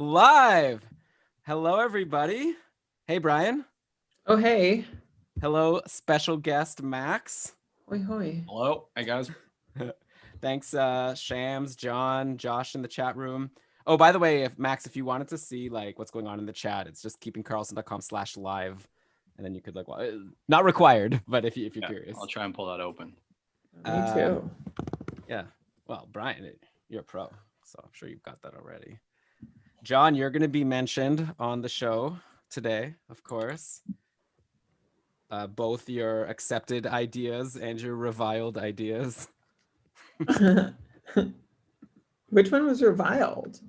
Live. Hello, everybody. Hey, Brian. Oh, hey. Hello, special guest Max. Hoi, hoi. Hello. Hey, guys. Thanks, Shams, John, Josh in the chat room. Oh, by the way, if you wanted to see like what's going on in the chat, it's just keepingkarlsson.com/live, and then you could not required, but if you're curious, I'll try and pull that open. Me too. Yeah. Well, Brian, you're a pro, so I'm sure you've got that already. John, you're going to be mentioned on the show today, of course. Both your accepted ideas and your reviled ideas. Which one was reviled?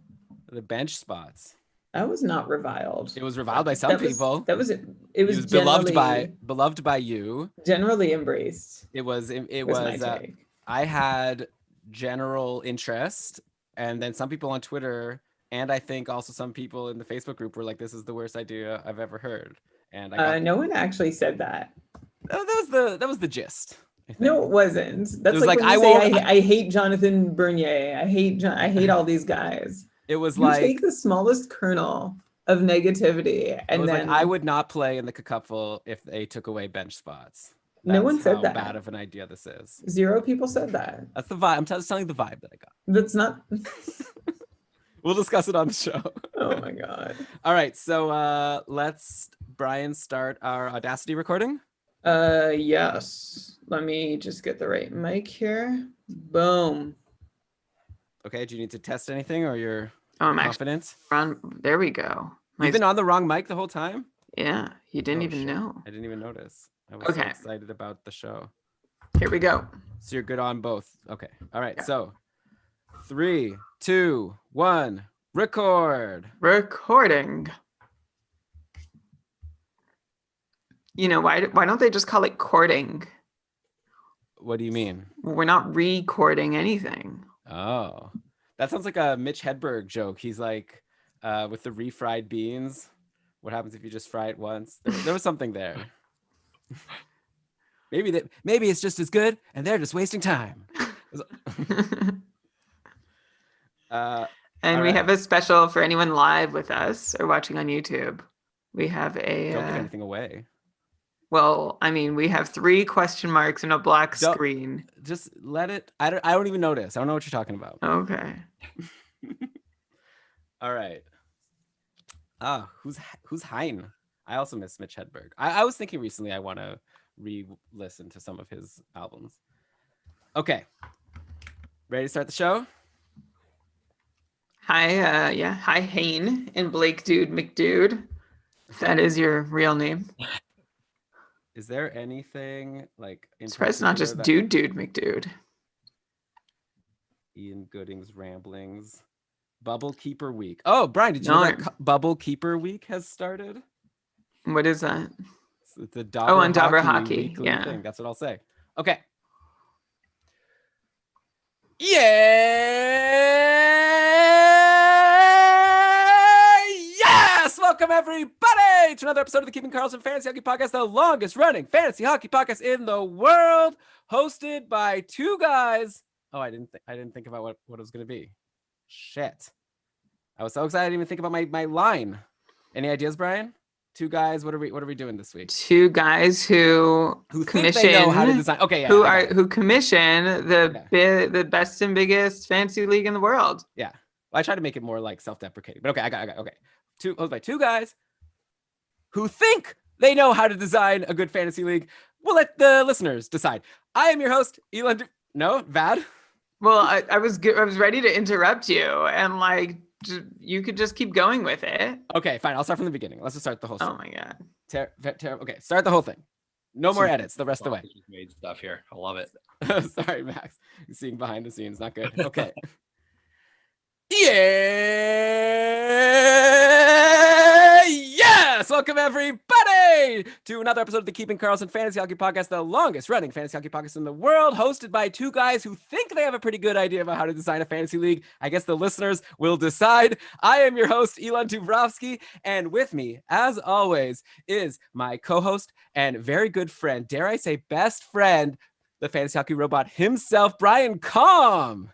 The bench spots. That was not reviled. It was reviled by some people. It was beloved by you. Generally embraced. It was my take. I had general interest, and then some people on Twitter, and I think also some people in the Facebook group were like, "This is the worst idea I've ever heard." And no one actually said that. That was the gist. No, it wasn't. That's it was like when you say, I hate Jonathan Bernier. I hate all these guys. It was you take the smallest kernel of negativity, and then I would not play in the cupful if they took away bench spots. No one said that. How bad of an idea this is. 0 people said that. That's the vibe. I'm just telling you the vibe that I got. That's not. We'll discuss it on the show. Oh my god. All right, so let's Brian start our Audacity recording. Yes. Let me just get the right mic here. Boom. Okay, do you need to test anything, or you're confident? There we go. You've been on the wrong mic the whole time? Yeah, you didn't even know. I didn't even notice. I was so excited about the show. Here we go. So you're good on both. Okay. All right. Yeah. So 3, 2, 1, record. Recording. You know, why don't they just call it courting? What do you mean? We're not recording anything. Oh, that sounds like a Mitch Hedberg joke. He's like, with the refried beans, what happens if you just fry it once? There was something there. Maybe it's just as good, and they're just wasting time. And we have a special for anyone live with us or watching on YouTube. We have a. Don't give anything away. Well, I mean, we have 3 question marks and a black screen. Just let it. I don't even notice. I don't know what you're talking about. Okay. All right. Who's Hein? I also miss Mitch Hedberg. I was thinking recently I want to re-listen to some of his albums. Okay. Ready to start the show? Hi, Hi, Hein and Blake Dude McDude. If that is your real name. Is there anything like? Surprised not just Dude McDude. Ian Gooding's ramblings. Bubble Keeper Week. Oh, Brian, did you know that Bubble Keeper Week has started? What is that? It's the Dobber on Dobber Hockey. Yeah. Thing. That's what I'll say. Okay. Yes! Welcome everybody to another episode of the Keeping Karlsson Fantasy Hockey Podcast, the longest running fantasy hockey podcast in the world, hosted by 2 guys. Oh, I didn't think about what it was going to be. Shit. I was so excited I didn't even think about my line. Any ideas, Brian? 2 guys. What are we doing this week? 2 guys who commission. Think they know how to design. Okay, yeah. Who commission the best and biggest fantasy league in the world. Yeah. Well, I try to make it more like self-deprecating, but okay, I got okay. 2 guys who think they know how to design a good fantasy league. We'll let the listeners decide. I am your host, Elon. No, Vad. Well, I was ready to interrupt you, and you could just keep going with it. Okay, fine. I'll start from the beginning. Let's just start the whole show. Oh my god. Okay, start the whole thing. No more edits the rest of the way. Made stuff here. I love it. Sorry, Max. You're seeing behind the scenes. Not good. Okay. Yes! Welcome everybody to another episode of the Keeping Karlsson Fantasy Hockey Podcast, the longest running fantasy hockey podcast in the world, hosted by 2 guys who think they have a pretty good idea about how to design a fantasy league. I guess the listeners will decide. I am your host, Elon Dubrovsky, and with me, as always, is my co-host and very good friend, dare I say best friend, the fantasy hockey robot himself, Brian Kalm.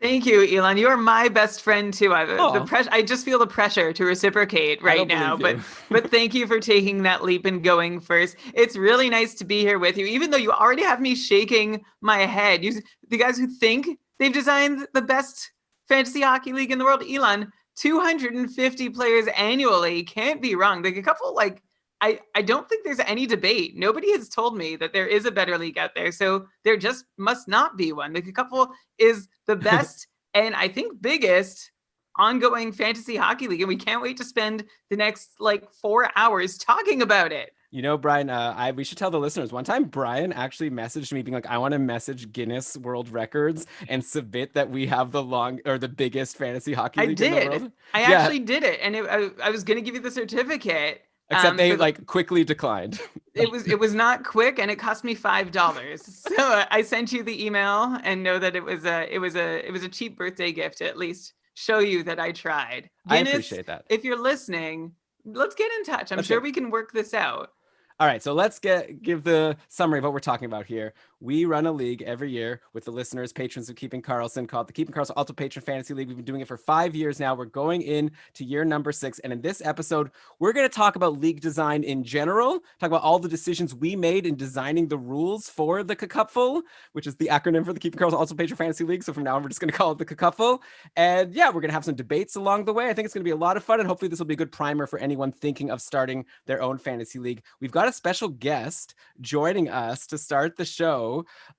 Thank you, Elon. You are my best friend too. Aw. I just feel the pressure to reciprocate I right don't now. believe But thank you for taking that leap and going first. It's really nice to be here with you, even though you already have me shaking my head. The guys who think they've designed the best fantasy hockey league in the world, Elon, 250 players annually can't be wrong. Like a couple, like I don't think there's any debate. Nobody has told me that there is a better league out there, so there just must not be one. Like a couple is the best and I think biggest ongoing fantasy hockey league, and we can't wait to spend the next like 4 hours talking about it. You know, Brian, we should tell the listeners. One time, Brian actually messaged me being like, I want to message Guinness World Records and submit that we have the biggest fantasy hockey I league in the did. world. I Yeah. actually did it, and I was going to give you the certificate. Except they for the- like quickly declined. it was not quick, and it cost me $5. So I sent you the email, and know that it was a cheap birthday gift to at least show you that I tried. I Guinness, appreciate that. if you're listening, let's get in touch. I'm Let's sure go. we can work this out. All right, so let's give the summary of what we're talking about here. We run a league every year with the listeners, patrons of Keeping Karlsson, called the Keeping Karlsson Ultimate Patron Fantasy League. We've been doing it for 5 years now. We're going into year number 6, and in this episode, we're going to talk about league design in general, talk about all the decisions we made in designing the rules for the Cupful, which is the acronym for the Keeping Karlsson Ultimate Patron Fantasy League. So from now on, we're just going to call it the Cupful. And yeah, we're going to have some debates along the way. I think it's going to be a lot of fun, and hopefully this will be a good primer for anyone thinking of starting their own fantasy league. We've got a special guest joining us to start the show.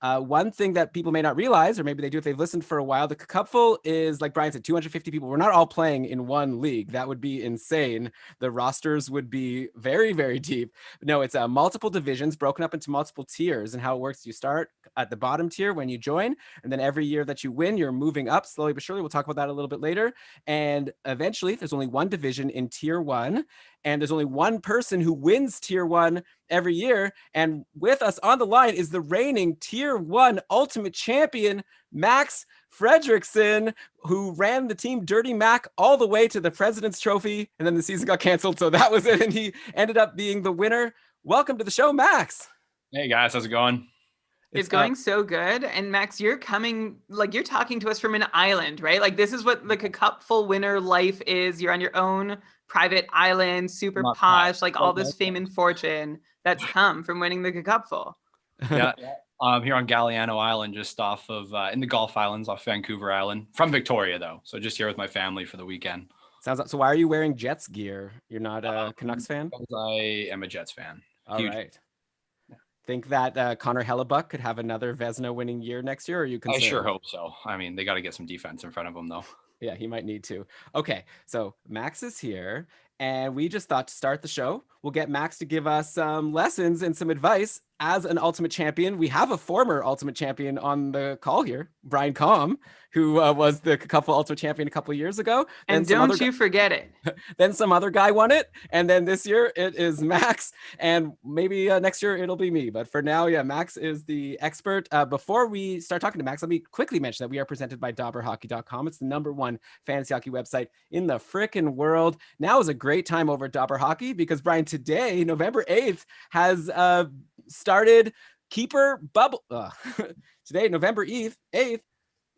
One thing that people may not realize, or maybe they do if they've listened for a while, the Cupful is, like Brian said, 250 people. We're not all playing in one league. That would be insane. The rosters would be very, very deep. No, it's multiple divisions broken up into multiple tiers. And how it works, you start at the bottom tier when you join, and then every year that you win, you're moving up slowly but surely. We'll talk about that a little bit later. And eventually, there's only one division in tier 1, and there's only one person who wins tier 1 every year. And with us on the line is the reigning tier 1 ultimate champion, Max Fredrickson, who ran the team Dirty Mac all the way to the President's Trophy, and then the season got canceled, so that was it, and he ended up being the winner. Welcome to the show, Max. Hey guys, how's it going? It's going so good. And Max, you're talking to us from an island, right? Like this is what like a Cupful winner life is. You're on your own private island, super Not posh, bad. like all this fame and fortune that's come from winning the Cupful. Yeah, I'm here on Galliano Island, just off of in the Gulf Islands, off Vancouver Island. From Victoria though, so just here with my family for the weekend. Sounds like, so why are you wearing Jets gear? You're not a Canucks fan? Because I am a Jets fan. All Huge. right. Think that Connor Hellebuck could have another Vezina winning year next year, or are you concerned? I sure hope so. I mean, they got to get some defense in front of them though. Yeah, he might need to. Okay, so Max is here, and we just thought to start the show, we'll get Max to give us some lessons and some advice as an ultimate champion. We have a former ultimate champion on the call here, Brian Combe, who was the Cupful ultimate champion a couple of years ago. And don't you forget it. Then some other guy won it, and then this year it is Max, and maybe next year it'll be me. But for now, yeah, Max is the expert. Before we start talking to Max, let me quickly mention that we are presented by DobberHockey.com. It's the #1 fantasy hockey website in the frickin' world. Now is a great time over at Dobber Hockey because, Brian, today, November 8th, has started Keeper Bubble. Today, November 8th,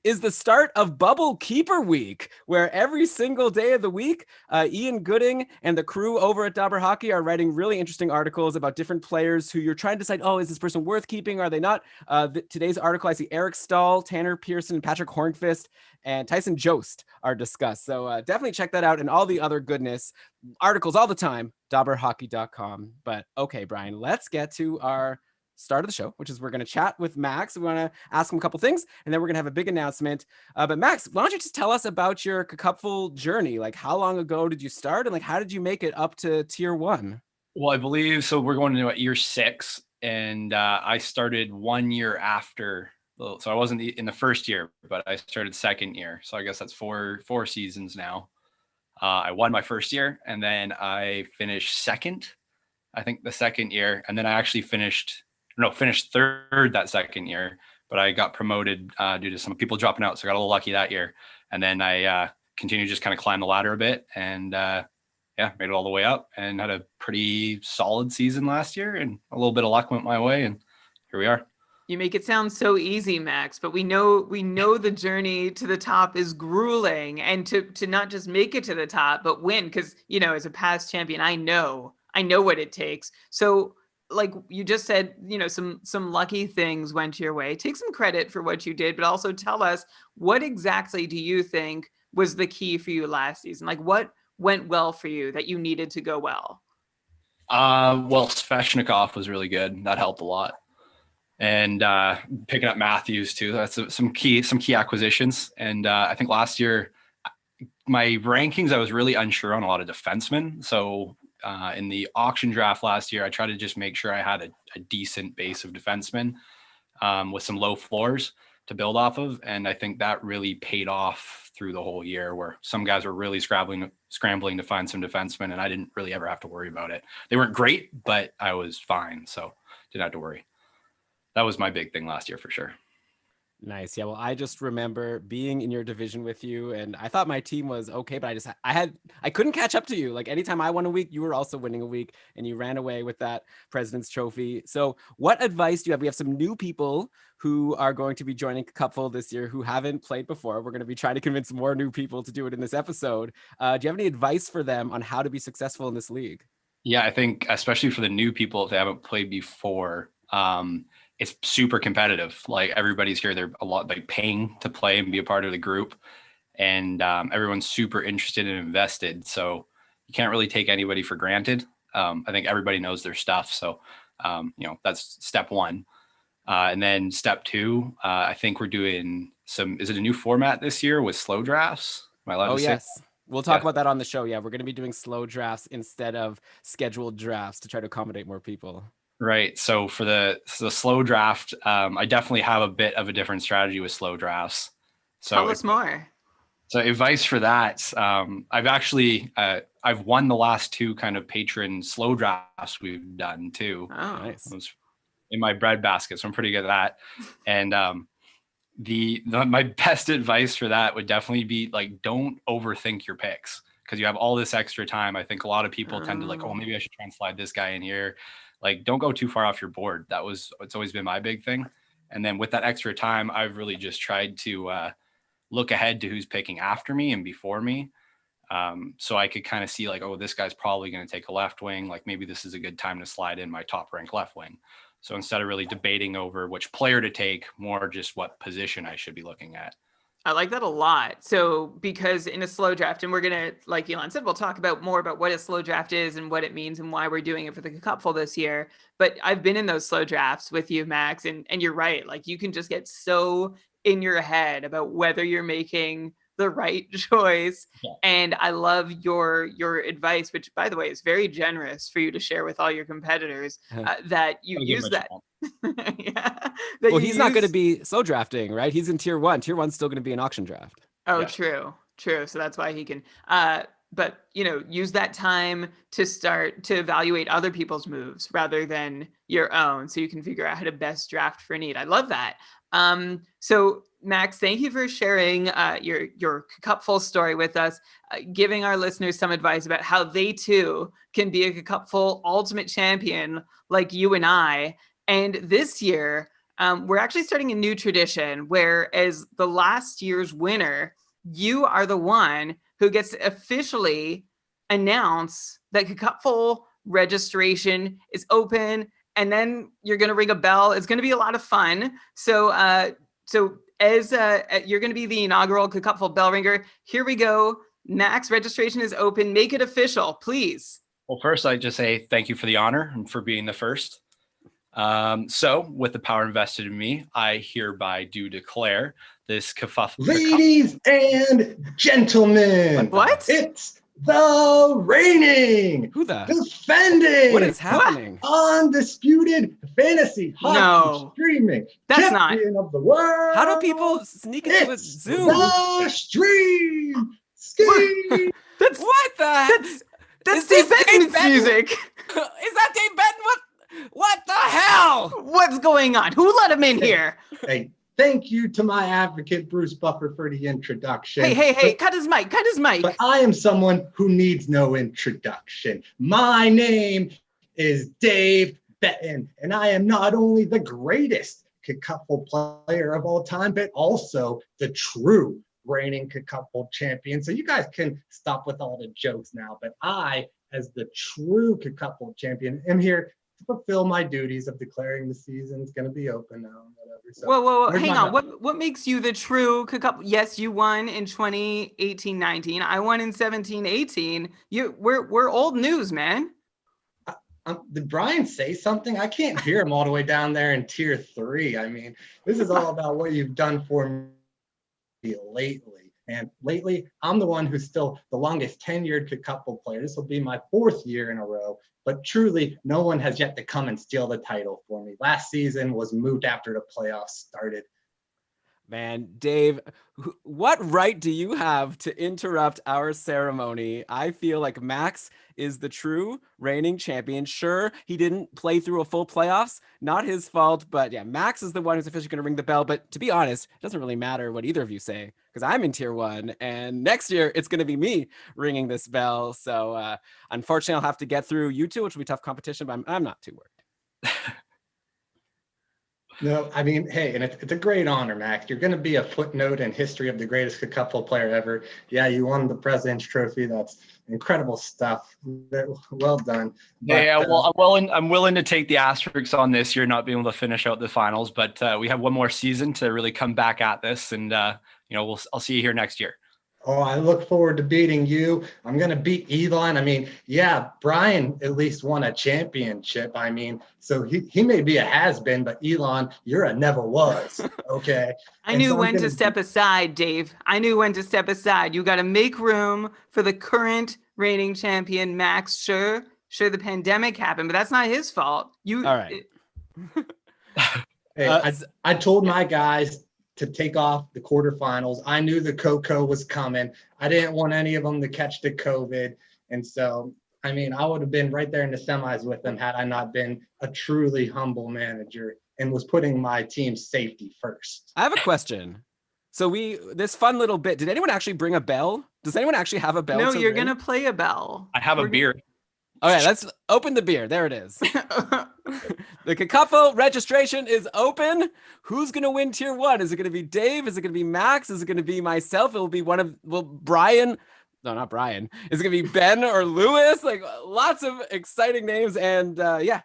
is the start of Bubble Keeper Week, where every single day of the week, Ian Gooding and the crew over at Dobber Hockey are writing really interesting articles about different players who you're trying to decide, oh, is this person worth keeping? Are they not? Today's article, I see Eric Stahl, Tanner Pearson, and Patrick Hornqvist, and Tyson Jost are discussed. So definitely check that out and all the other goodness. Articles all the time, dobberhockey.com. But okay, Brian, let's get to our start of the show, which is we're going to chat with Max. We want to ask him a couple things, and then we're going to have a big announcement. But Max, why don't you just tell us about your Cupful journey? Like, how long ago did you start, and like, how did you make it up to tier 1? Well, I believe so. We're going into year 6, and I started 1 year after. So I wasn't in the first year, but I started second year. So I guess that's four seasons now. I won my first year, and then I finished second, I think the second year, and then I actually finished third that second year, but I got promoted due to some people dropping out. So I got a little lucky that year. And then I continued to just kind of climb the ladder a bit and made it all the way up and had a pretty solid season last year, and a little bit of luck went my way, and here we are. You make it sound so easy, Max, but we know the journey to the top is grueling, and to not just make it to the top, but win, because as a past champion, I know what it takes. So like you just said, some lucky things went your way. Take some credit for what you did, but also tell us, what exactly do you think was the key for you last season? Like, what went well for you that you needed to go well? Well, Sveshnikov was really good. That helped a lot. And picking up Matthews too. That's some key acquisitions. And I think last year, my rankings, I was really unsure on a lot of defensemen. So in the auction draft last year, I tried to just make sure I had a decent base of defensemen with some low floors to build off of. And I think that really paid off through the whole year, where some guys were really scrambling to find some defensemen, and I didn't really ever have to worry about it. They weren't great, but I was fine. So didn't have to worry. That was my big thing last year for sure. Nice. Yeah. Well, I just remember being in your division with you, and I thought my team was okay, but I couldn't catch up to you. Like anytime I won a week, you were also winning a week, and you ran away with that President's Trophy. So what advice do you have? We have some new people who are going to be joining Cupful this year who haven't played before. We're going to be trying to convince more new people to do it in this episode. Do you have any advice for them on how to be successful in this league? Yeah, I think especially for the new people, if they haven't played before, it's super competitive. Like everybody's here, they're a lot like paying to play and be a part of the group, and everyone's super interested and invested. So you can't really take anybody for granted. I think everybody knows their stuff. So that's step one. And then step two, I think we're doing is it a new format this year with slow drafts? Am I allowed to say? Yes. We'll talk about that on the show. Yeah, we're going to be doing slow drafts instead of scheduled drafts to try to accommodate more people. Right. So for the slow draft, I definitely have a bit of a different strategy with slow drafts. So tell us more. So advice for that, I've won the last two kind of patron slow drafts we've done too. Oh, nice. It was in my bread basket, so I'm pretty good at that. And my best advice for that would definitely be like, don't overthink your picks, because you have all this extra time. I think a lot of people tend to like, oh, maybe I should try and slide this guy in here. Like, don't go too far off your board. It's always been my big thing. And then with that extra time, I've really just tried to look ahead to who's picking after me and before me. So I could kind of see like, oh, this guy's probably going to take a left wing. Like maybe this is a good time to slide in my top ranked left wing. So instead of really debating over which player to take, more just what position I should be looking at. I like that a lot. So because in a slow draft, and we're going to, like Elon said, we'll talk more about what a slow draft is and what it means and why we're doing it for the Cupful this year. But I've been in those slow drafts with you, Max, and you're right. Like you can just get so in your head about whether you're making the right choice. Yeah. And I love your advice, which by the way is very generous for you to share with all your competitors, that you use that. Yeah. Well, he's not going to be slow drafting, right? He's in tier one. Tier one's still going to be an auction draft. Oh, yeah. True. So that's why he can, but use that time to start to evaluate other people's moves rather than your own. So you can figure out how to best draft for need. I love that. So Max, thank you for sharing your Cupful story with us, giving our listeners some advice about how they too can be a Cupful ultimate champion like you and I. And this year, we're actually starting a new tradition where, as the last year's winner, you are the one who gets to officially announce that Cupful registration is open. And then you're going to ring a bell. It's going to be a lot of fun. So as you're going to be the inaugural Cupful bell ringer, here we go. Max, registration is open. Make it official, please. Well, first, I just say thank you for the honor and for being the first. So with the power invested in me, I hereby do declare this Cupful. Ladies and gentlemen, what? It's the reigning, defending, what is happening? Undisputed fantasy hockey streaming champion of the world. How do people sneak into Zoom? The stream. That's what the heck? That's Dave Benton's music. Is that Dave Benton? What the hell? What's going on? Who let him in here? Hey, thank you to my advocate, Bruce Buffer, for the introduction. Hey, cut his mic. But I am someone who needs no introduction. My name is Dave Benton, and I am not only the greatest Cupful player of all time, but also the true reigning Cupful champion. So you guys can stop with all the jokes now, but I, as the true Cupful champion, am here to fulfill my duties of declaring the season's going to be open now and whatever. So whoa, hang on. What makes you the true Cupful? Yes, you won in 2018-19. I won in 17-18. We're old news, man. Did Brian say something? I can't hear him all the way down there in tier 3. I mean, this is all about what you've done for me lately. And lately, I'm the one who's still the longest tenured Cupful player. This will be my 4th year in a row. But truly, no one has yet to come and steal the title for me. Last season was moved after the playoffs started. Man, Dave, what right do you have to interrupt our ceremony? I feel like Max is the true reigning champion. Sure, he didn't play through a full playoffs. Not his fault, but yeah, Max is the one who's officially going to ring the bell. But to be honest, it doesn't really matter what either of you say because I'm in tier 1 and next year it's going to be me ringing this bell. So unfortunately, I'll have to get through you two, which will be tough competition, but I'm not too worried. No, I mean, hey, and it's a great honor, Max. You're going to be a footnote in history of the greatest Cupful player ever. Yeah, you won the President's Trophy. That's incredible stuff. Well done. But, yeah, well, I'm willing to take the asterisks on this year not being able to finish out the finals, but we have one more season to really come back at this, and I'll see you here next year. Oh, I look forward to beating you. I'm going to beat Elon. I mean, yeah, Brian at least won a championship. I mean, so he may be a has-been, but Elon, you're a never was, okay? I knew when to step aside, Dave. I knew when to step aside. You got to make room for the current reigning champion, Max. Sure, the pandemic happened, but that's not his fault. All right. Hey, I told my guys to take off the quarterfinals. I knew the Coco was coming. I didn't want any of them to catch the COVID. And so, I mean, I would have been right there in the semis with them had I not been a truly humble manager and was putting my team's safety first. I have a question. So this fun little bit, did anyone actually bring a bell? Does anyone actually have a bell? No, you're going to play a bell. I have a beer. All right, let's open the beer. There it is. The Cupful registration is open. Who's going to win tier 1? Is it going to be Dave? Is it going to be Max? Is it going to be myself? It will be Brian. No, not Brian. Is it going to be Ben or Lewis? Like lots of exciting names. And yeah,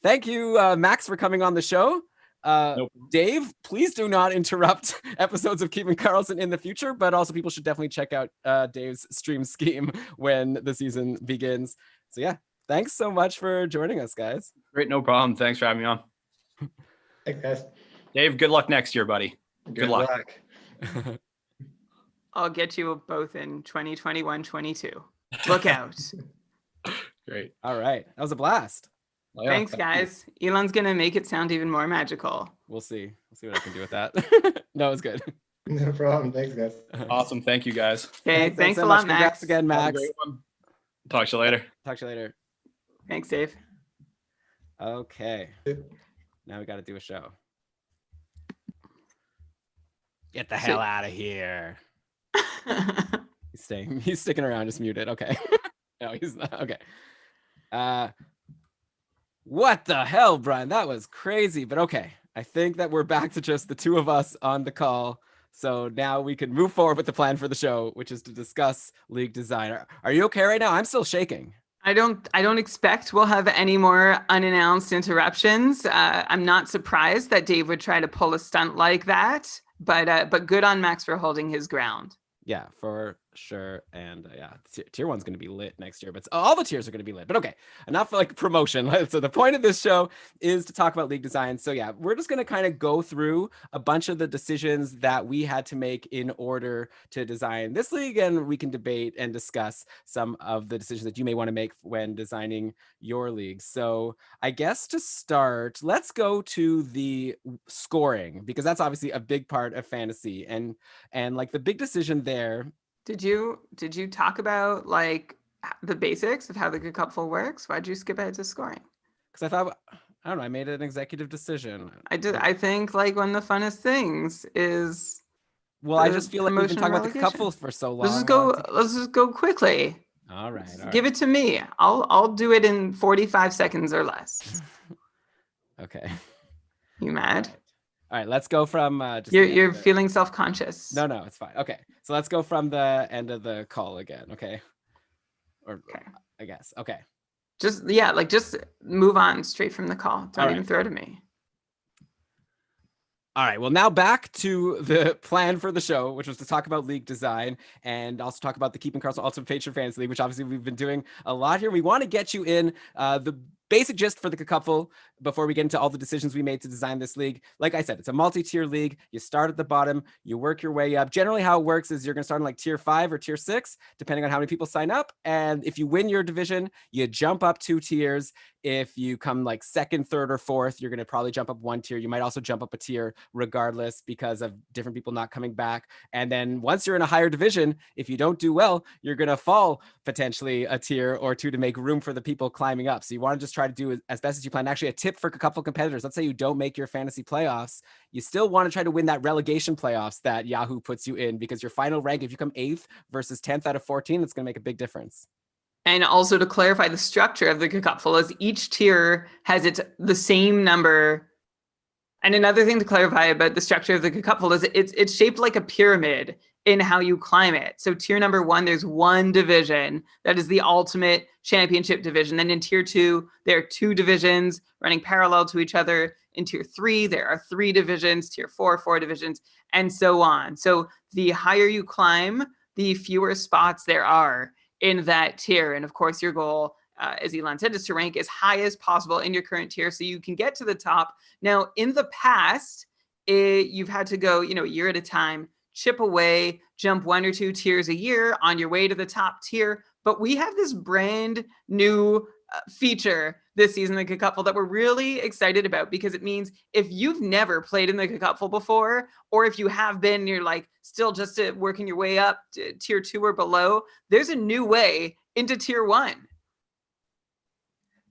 thank you, Max, for coming on the show. Nope. Dave, please do not interrupt episodes of Keeping Karlsson in the future, but also people should definitely check out Dave's stream scheme when the season begins. So yeah, thanks so much for joining us, guys. Great, no problem. Thanks for having me on. Thanks, guys. Dave, good luck next year, buddy. Good luck. I'll get you both in 2021-22. Look out. Great. All right. That was a blast. Well, yeah, Thanks, guys. Elon's going to make it sound even more magical. We'll see. We'll see what I can do with that. No, it was good. No problem. Thanks, guys. Awesome. Thank you, guys. Okay, thanks so a lot, much. Congrats Max. again, Max. Talk to you later. Talk to you later. Thanks, Dave. Okay. Now we got to do a show. Get the hell out of here. He's sticking around, just muted. Okay. No, he's not. Okay. What the hell, Brian? That was crazy. But okay. I think that we're back to just the two of us on the call. So now we can move forward with the plan for the show, which is to discuss league design. Are you okay right now? I'm still shaking. I don't expect we'll have any more unannounced interruptions. I'm not surprised that Dave would try to pull a stunt like that, but good on Max for holding his ground. Yeah, for sure. And yeah, tier 1's going to be lit next year, but all the tiers are going to be lit. But okay, enough like promotion. So the point of this show is to talk about league design. So yeah, we're just going to kind of go through a bunch of the decisions that we had to make in order to design this league, and we can debate and discuss some of the decisions that you may want to make when designing your league. So I guess to start, let's go to the scoring, because that's obviously a big part of fantasy, and like the big decision there. Did you talk about like the basics of how the good cupful works? Why'd you skip ahead to scoring? Because I thought, I don't know, I made an executive decision. I did. I think like one of the funnest things is. Well, I just feel like we've been talking about the cupful for so long. Let's just go quickly. All right. Give it to me. I'll do it in 45 seconds or less. Okay. You mad? All right, let's go from just the You're end you're of the- feeling self-conscious. No, it's fine. Okay, so let's go from the end of the call again. Okay, or Okay. I guess. Okay. Just move on straight from the call. Don't even throw to me. All right. Well, now back to the plan for the show, which was to talk about league design and also talk about the Keeping Karlsson Ultimate Patron Fantasy League, which obviously we've been doing a lot here. We want to get you in the basic gist for the Cupful before we get into all the decisions we made to design this league. Like I said, it's a multi-tier league. You start at the bottom, you work your way up. Generally, how it works is you're going to start in like tier 5 or tier 6, depending on how many people sign up. And if you win your division, you jump up 2 tiers. If you come like second, third, or fourth, you're going to probably jump up 1 tier. You might also jump up a tier regardless because of different people not coming back. And then once you're in a higher division, if you don't do well, you're going to fall potentially a tier or 2 to make room for the people climbing up. So you want to just try to do as best as you plan. Actually, a tip for a couple competitors. Let's say you don't make your fantasy playoffs. You still want to try to win that relegation playoffs that Yahoo puts you in, because your final rank, if you come 8th versus 10th out of 14, that's going to make a big difference. And also to clarify the structure of the Cupful is each tier has the same number. And another thing to clarify about the structure of the Cupful is it's shaped like a pyramid in how you climb it. So tier number 1, there's 1 division that is the ultimate championship division. Then in tier 2, there are 2 divisions running parallel to each other. In tier 3, there are 3 divisions, tier 4, 4 divisions, and so on. So the higher you climb, the fewer spots there are in that tier. And of course, your goal, as Elon said, is to rank as high as possible in your current tier so you can get to the top. Now, in the past, you've had to go, a year at a time, chip away, jump 1 or 2 tiers a year on your way to the top tier. But we have this brand new feature this season in the Cupful that we're really excited about, because it means if you've never played in the Cupful before, or if you have been and you're like still just working your way up to tier 2 or below, there's a new way into tier 1.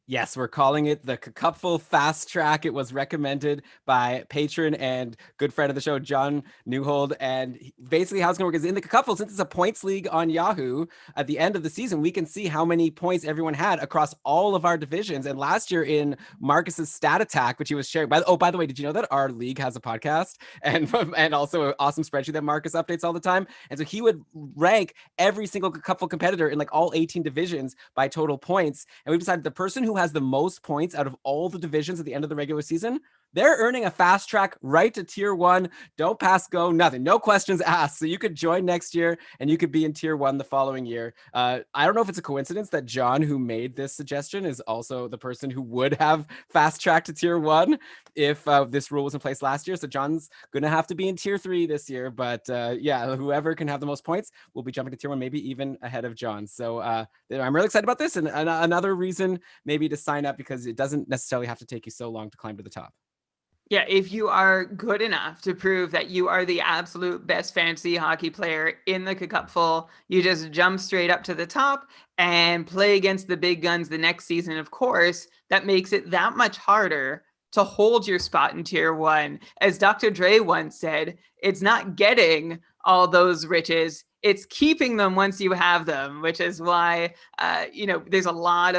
Yes, we're calling it the Cupful Fast Track. It was recommended by patron and good friend of the show, John Newhold. And basically how it's going to work is in the Cupful, since it's a points league on Yahoo, at the end of the season, we can see how many points everyone had across all of our divisions. And last year in Marcus's stat attack, which he was sharing, by the way, did you know that our league has a podcast and also an awesome spreadsheet that Marcus updates all the time? And so he would rank every single Cupful competitor in like all 18 divisions by total points. And we decided the person who has the most points out of all the divisions at the end of the regular season, they're earning a fast track right to tier 1. Don't pass go, nothing, no questions asked. So you could join next year and you could be in tier 1 the following year. I don't know if it's a coincidence that John, who made this suggestion, is also the person who would have fast track to tier 1 if this rule was in place last year. So John's going to have to be in tier 3 this year. But yeah, whoever can have the most points will be jumping to tier 1, maybe even ahead of John. So I'm really excited about this. And another reason maybe to sign up, because it doesn't necessarily have to take you so long to climb to the top. Yeah, if you are good enough to prove that you are the absolute best fantasy hockey player in the Cupful, you just jump straight up to the top and play against the big guns the next season. Of course, that makes it that much harder to hold your spot in tier 1. As Dr. Dre once said, it's not getting all those riches, it's keeping them once you have them, which is why, there's a lot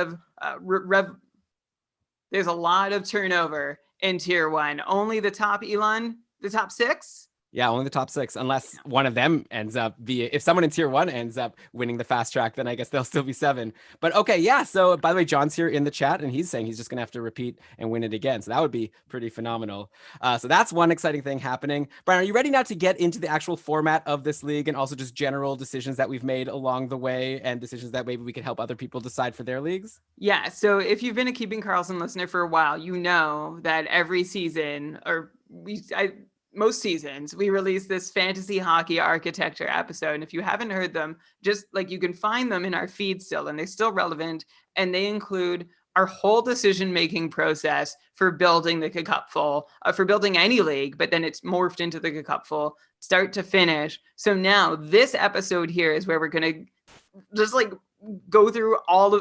of turnover in tier 1. Only the top, Elon, the top 6? Yeah, only the top 6, unless one of them ends up if someone in tier 1 ends up winning the fast track, then I guess they'll still be 7. But okay, yeah. So by the way, John's here in the chat and he's saying he's just gonna have to repeat and win it again. So that would be pretty phenomenal. So that's one exciting thing happening. Brian, are you ready now to get into the actual format of this league and also just general decisions that we've made along the way and decisions that maybe we could help other people decide for their leagues? Yeah. So if you've been a Keeping Karlsson listener for a while, you know that every season, or most seasons, we release this fantasy hockey architecture episode. And if you haven't heard them, just like you can find them in our feed still, and they're still relevant. And they include our whole decision-making process for building the Cupful, for building any league, but then it's morphed into the Cupful, start to finish. So now this episode here is where we're going to just go through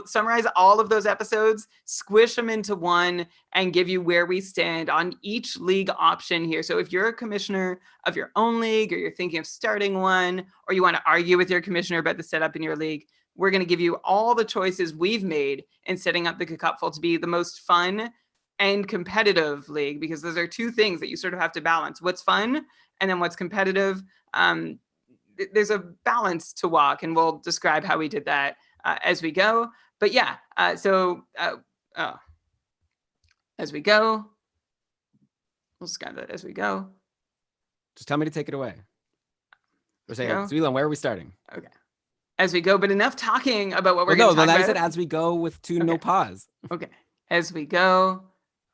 summarize all of those episodes, squish them into one, and give you where we stand on each league option here. So if you're a commissioner of your own league, or you're thinking of starting one, or you want to argue with your commissioner about the setup in your league, we're going to give you all the choices we've made in setting up the Cupful to be the most fun and competitive league, because those are two things that you sort of have to balance. What's fun and then what's competitive. There's a balance to walk, and we'll describe how we did that as we go. But yeah, as we go, we'll describe that as we go. Just tell me to take it away. We're saying, Go. so Elon, where are we starting? Okay. As we go, but enough talking about what we're Well, going to no, talk I about. said as we go with no pause. Okay. As we go.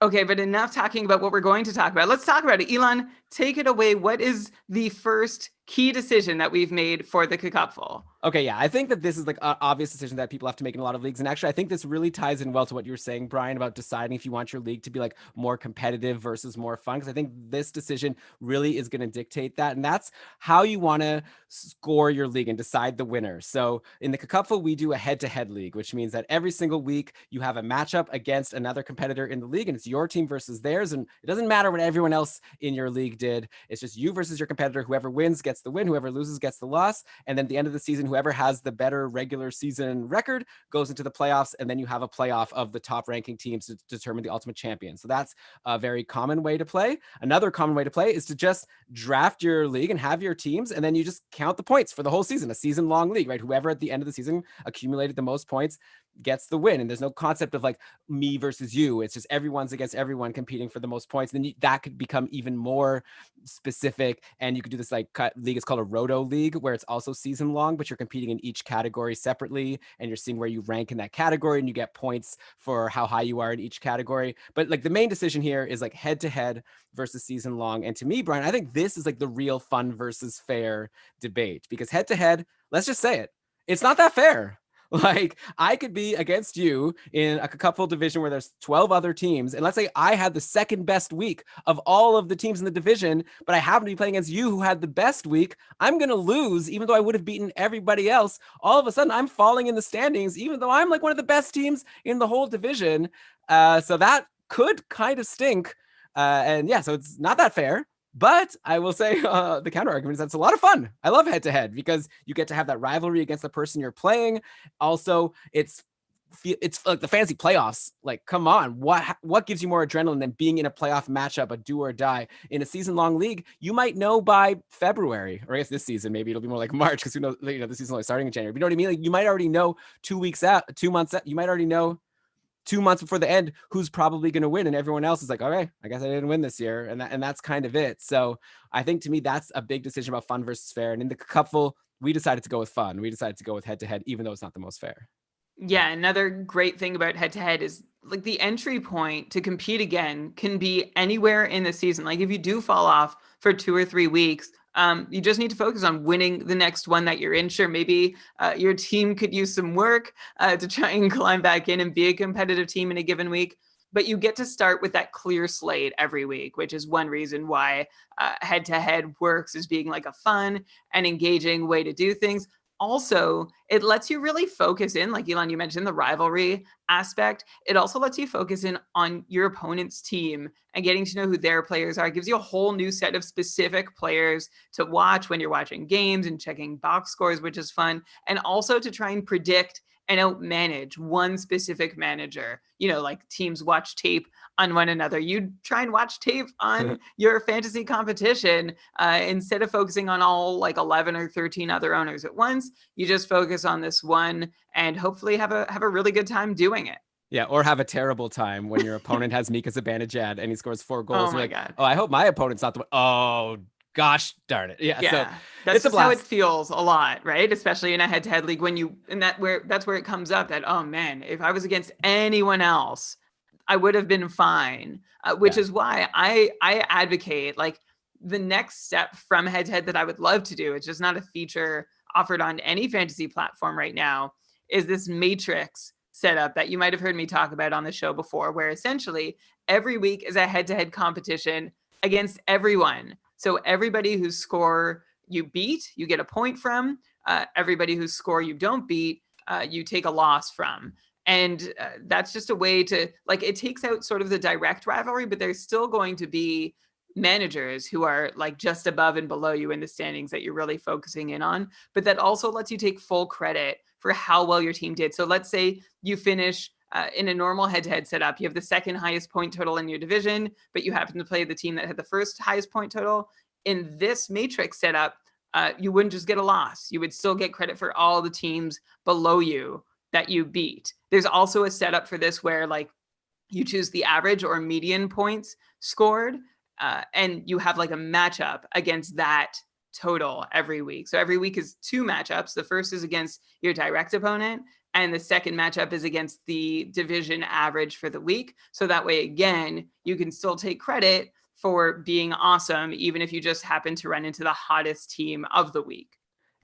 Okay, but enough talking about what we're going to talk about. Let's talk about it. Elon, take it away. What is the first key decision that we've made for the Cupful? Okay, yeah, I think that this is like an obvious decision that people have to make in a lot of leagues. And actually, I think this really ties in well to what you were saying, Brian, about deciding if you want your league to be like more competitive versus more fun. Because I think this decision really is going to dictate that. And that's how you want to score your league and decide the winner. So in the Cupful, we do a head-to-head league, which means that every single week you have a matchup against another competitor in the league, and it's your team versus theirs. And it doesn't matter what everyone else in your league did. It's just you versus your competitor. Whoever wins gets the win. Whoever loses gets the loss. And then at the end of the season, whoever has the better regular season record goes into the playoffs, and then you have a playoff of the top ranking teams to determine the ultimate champion. So that's a very common way to play. Another common way to play is to just draft your league and have your teams, and then you just count the points for the whole season, a season-long league, right? Whoever at the end of the season accumulated the most points gets the win. And there's no concept of like me versus you. It's just everyone's against everyone competing for the most points. Then that could become even more specific. And you could do this like league. It's called a roto league, where it's also season long, but you're competing in each category separately. And you're seeing where you rank in that category, and you get points for how high you are in each category. But like the main decision here is like head to head versus season long. And to me, Brian, I think this is like the real fun versus fair debate, because head to head, let's just say it, it's not that fair. Like I could be against you in a Cupful division where there's 12 other teams. And let's say I had the second best week of all of the teams in the division, but I happen to be playing against you who had the best week. I'm going to lose, even though I would have beaten everybody else. All of a sudden I'm falling in the standings, even though I'm like one of the best teams in the whole division. So that could kind of stink. And yeah, so it's not that fair. But I will say the counter argument is that's a lot of fun. I love head to head because you get to have that rivalry against the person you're playing. Also, it's like the fantasy playoffs. Like, come on, what gives you more adrenaline than being in a playoff matchup, a do or die in a season-long league? You might know by February, or I guess this season maybe it'll be more like March, because who knows? You know, the season's only starting in January. But you know what I mean? Like, you might already know 2 weeks out, 2 months out. You might already know 2 months before the end who's probably going to win, and everyone else is like, okay, I guess I didn't win this year, and that's kind of it. So I think to me that's a big decision about fun versus fair. And in the Cupful, we decided to go with fun. We decided to go with head to head, even though it's not the most fair. Yeah, another great thing about head to head is like the entry point to compete again can be anywhere in the season. Like if you do fall off for 2 or 3 weeks, you just need to focus on winning the next one that you're in. Sure, maybe your team could use some work to try and climb back in and be a competitive team in a given week. But you get to start with that clear slate every week, which is one reason why head-to-head works as being like a fun and engaging way to do things. Also, it lets you really focus in, like Elon, you mentioned the rivalry aspect. It also lets you focus in on your opponent's team and getting to know who their players are. It gives you a whole new set of specific players to watch when you're watching games and checking box scores, which is fun. And also to try and predict and outmanage one specific manager. You know, like teams watch tape on one another. You try and watch tape on your fantasy competition instead of focusing on all like 11 or 13 other owners at once. You just focus on this one and hopefully have a really good time doing it. Yeah, or have a terrible time when your opponent has Mika Zibanejad and he scores 4 goals. Oh my like, God. Oh, I hope my opponent's not the one. Oh, gosh darn it. Yeah, so that's it's a just how it blast. feels a lot, right? Especially in a head-to-head league that's where it comes up that, oh man, if I was against anyone else, I would have been fine, which is why I advocate like the next step from head-to-head that I would love to do. It's just not a feature offered on any fantasy platform right now, is this matrix setup that you might have heard me talk about on the show before, where essentially every week is a head-to-head competition against everyone. So everybody whose score you beat, you get a point from. Everybody whose score you don't beat, you take a loss from. And that's just a way to, like, it takes out sort of the direct rivalry, but there's still going to be managers who are like just above and below you in the standings that you're really focusing in on. But that also lets you take full credit for how well your team did. So let's say you finish in a normal head-to-head setup, you have the second highest point total in your division, but you happen to play the team that had the first highest point total. In this matrix setup, you wouldn't just get a loss. You would still get credit for all the teams below you that you beat. There's also a setup for this where like you choose the average or median points scored, and you have like a matchup against that total every week. So every week is 2 matchups. The first is against your direct opponent, and the second matchup is against the division average for the week. So that way, again, you can still take credit for being awesome, even if you just happen to run into the hottest team of the week.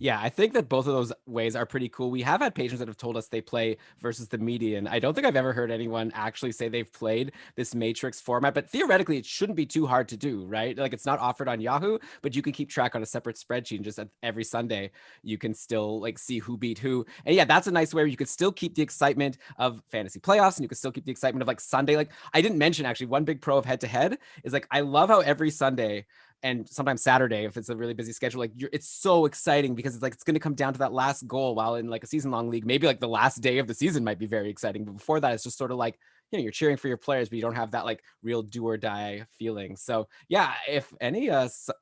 Yeah, I think that both of those ways are pretty cool. We have had patrons that have told us they play versus the median. I don't think I've ever heard anyone actually say they've played this matrix format, but theoretically it shouldn't be too hard to do, right? Like it's not offered on Yahoo, but you can keep track on a separate spreadsheet, and just every Sunday you can still like see who beat who. And yeah, that's a nice way where you could still keep the excitement of fantasy playoffs, and you could still keep the excitement of like Sunday. Like I didn't mention actually one big pro of head to head is like I love how every Sunday and sometimes Saturday, if it's a really busy schedule, like it's so exciting because it's like, it's going to come down to that last goal, while in like a season long league, maybe like the last day of the season might be very exciting. But before that, it's just sort of like, you know, you're cheering for your players, but you don't have that like real do or die feeling. So yeah, if any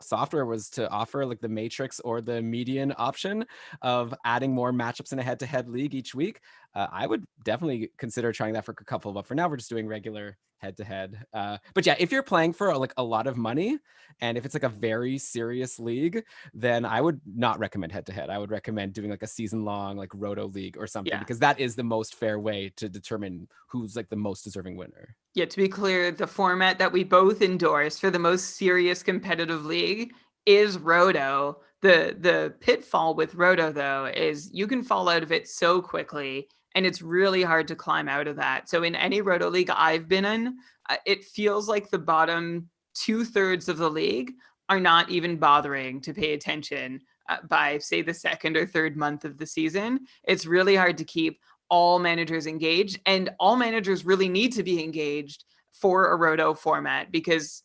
software was to offer like the matrix or the median option of adding more matchups in a head-to-head league each week, I would definitely consider trying that for a couple. But for now, we're just doing regular head-to-head. But yeah, if you're playing for like a lot of money, and if it's like a very serious league, then I would not recommend head-to-head. I would recommend doing like a season-long like roto league or something, because that is the most fair way to determine who's like the most deserving winner. Yeah, to be clear, the format that we both endorse for the most serious competitive league is roto. The pitfall with roto, though, is you can fall out of it so quickly, and it's really hard to climb out of that. So in any roto league I've been in, it feels like the bottom 2/3 of the league are not even bothering to pay attention by, say, the second or third month of the season. It's really hard to keep all managers engaged, and all managers really need to be engaged for a roto format, because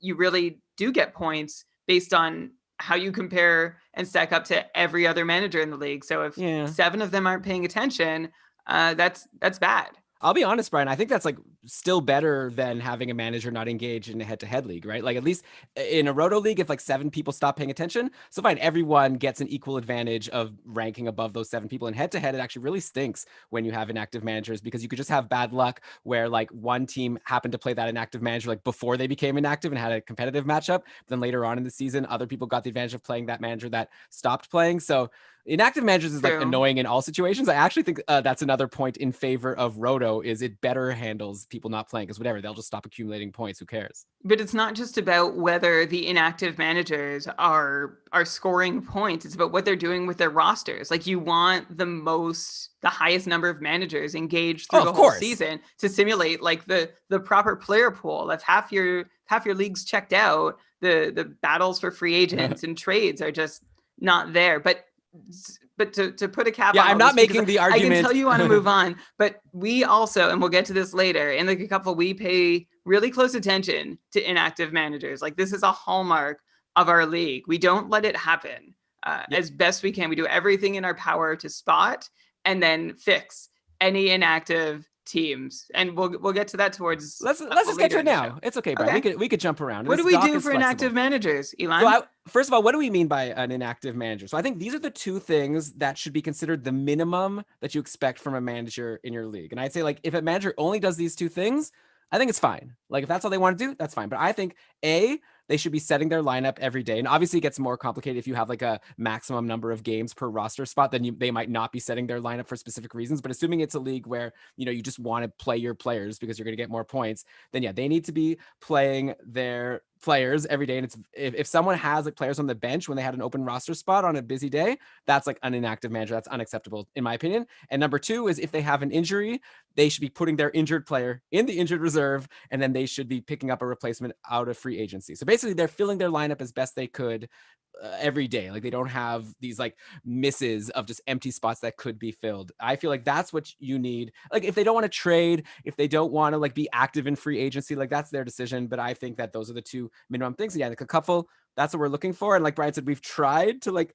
you really do get points based on how you compare and stack up to every other manager in the league. So if 7 of them aren't paying attention, that's bad. I'll be honest, Brian, I think that's like still better than having a manager not engage in a head-to-head league, right? Like at least in a roto league, if like 7 people stop paying attention, so fine, everyone gets an equal advantage of ranking above those 7 people. And head-to-head, it actually really stinks when you have inactive managers, because you could just have bad luck where like one team happened to play that inactive manager like before they became inactive and had a competitive matchup. Then later on in the season, other people got the advantage of playing that manager that stopped playing. So inactive managers is like annoying in all situations. I actually think that's another point in favor of roto, is it better handles people not playing, because whatever, they'll just stop accumulating points. Who cares? But it's not just about whether the inactive managers are scoring points. It's about what they're doing with their rosters. Like you want the highest number of managers engaged through the whole season to simulate like the proper player pool. If half your leagues checked out, the battles for free agents and trades are just not there. But to put a cap on, I'm not making the argument. I can tell you want to move on, but we also, and we'll get to this later, in like a couple, we pay really close attention to inactive managers. Like this is a hallmark of our league. We don't let it happen as best we can. We do everything in our power to spot and then fix any inactive teams, and we'll get to that towards. Let's just get to it now. It's okay, Brian. Okay. We could jump around. What do we do for inactive managers, Elon? So first of all, what do we mean by an inactive manager? So I think these are the 2 things that should be considered the minimum that you expect from a manager in your league. And I'd say like if a manager only does these 2 things, I think it's fine. Like if that's all they want to do, that's fine. But I think they should be setting their lineup every day. And obviously it gets more complicated if you have like a maximum number of games per roster spot, then they might not be setting their lineup for specific reasons. But assuming it's a league where, you know, you just want to play your players because you're going to get more points, then yeah, they need to be playing their players every day. And it's if someone has like players on the bench when they had an open roster spot on a busy day, that's like an inactive manager. That's unacceptable in my opinion. And number 2 is if they have an injury, they should be putting their injured player in the injured reserve, and then they should be picking up a replacement out of free agency. So basically they're filling their lineup as best they could every day. Like they don't have these like misses of just empty spots that could be filled. I feel like that's what you need. Like if they don't want to trade, if they don't want to like be active in free agency, like that's their decision. But I think that those are the 2 minimum things. Yeah, like a couple, that's what we're looking for. And like Brian said, we've tried to like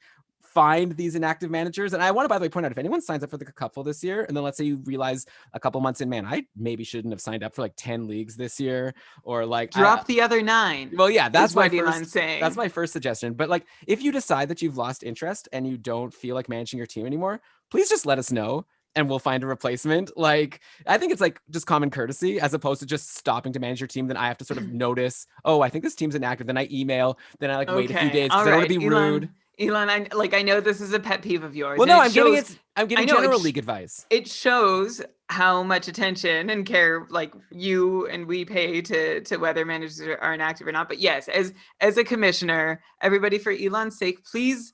find these inactive managers. And I want to, by the way, point out, if anyone signs up for the cupful this year, and then let's say you realize a couple months in, man, I maybe shouldn't have signed up for like 10 leagues this year, or like Drop the other 9. Well, yeah, that's what my Elon's first. saying. That's my first suggestion. But like, if you decide that you've lost interest and you don't feel like managing your team anymore, please just let us know, and we'll find a replacement. Like, I think it's like just common courtesy, as opposed to just stopping to manage your team. Then I have to sort of notice, oh, I think this team's inactive. Then I email. Then I like wait a few days because I don't want to be rude. Elon, I know this is a pet peeve of yours. Well, no, I'm giving general league advice. It shows how much attention and care like you and we pay to whether managers are inactive or not. But yes, as a commissioner, everybody, for Elon's sake, please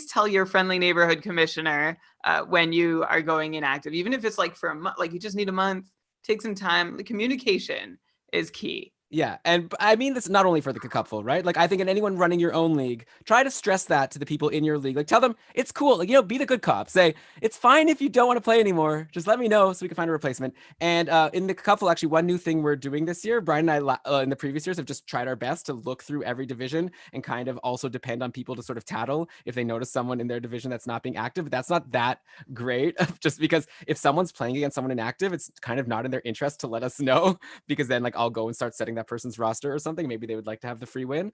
tell your friendly neighborhood commissioner when you are going inactive, even if it's like for a month. Like, you just need a month. Take some time. The communication is key. Yeah, and I mean this not only for the cupful, right? Like, I think in anyone running your own league, try to stress that to the people in your league. Like, tell them it's cool. Like, be the good cop. Say it's fine if you don't want to play anymore. Just let me know so we can find a replacement. And in the cupful, actually, one new thing we're doing this year, Brian and I in the previous years have just tried our best to look through every division and kind of also depend on people to sort of tattle if they notice someone in their division that's not being active. But that's not that great, just because if someone's playing against someone inactive, it's kind of not in their interest to let us know, because then like I'll go and start setting that person's roster or something. Maybe they would like to have the free win.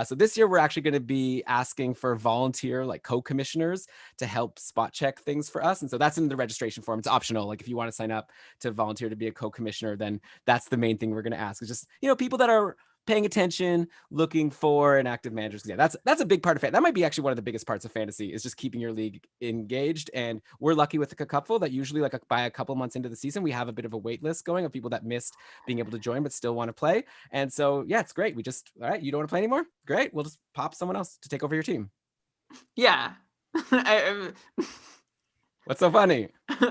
So this year we're actually going to be asking for volunteer like co-commissioners to help spot check things for us. And so that's in the registration form. It's optional. Like, if you want to sign up to volunteer to be a co-commissioner, then that's the main thing we're going to ask. It's just, people that are paying attention, looking for inactive managers. Yeah, that's a big part of it. That might be actually one of the biggest parts of fantasy, is just keeping your league engaged. And we're lucky with the cupful that usually like by a couple months into the season, we have a bit of a wait list going of people that missed being able to join but still want to play. And so yeah, it's great. All right, you don't want to play anymore? Great. We'll just pop someone else to take over your team. Yeah. What's so funny?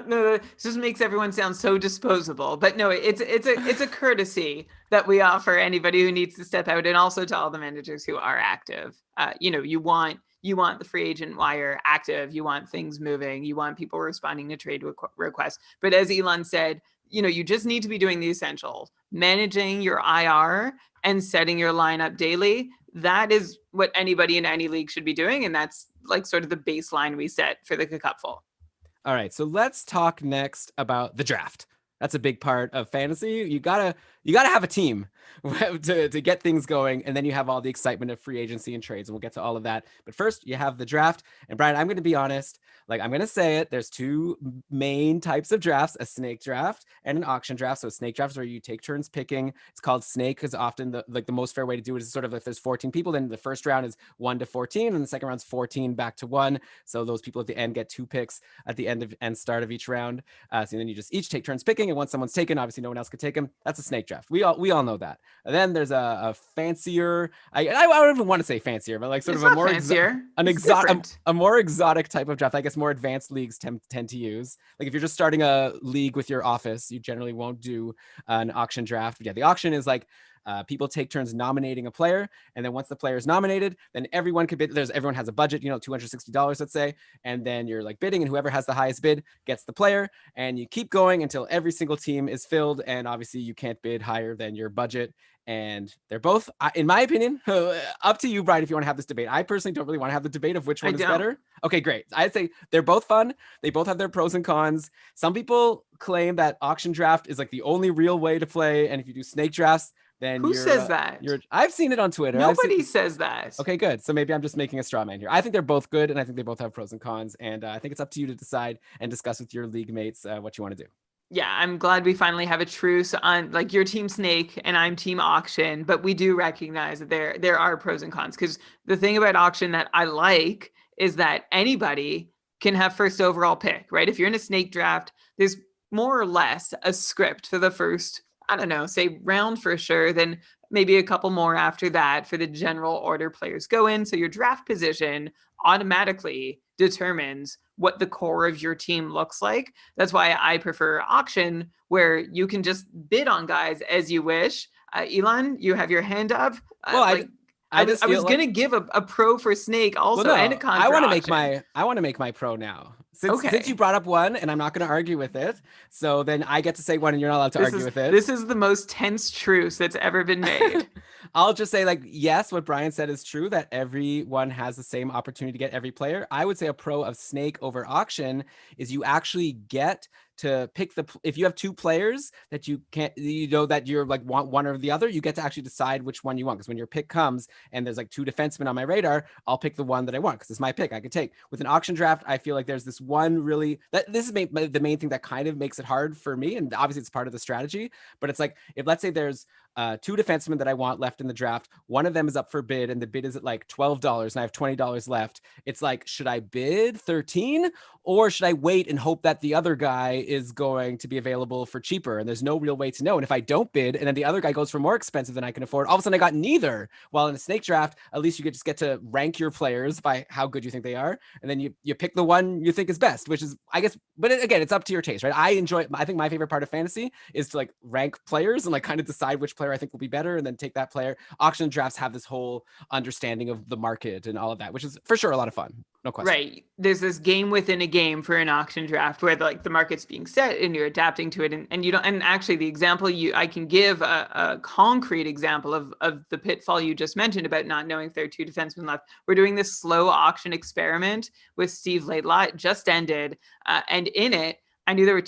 No, it just makes everyone sound so disposable. But no, it's a courtesy that we offer anybody who needs to step out, and also to all the managers who are active. You want the free agent wire active. You want things moving. You want people responding to trade requests. But as Elon said, you just need to be doing the essentials, managing your IR and setting your lineup daily. That is what anybody in any league should be doing, and that's like sort of the baseline we set for the cupful. All right, so let's talk next about the draft. That's a big part of fantasy. You gotta have a team to get things going, and then you have all the excitement of free agency and trades, and we'll get to all of that. But first, you have the draft. And Brian, I'm going to be honest. Like, I'm going to say it. There's two main types of drafts: a snake draft and an auction draft. So a snake draft is where you take turns picking. It's called snake because often the most fair way to do it is sort of, if there's 14 people, then the first round is 1 to 14, and the second round's 14 back to 1. So those people at the end get 2 picks at the end and start of each round. So then you just each take turns picking, and once someone's taken, obviously no one else could take them. That's a snake draft. We all know that. And then there's a fancier. I don't even want to say fancier, but like sort of a more fancier, a more exotic type of draft. I guess more advanced leagues tend to use. Like, if you're just starting a league with your office, you generally won't do an auction draft. But yeah, the auction is like, people take turns nominating a player, and then once the player is nominated, then everyone could bid. Everyone has a budget, $260, let's say, and then you're like bidding, and whoever has the highest bid gets the player, and you keep going until every single team is filled. And obviously, you can't bid higher than your budget. And they're both, in my opinion, up to you, Brian, if you want to have this debate. I personally don't really want to have the debate of which one is better. Okay, great. I'd say they're both fun. They both have their pros and cons. Some people claim that auction draft is like the only real way to play, and if you do snake drafts, then who says that? I've seen it on Twitter. Nobody says that. Okay, good. So maybe I'm just making a straw man here. I think they're both good, and I think they both have pros and cons. And I think it's up to you to decide and discuss with your league mates what you want to do. Yeah, I'm glad we finally have a truce on, like, your team snake and I'm team auction, but we do recognize that there are pros and cons, because the thing about auction that I like is that anybody can have first overall pick, right? If you're in a snake draft, there's more or less a script for the first, I don't know, say round for sure, then maybe a couple more after that for the general order players go in. So your draft position automatically determines what the core of your team looks like. That's why I prefer auction, where you can just bid on guys as you wish. Elon, you have your hand up. Well, I was going to give a pro for snake also, and a con. I want to make my pro now. Since you brought up one, and I'm not going to argue with it, so then I get to say one, and you're not allowed to argue with it. This is the most tense truce that's ever been made. I'll just say, like, yes, what Brian said is true, that everyone has the same opportunity to get every player. I would say a pro of Snake over auction is you actually get to pick if you have two players that you can't, that you're like want one or the other, you get to actually decide which one you want. Because when your pick comes and there's like two defensemen on my radar, I'll pick the one that I want because it's my pick I could take. With an auction draft, I feel like there's this one this is the main thing that kind of makes it hard for me. And obviously it's part of the strategy, but it's like, if let's say there's two defensemen that I want left in the draft, one of them is up for bid and the bid is at like $12 and I have $20 left. It's like, should I bid 13 or should I wait and hope that the other guy is going to be available for cheaper? And there's no real way to know. And if I don't bid and then the other guy goes for more expensive than I can afford, all of a sudden I got neither. While in a snake draft, at least you just get to rank your players by how good you think they are. And then you pick the one you think is best, which is, I guess, but again, it's up to your taste, right? I think my favorite part of fantasy is to like rank players and like kind of decide which player I think will be better and then take that player. Auction drafts have this whole understanding of the market and all of that, which is for sure a lot of fun. No question. Right. There's this game within a game for an auction draft where the market's being set and you're adapting to it. And you don't, and actually the example I can give a concrete example of the pitfall you just mentioned about not knowing if there are two defensemen left. We're doing this slow auction experiment with Steve Laidlaw. It just ended. And in it, I knew there were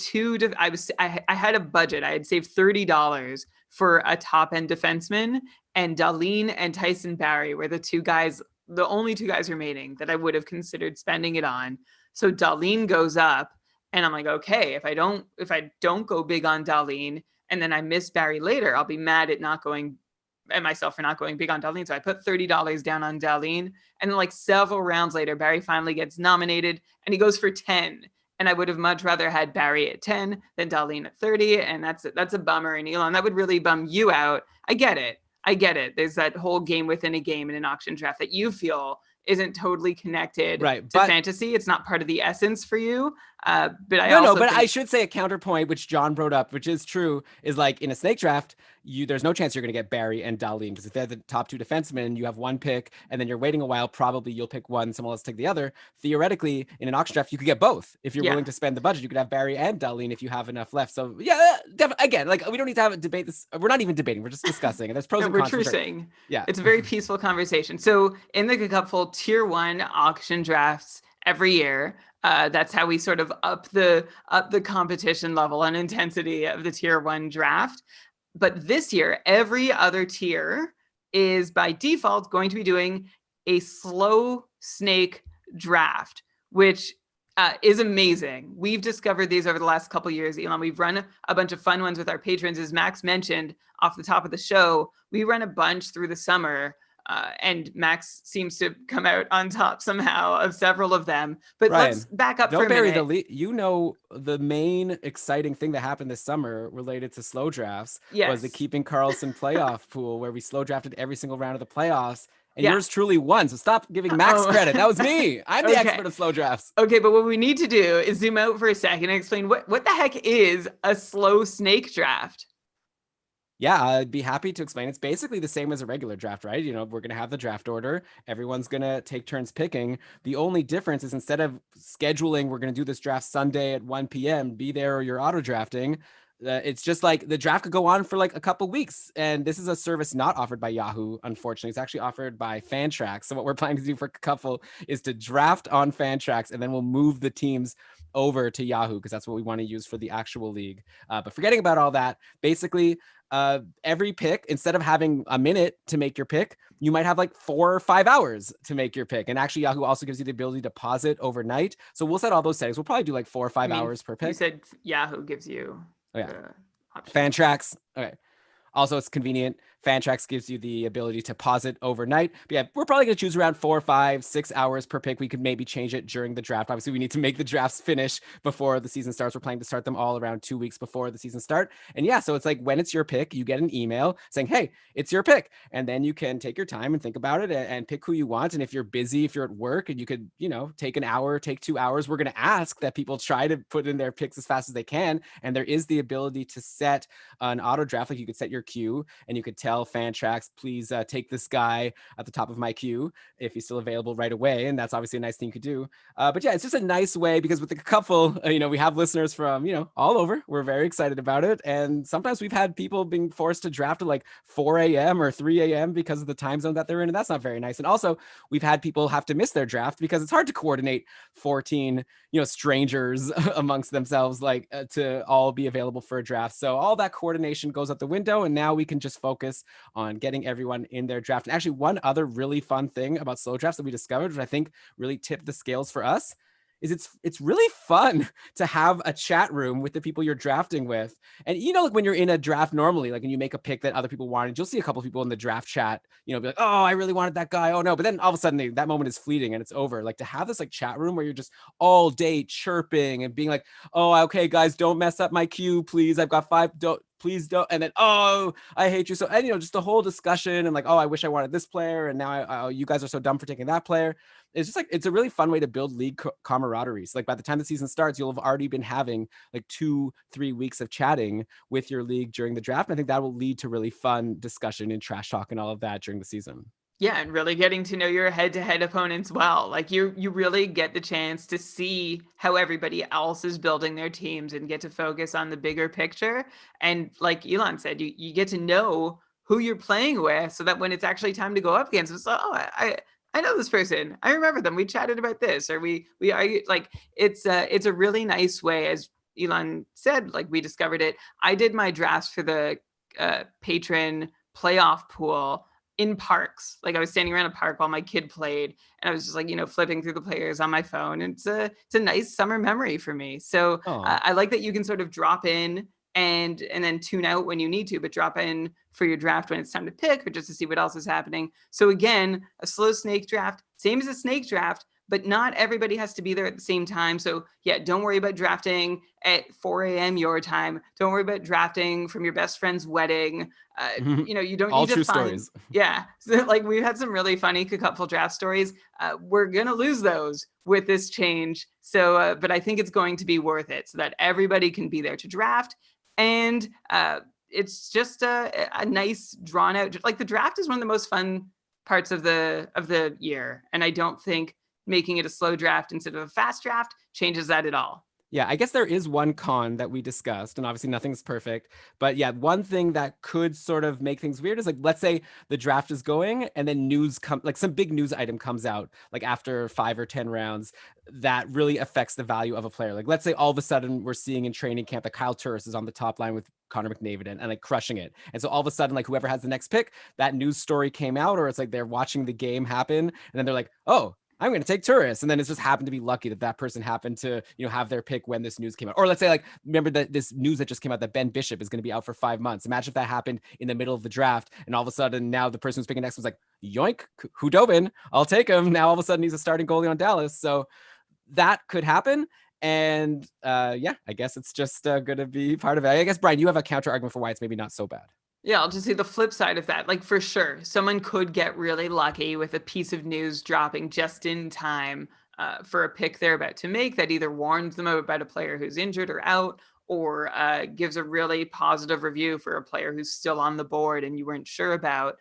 I had a budget. I had saved $30 for a top end defenseman, and Darlene and Tyson Barrie were the only two guys remaining that I would have considered spending it on. So Darlene goes up and I'm like, okay, if I don't go big on Darlene and then I miss Barrie later, I'll be mad at myself for not going big on Darlene. So I put $30 down on Darlene, and then like several rounds later, Barrie finally gets nominated and he goes for 10. And I would have much rather had Barrie at 10 than Darlene at 30. And that's a bummer. And Elon, that would really bum you out. I get it. There's that whole game within a game in an auction draft that you feel isn't totally connected to fantasy. It's not part of the essence for you. But I should say a counterpoint, which John brought up, which is true, is like in a snake draft, there's no chance you're going to get Barrie and Darlene, because if they're the top two defensemen, you have one pick and then you're waiting a while, probably you'll pick one, someone else take the other. Theoretically, in an auction draft, you could get both. If you're willing to spend the budget, you could have Barrie and Darlene if you have enough left. So yeah, again, like we don't need to have a debate. We're not even debating. We're just discussing. And there's pros and cons. We're trucing. Yeah. It's a very peaceful conversation. So in the Cupful Tier 1 auction drafts every year, that's how we sort of up the competition level and intensity of the Tier 1 draft. But this year, every other tier is by default going to be doing a slow snake draft, which is amazing. We've discovered these over the last couple of years, Elon. We've run a bunch of fun ones with our patrons. As Max mentioned off the top of the show, we run a bunch through the summer. And Max seems to come out on top somehow of several of them. But Ryan, let's back up for a minute. The main exciting thing that happened this summer related to slow drafts was the Keeping Karlsson playoff pool, where we slow drafted every single round of the playoffs. And yours truly won. So stop giving Max credit. That was me. I'm the expert of slow drafts. Okay, but what we need to do is zoom out for a second and explain what the heck is a slow snake draft. Yeah, I'd be happy to explain. It's basically the same as a regular draft, right? We're going to have the draft order. Everyone's going to take turns picking. The only difference is instead of scheduling, we're going to do this draft Sunday at 1 p.m., be there or you're auto drafting. It's just like the draft could go on for like a couple weeks. And this is a service not offered by Yahoo, unfortunately. It's actually offered by Fantrax. So what we're planning to do for Cupful is to draft on Fantrax, and then we'll move the teams over to Yahoo, because that's what we want to use for the actual league. But forgetting about all that, basically, every pick, instead of having a minute to make your pick, you might have like 4 or 5 hours to make your pick. And actually Yahoo also gives you the ability to pause it overnight. So we'll set all those settings. We'll probably do like 4 or 5 hours per pick. You said Yahoo gives you Fantrax. Okay. Also, it's convenient. Fantrax gives you the ability to pause it overnight. But yeah, we're probably going to choose around 4, 5, 6 hours per pick. We could maybe change it during the draft. Obviously, we need to make the drafts finish before the season starts. We're planning to start them all around 2 weeks before the season start. And yeah, so it's like when it's your pick, you get an email saying, hey, it's your pick. And then you can take your time and think about it and pick who you want. And if you're busy, if you're at work and you could, take an hour, take 2 hours, we're going to ask that people try to put in their picks as fast as they can. And there is the ability to set an auto draft. Like you could set your queue and you could tell tell Fantrax, please take this guy at the top of my queue if he's still available right away. And that's obviously a nice thing you could do. But yeah, it's just a nice way because with the couple, we have listeners from, all over. We're very excited about it. And sometimes we've had people being forced to draft at like 4 a.m. or 3 a.m. because of the time zone that they're in. And that's not very nice. And also we've had people have to miss their draft because it's hard to coordinate 14, strangers amongst themselves, like to all be available for a draft. So all that coordination goes out the window. And now we can just focus on getting everyone in their draft. And actually one other really fun thing about slow drafts that we discovered, which I think really tipped the scales for us, is it's really fun to have a chat room with the people you're drafting with. And like when you're in a draft normally, like when you make a pick that other people wanted, you'll see a couple of people in the draft chat, be like, oh, I really wanted that guy. Oh no. But then all of a sudden that moment is fleeting and it's over. Like to have this like chat room where you're just all day chirping and being like, oh, okay, guys, don't mess up my queue, please. I've got 5, please don't. And then, oh, I hate you. So, and just the whole discussion and like, oh, I wish I wanted this player. And now you guys are so dumb for taking that player. It's just like, it's a really fun way to build league camaraderie. So like by the time the season starts, you'll have already been having like 2-3 weeks of chatting with your league during the draft. And I think that will lead to really fun discussion and trash talk and all of that during the season. Yeah, and really getting to know your head-to-head opponents well. Like you really get the chance to see how everybody else is building their teams and get to focus on the bigger picture. And like Elon said, you get to know who you're playing with so that when it's actually time to go up against them, so I know this person. I remember them. We chatted about this, or we argued. Like it's a really nice way, as Elon said. Like we discovered it. I did my drafts for the patron playoff pool in parks. Like I was standing around a park while my kid played, and I was just like, flipping through the players on my phone. And it's a nice summer memory for me. So I like that you can sort of drop in and then tune out when you need to, but drop in for your draft when it's time to pick or just to see what else is happening. So again, a slow snake draft, same as a snake draft, but not everybody has to be there at the same time. So yeah, don't worry about drafting at 4 a.m. your time. Don't worry about drafting from your best friend's wedding. You don't all need true to find, stories. Yeah. So like we've had some really funny couple draft stories. We're going to lose those with this change. So, but I think it's going to be worth it so that everybody can be there to draft. And it's just a nice drawn out, like the draft is one of the most fun parts of the year. And I don't think making it a slow draft instead of a fast draft changes that at all. Yeah, I guess there is one con that we discussed, and obviously nothing's perfect. But yeah, one thing that could sort of make things weird is like, let's say the draft is going and then like some big news item comes out like after 5 or 10 rounds that really affects the value of a player. Like let's say all of a sudden we're seeing in training camp that Kyle Turris is on the top line with Connor McDavid and like crushing it. And so all of a sudden, like whoever has the next pick, that news story came out, or it's like they're watching the game happen and then they're like, oh, I'm going to take Turris. And then it's just happened to be lucky that person happened to, have their pick when this news came out. Or let's say like, remember that this news that just came out that Ben Bishop is going to be out for 5 months. Imagine if that happened in the middle of the draft and all of a sudden now the person who's picking next was like, yoink, Hudobin, I'll take him. Now all of a sudden he's a starting goalie on Dallas. So that could happen. And I guess it's just going to be part of it. I guess, Brian, you have a counter argument for why it's maybe not so bad. Yeah, I'll just say the flip side of that. Like for sure, someone could get really lucky with a piece of news dropping just in time for a pick they're about to make that either warns them about a player who's injured or out, or gives a really positive review for a player who's still on the board and you weren't sure about.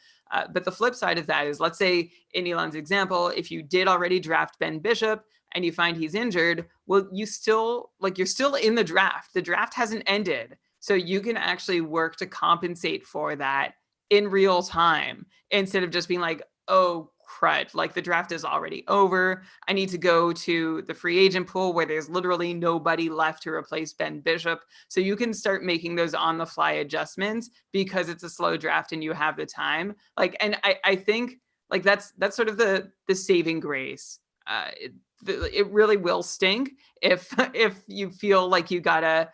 But the flip side of that is, let's say in Elon's example, if you did already draft Ben Bishop and you find he's injured, well, you're still in the draft. The draft hasn't ended. So you can actually work to compensate for that in real time instead of just being like, oh, crud, like the draft is already over. I need to go to the free agent pool where there's literally nobody left to replace Ben Bishop. So you can start making those on the fly adjustments because it's a slow draft and you have the time. Like, and I think like that's sort of the saving grace. It really will stink if you feel like you gotta,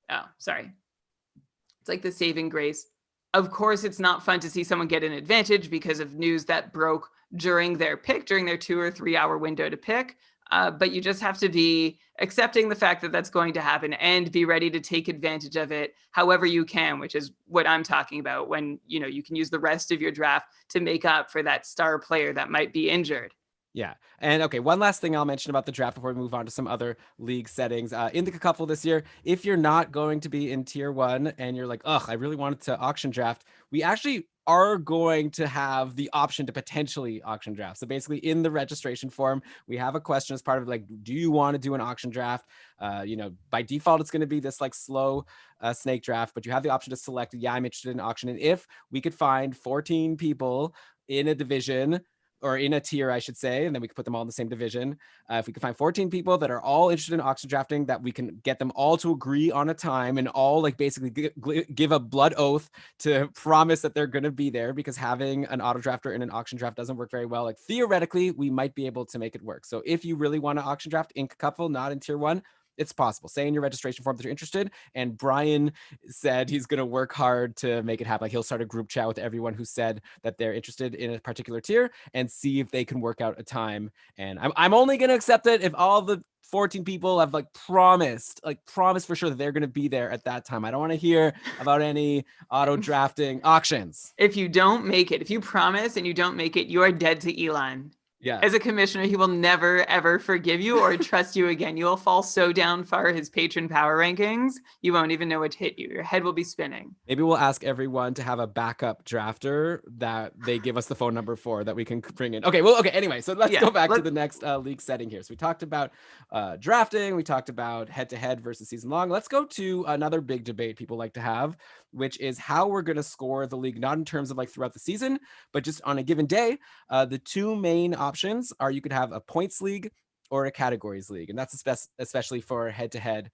it's like the saving grace. Of course, it's not fun to see someone get an advantage because of news that broke during their pick, during their 2 or 3 hour window to pick. But you just have to be accepting the fact that that's going to happen and be ready to take advantage of it however you can, which is what I'm talking about when, you can use the rest of your draft to make up for that star player that might be injured. Yeah. And okay, one last thing I'll mention about the draft before we move on to some other league settings. In the Cacuffle this year, if you're not going to be in tier 1 and you're like, ugh, I really wanted to auction draft, we actually are going to have the option to potentially auction draft. So basically in the registration form, we have a question as part of like, do you want to do an auction draft? By default, it's going to be this like slow snake draft, but you have the option to select, yeah, I'm interested in auction. And if we could find 14 people in a division or in a tier, I should say, and then we could put them all in the same division. If we could find 14 people that are all interested in auction drafting, that we can get them all to agree on a time and all like basically give a blood oath to promise that they're going to be there, because having an auto drafter in an auction draft doesn't work very well. Like theoretically, we might be able to make it work. So if you really want to auction draft in couple, not in tier 1, it's possible. Say in your registration form that you're interested. And Brian said he's going to work hard to make it happen. Like he'll start a group chat with everyone who said that they're interested in a particular tier and see if they can work out a time. And I'm only going to accept it if all the 14 people have promised for sure that they're going to be there at that time. I don't want to hear about any auto drafting auctions. If you don't make it, if you promise and you don't make it, you are dead to Elon. Yeah. As a commissioner, he will never, ever forgive you or trust you again. You will fall so down far his patron power rankings, you won't even know what hit you. Your head will be spinning. Maybe we'll ask everyone to have a backup drafter that they give us the phone number for that we can bring in. Okay. Anyway, so let's go back to the next league setting here. So we talked about drafting. We talked about head-to-head versus season long. Let's go to another big debate people like to have, which is how we're going to score the league, not in terms of like throughout the season, but just on a given day. The two main options are you could have a points league or a categories league, and that's especially for head-to-head.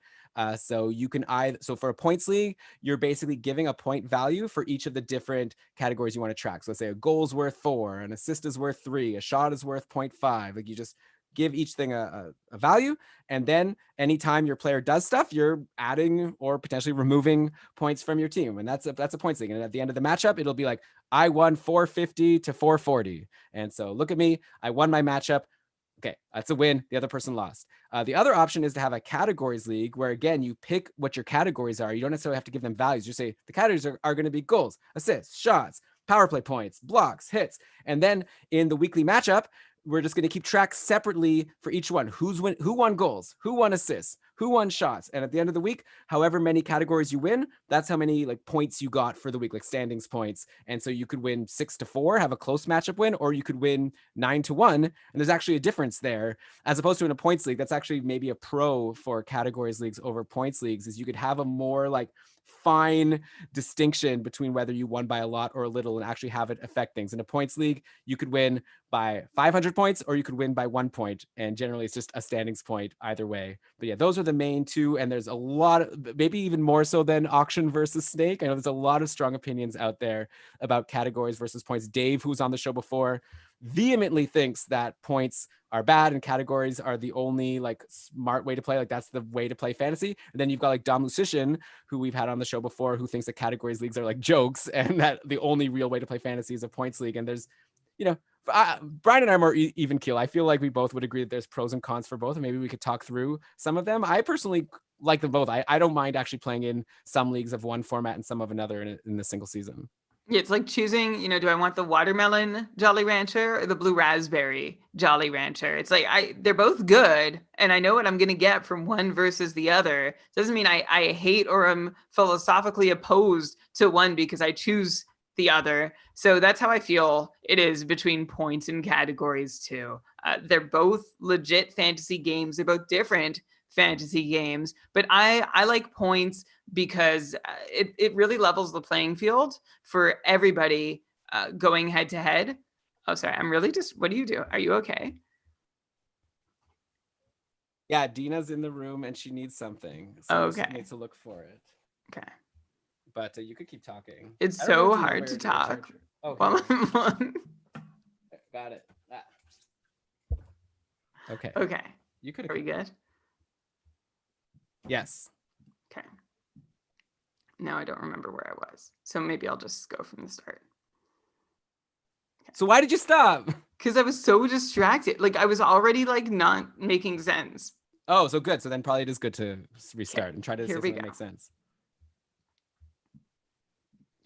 So you can so for a points league, you're basically giving a point value for each of the different categories you want to track. So let's say a goal's worth 4, an assist is worth 3, a shot is worth 0.5. Like you just give each thing a value. And then anytime your player does stuff, you're adding or potentially removing points from your team. And that's a points league. And at the end of the matchup, it'll be like, I won 450 to 440. And so look at me, I won my matchup. Okay, that's a win. The other person lost. The other option is to have a categories league where, again, you pick what your categories are. You don't necessarily have to give them values. You say the categories are going to be goals, assists, shots, power play points, blocks, hits. And then in the weekly matchup, we're just going to keep track separately for each one. Who won goals, who won assists, who won shots. And at the end of the week, however many categories you win, that's how many like points you got for the week, like standings points. And so you could win 6-4, have a close matchup win, or you could win 9-1. And there's actually a difference there, as opposed to in a points league. That's actually maybe a pro for categories leagues over points leagues, is you could have a more like fine distinction between whether you won by a lot or a little and actually have it affect things. In a points league, you could win by 500 points or you could win by 1 point. And generally it's just a standings point either way. But yeah, those are the main two. And there's a lot of, maybe even more so than auction versus snake. I know there's a lot of strong opinions out there about categories versus points. Dave, who's on the show before, vehemently thinks that points are bad and categories are the only like smart way to play. Like that's the way to play fantasy. And then you've got like Dom Lucician, who we've had on the show before, who thinks that categories leagues are like jokes and that the only real way to play fantasy is a points league. And there's, Brian and I are more even keel. I feel like we both would agree that there's pros and cons for both, and maybe we could talk through some of them. I personally like them both. I don't mind actually playing in some leagues of one format and some of another in a single season. Yeah, it's like choosing, do I want the watermelon Jolly Rancher or the blue raspberry Jolly Rancher? It's like they're both good, and I know what I'm going to get from one versus the other. Doesn't mean I hate or am philosophically opposed to one because I choose the other. So that's how I feel it is between points and categories too. They're both legit fantasy games. They're both different fantasy games, but I like points because it really levels the playing field for everybody going head to head. Oh, sorry. I'm really just, what do you do? Are you okay? Yeah, Dina's in the room and she needs something. So Okay. She needs to look for it. Okay. But you could keep talking. It's I don't know so if Dina hard where to your talk. charger- Oh, Well, here. Got it. Okay. okay. You could Are we good? Yes. Okay. Now I don't remember where I was. So maybe I'll just go from the start. So why did you stop? Because I was so distracted. Like I was already like not making sense. Oh, so good. So then probably it is good to restart and try to see Here if we it go. makes sense.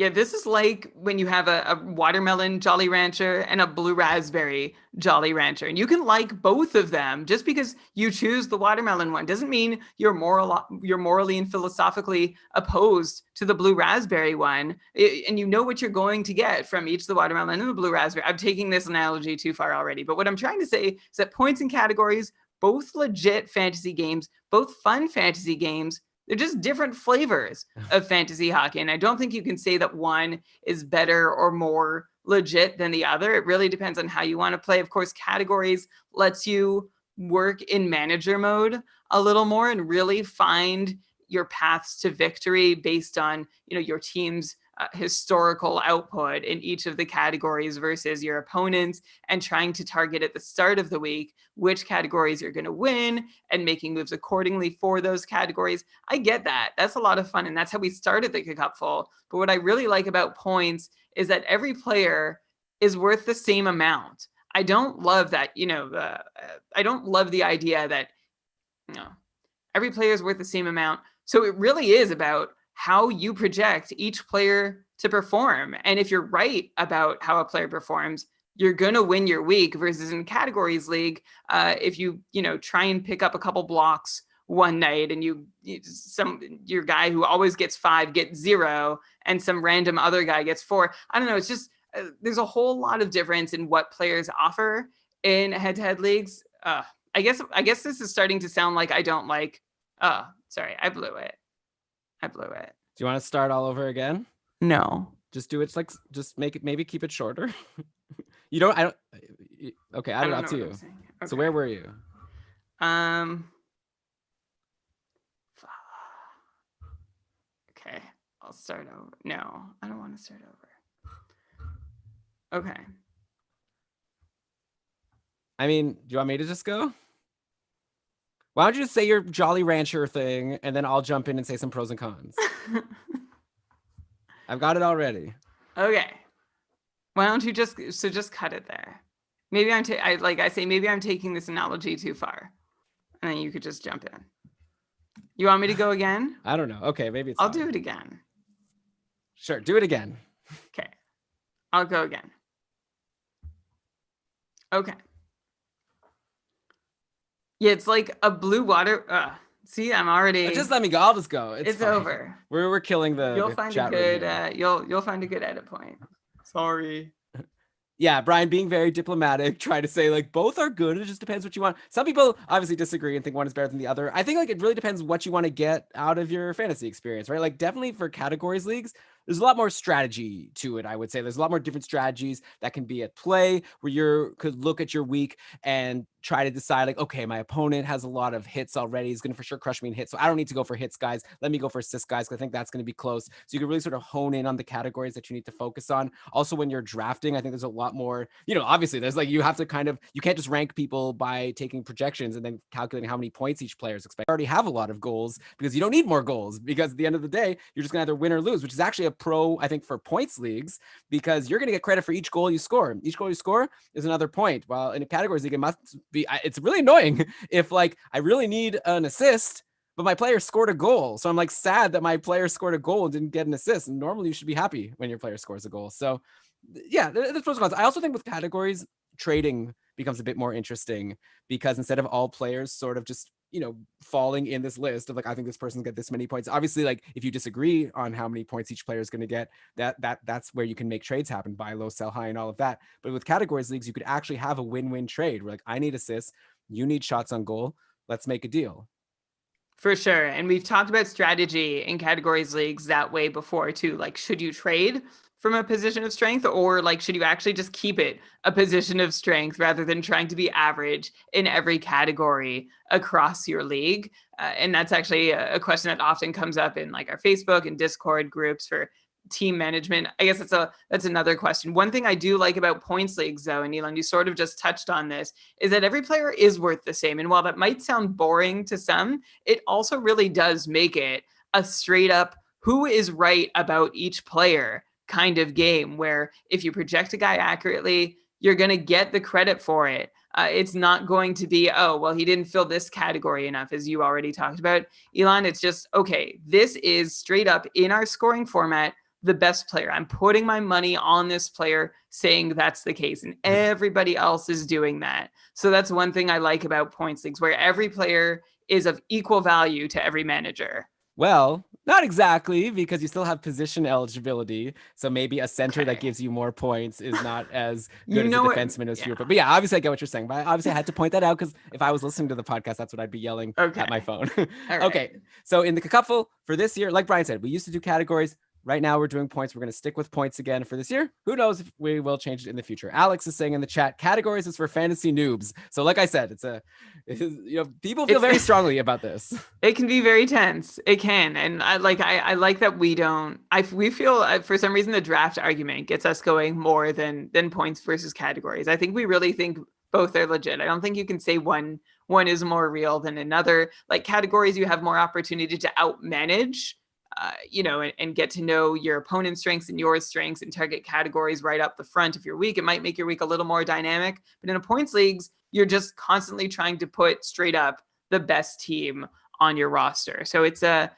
Yeah, this is like when you have a watermelon Jolly Rancher and a blue raspberry Jolly Rancher. And you can like both of them. Just because you choose the watermelon one doesn't mean you're morally and philosophically opposed to the blue raspberry one. And you know what you're going to get from each the watermelon and the blue raspberry. I'm taking this analogy too far already. But what I'm trying to say is that points and categories, both legit fantasy games, both fun fantasy games, they're just different flavors of fantasy hockey. And I don't think you can say that one is better or more legit than the other. It really depends on how you want to play. Of course, categories lets you work in manager mode a little more and really find your paths to victory based on, your team's historical output in each of the categories versus your opponents, and trying to target at the start of the week which categories you're going to win and making moves accordingly for those categories. I get that. That's a lot of fun. And that's how we started the Cupful. But what I really like about points is that every player is worth the same amount. I don't love that, I don't love the idea that, every player is worth the same amount. So it really is about how you project each player to perform. And if you're right about how a player performs, you're going to win your week. Versus in categories league, if you try and pick up a couple blocks one night and your guy who always gets 5 gets 0 and some random other guy gets 4. I don't know. It's just there's a whole lot of difference in what players offer in head-to-head leagues. I guess this is starting to sound like I don't like. Sorry, I blew it. Do you want to start all over again? No. Just do it just make it, maybe keep it shorter. Okay, I don't know, up to you. Okay. So where were you? Okay, I'll start over. No, I don't want to start over. Okay. I mean, do you want me to just go? Why don't you just say your Jolly Rancher thing, and then I'll jump in and say some pros and cons. I've got it already. Okay. Why don't you just cut it there? Maybe maybe I'm taking this analogy too far, and then you could just jump in. You want me to go again? I don't know. Okay, maybe I'll do it again. Sure, do it again. Okay, I'll go again. Okay. Yeah, it's like a blue water. See, I'm already. Just let me go. I'll just go. It's over. We're killing the. You'll find a good. You'll find a good edit point. Sorry. Yeah, Brian being very diplomatic, trying to say like both are good. It just depends what you want. Some people obviously disagree and think one is better than the other. I think like it really depends what you want to get out of your fantasy experience, right? Like definitely for categories leagues, there's a lot more strategy to it. I would say there's a lot more different strategies that can be at play where you could look at your week and try to decide like, okay, my opponent has a lot of hits already. He's going to for sure crush me in hits. So I don't need to go for hits, guys. Let me go for assists, guys, because I think that's going to be close. So you can really sort of hone in on the categories that you need to focus on. Also, when you're drafting, I think there's a lot more, obviously there's like, you have to you can't just rank people by taking projections and then calculating how many points each player is expected. You already have a lot of goals because you don't need more goals, because at the end of the day, you're just going to either win or lose, which is actually a pro, I think, for points leagues, because you're going to get credit for each goal you score. Each goal you score is another point. While in a categories league, it's really annoying if like I really need an assist, but my player scored a goal. So I'm like sad that my player scored a goal and didn't get an assist. And normally you should be happy when your player scores a goal. So yeah, there's pros and cons. I also think with categories, trading becomes a bit more interesting, because instead of all players sort of just, falling in this list of like, I think this person's get this many points. Obviously, like if you disagree on how many points each player is going to get, that's where you can make trades happen, buy low, sell high, and all of that. But with categories leagues, you could actually have a win-win trade where like I need assists, you need shots on goal. Let's make a deal. For sure. And we've talked about strategy in categories leagues that way before too. Like, should you trade from a position of strength, or like, should you actually just keep it a position of strength rather than trying to be average in every category across your league? And that's actually a question that often comes up in like our Facebook and Discord groups for team management. I guess that's another question. One thing I do like about points leagues though, and Elon, you sort of just touched on this, is that every player is worth the same. And while that might sound boring to some, it also really does make it a straight up who is right about each player kind of game, where if you project a guy accurately, you're going to get the credit for it. It's not going to be, oh, well, he didn't fill this category enough, as you already talked about, Elon. It's just, okay, this is straight up in our scoring format. the best player. I'm putting my money on this player saying that's the case, and everybody else is doing that. So that's one thing I like about points leagues, where every player is of equal value to every manager. Well, not exactly, because you still have position eligibility. So maybe a center that Okay. gives you more points is not as You good as a know what- defenseman as fewer. yeah. But yeah, obviously I get what you're saying. But obviously I had to point that out because if I was listening to the podcast, that's what I'd be yelling Okay. at my phone. All right. Okay. So in the Cacuffle for this year, like Brian said, we used to do categories. Right now we're doing points. We're going to stick with points again for this year. Who knows if we will change it in the future. Alex is saying in the chat, categories is for fantasy noobs. So like I said, people feel very strongly about this. It can be very tense. It can, and I like that we don't. We feel for some reason the draft argument gets us going more than points versus categories. I think we really think both are legit. I don't think you can say one is more real than another. Like categories, you have more opportunity to outmanage. And get to know your opponent's strengths and your strengths and target categories right up the front of your week. It might make your week a little more dynamic, but in a points leagues, you're just constantly trying to put straight up the best team on your roster. So it's a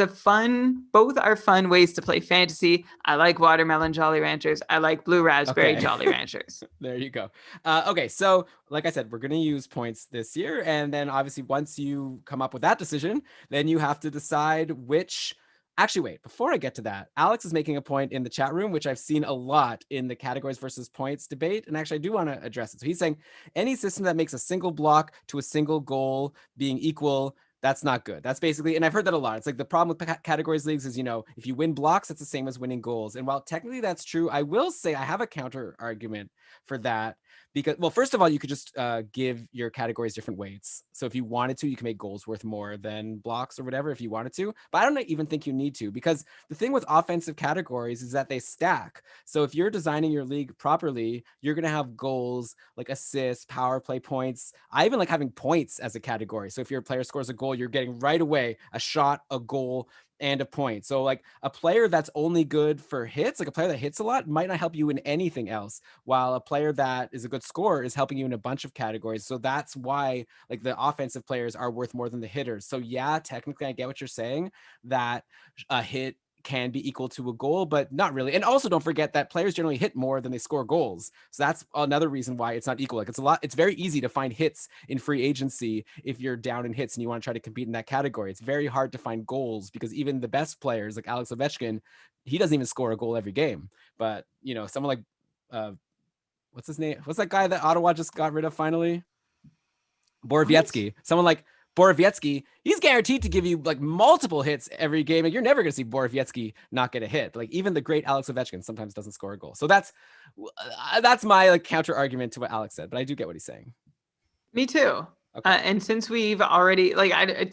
fun, both are fun ways to play fantasy. I like watermelon Jolly Ranchers. I like blue raspberry Jolly Ranchers. There you go. Okay, so like I said, we're going to use points this year. And then obviously once you come up with that decision, then you have to decide which... Actually, wait, before I get to that, Alex is making a point in the chat room, which I've seen a lot in the categories versus points debate. And actually, I do want to address it. So he's saying any system that makes a single block to a single goal being equal, that's not good. That's basically, and I've heard that a lot. It's like the problem with categories leagues is, if you win blocks, it's the same as winning goals. And while technically that's true, I will say I have a counter argument for that. Because, well, first of all, you could just give your categories different weights. So if you wanted to, you can make goals worth more than blocks or whatever if you wanted to. But I don't even think you need to, because the thing with offensive categories is that they stack. So if you're designing your league properly, you're going to have goals like assists, power play points. I even like having points as a category. So if your player scores a goal, you're getting right away a shot, a goal, and a point. So like a player that's only good for hits, like a player that hits a lot, might not help you in anything else, while a player that is a good scorer is helping you in a bunch of categories. So that's why like the offensive players are worth more than the hitters. So yeah, technically I get what you're saying, that a hit can be equal to a goal, but not really. And also don't forget that players generally hit more than they score goals. So that's another reason why it's not equal. Like it's very easy to find hits in free agency if you're down in hits and you want to try to compete in that category. It's very hard to find goals because even the best players like Alex Ovechkin, he doesn't even score a goal every game. But someone like what's his name? What's that guy that Ottawa just got rid of finally? Borowiecki. Someone like Borowiecki, he's guaranteed to give you like multiple hits every game, and you're never going to see Borowiecki not get a hit. Like even the great Alex Ovechkin sometimes doesn't score a goal. So that's my like counter argument to what Alex said, but I do get what he's saying. Me too. Okay. And since we've already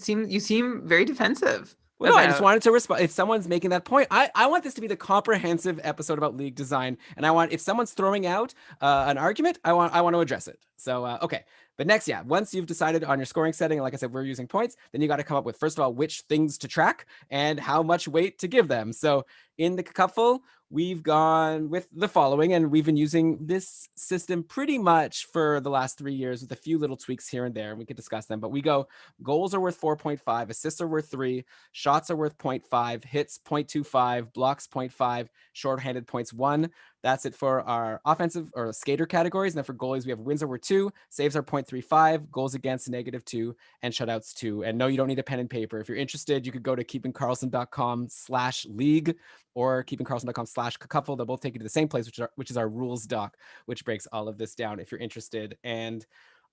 you seem very defensive. Well, no, I just wanted to respond. If someone's making that point, I want this to be the comprehensive episode about league design, and I want, if someone's throwing out an argument, I want to address it. So okay. But next, once you've decided on your scoring setting, and like I said, we're using points, then you got to come up with, first of all, which things to track and how much weight to give them. So in the Cacuffle, we've gone with the following, and we've been using this system pretty much for the last 3 years with a few little tweaks here and there, and we could discuss them. But we go, goals are worth 4.5, assists are worth 3, shots are worth 0.5, hits 0.25, blocks 0.5, shorthanded points 1. That's it for our offensive or skater categories. And then for goalies, we have wins are worth 2, saves are 0.35, goals against -2, and shutouts 2. And no, you don't need a pen and paper. If you're interested, you could go to keepingkarlsson.com/league or keepingkarlsson.com/cacuffle. They'll both take you to the same place, which is our rules doc, which breaks all of this down if you're interested. And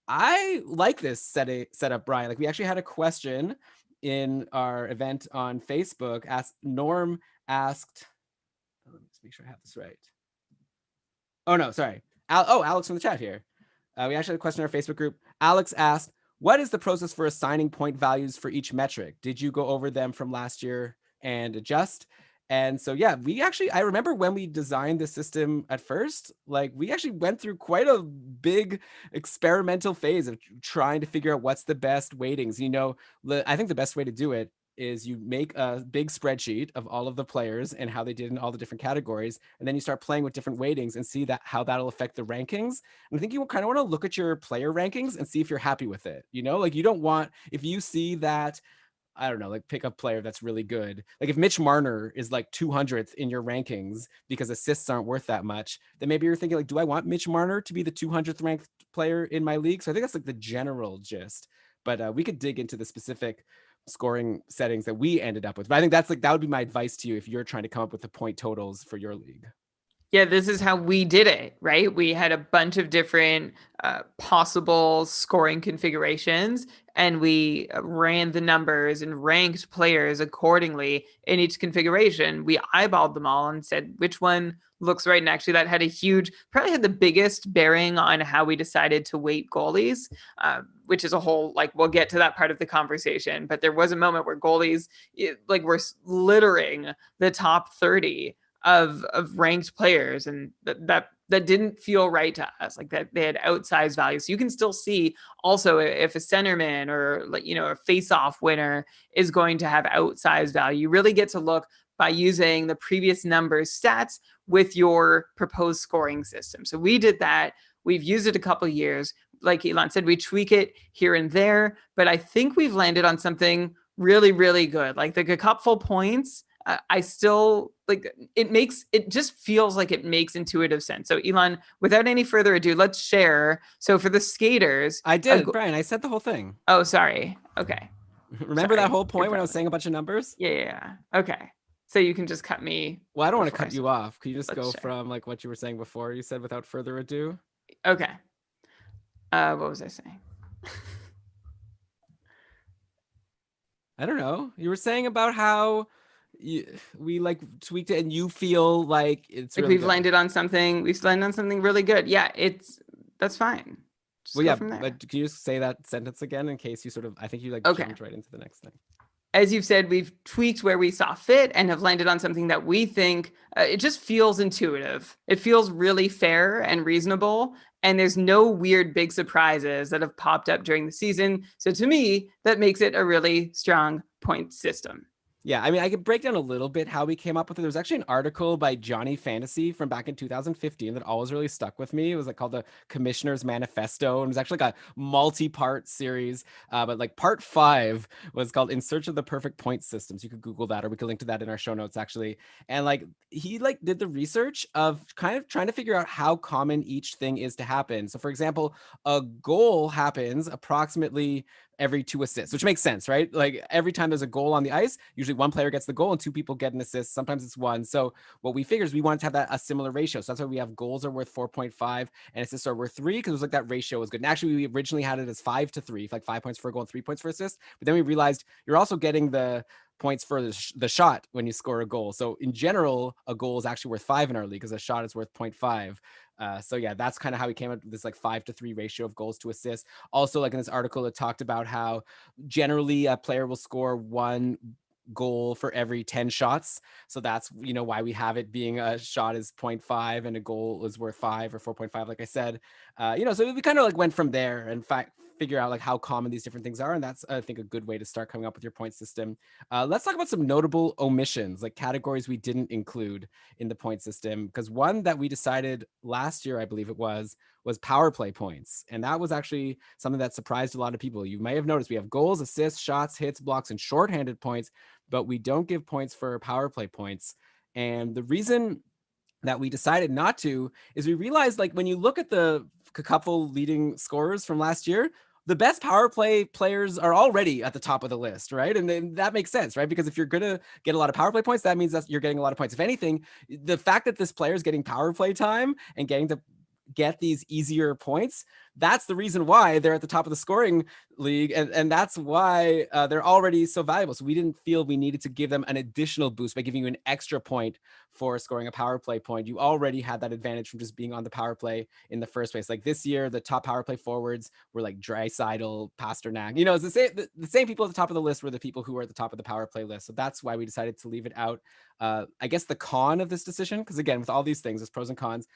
I like this setup, Brian. Like we actually had a question in our event on Facebook. Norm asked, let me just make sure I have this right. Oh, no, sorry. Alex from the chat here. We actually had a question in our Facebook group. Alex asked, what is the process for assigning point values for each metric? Did you go over them from last year and adjust? And so, I remember when we designed the system at first, like we actually went through quite a big experimental phase of trying to figure out what's the best weightings. I think the best way to do it is you make a big spreadsheet of all of the players and how they did in all the different categories. And then you start playing with different weightings and see how that'll affect the rankings. And I think you kind of want to look at your player rankings and see if you're happy with it. Like you don't want, if you see that I don't know, like pick a player that's really good. Like if Mitch Marner is like 200th in your rankings because assists aren't worth that much, then maybe you're thinking like, do I want Mitch Marner to be the 200th ranked player in my league? So I think that's like the general gist, but we could dig into the specific scoring settings that we ended up with. But I think that's like, that would be my advice to you if you're trying to come up with the point totals for your league. Yeah, this is how we did it, right? We had a bunch of different possible scoring configurations, and we ran the numbers and ranked players accordingly in each configuration. We eyeballed them all and said which one looks right. And actually, that had probably had the biggest bearing on how we decided to weight goalies, which is a whole, like, we'll get to that part of the conversation. But there was a moment where goalies, were littering the top 30 of ranked players, and that didn't feel right to us, like that they had outsized value. So you can still see also if a centerman or a face-off winner is going to have outsized value. You really get to look by using the previous numbers stats with your proposed scoring system. So we did that. We've used it a couple of years. Like Elon said, we tweak it here and there, but I think we've landed on something really, really good. Like the couple points, I still like it just feels like it makes intuitive sense. So Elon, without any further ado, let's share. So for the skaters, I did, Brian, I said the whole thing. Oh, sorry. Okay. Remember that whole point when I was saying a bunch of numbers? Yeah. Okay. So you can just cut me. Well, I don't want to cut you off. Could you just go share. from like what you were saying before? You said without further ado. Okay. What was I saying? I don't know. You were saying about how we like tweaked it and you feel like it's like really we've good. landed on something. We've landed on something really good. Yeah, that's fine. Just Well, yeah, from there. but can you just say that sentence again in case you sort of, I think you like Okay. jumped right into the next thing. As you've said, we've tweaked where we saw fit and have landed on something that we think it just feels intuitive. It feels really fair and reasonable. And there's no weird big surprises that have popped up during the season. So to me, that makes it a really strong point system. Yeah, I mean, I could break down a little bit how we came up with it. There was actually an article by Johnny Fantasy from back in 2015 that always really stuck with me. It was like called the Commissioner's Manifesto, and it was actually like a multi-part series. But like part 5 was called In Search of the Perfect Point Systems. You could Google that, or we could link to that in our show notes actually. And like he like did the research of kind of trying to figure out how common each thing is to happen. So for example, a goal happens approximately every 2 assists, which makes sense, right? Like every time there's a goal on the ice, usually one player gets the goal and 2 people get an assist. Sometimes it's 1. So what we figured is we wanted to have that a similar ratio. So that's why we have goals are worth 4.5 and assists are worth 3, because it was like that ratio was good. And actually we originally had it as 5 to 3, like 5 points for a goal and 3 points for assist. But then we realized you're also getting the points for the shot when you score a goal. So in general, a goal is actually worth 5 in our league because a shot is worth 0.5. So yeah, that's kind of how we came up with this like 5 to 3 ratio of goals to assists. Also, like in this article, it talked about how generally a player will score 1 goal for every 10 shots. So that's, why we have it being a shot is 0.5 and a goal is worth 5 or 4.5, like I said. So we kind of like went from there and figure out like how common these different things are. And that's, I think, a good way to start coming up with your point system. Let's talk about some notable omissions, like categories we didn't include in the point system. Because one that we decided last year, I believe it was power play points. And that was actually something that surprised a lot of people. You may have noticed we have goals, assists, shots, hits, blocks, and shorthanded points, but we don't give points for power play points. And the reason that we decided not to is we realized, like, when you look at the couple leading scorers from last year, the best power play players are already at the top of the list, right? And then that makes sense, right? Because if you're going to get a lot of power play points, that means that you're getting a lot of points. If anything, the fact that this player is getting power play time and getting to get these easier points, that's the reason why they're at the top of the scoring league. And that's why they're already so valuable. So we didn't feel we needed to give them an additional boost by giving you an extra point for scoring a power play point. You already had that advantage from just being on the power play in the first place. Like this year, the top power play forwards were like Draisaitl, Pasternak. It's the same people at the top of the list were the people who were at the top of the power play list. So that's why we decided to leave it out. I guess the con of this decision, because again, with all these things, there's pros and cons.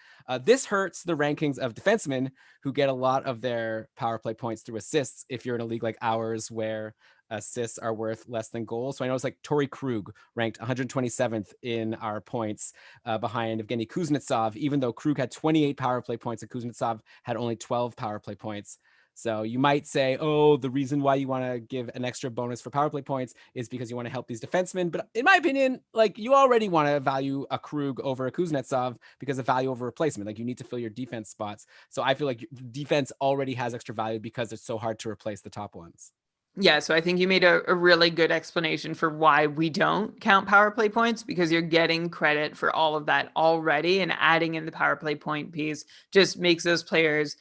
This hurts the rankings of defensemen who get a lot of their power play points through assists if you're in a league like ours where assists are worth less than goals. So I know it's like Torrey Krug ranked 127th in our points behind Evgeny Kuznetsov, even though Krug had 28 power play points and Kuznetsov had only 12 power play points. So you might say, oh, the reason why you want to give an extra bonus for power play points is because you want to help these defensemen. But in my opinion, like you already want to value a Krug over a Kuznetsov because of value over replacement. Like you need to fill your defense spots. So I feel like defense already has extra value because it's so hard to replace the top ones. Yeah, so I think you made a really good explanation for why we don't count power play points, because you're getting credit for all of that already, and adding in the power play point piece just makes those players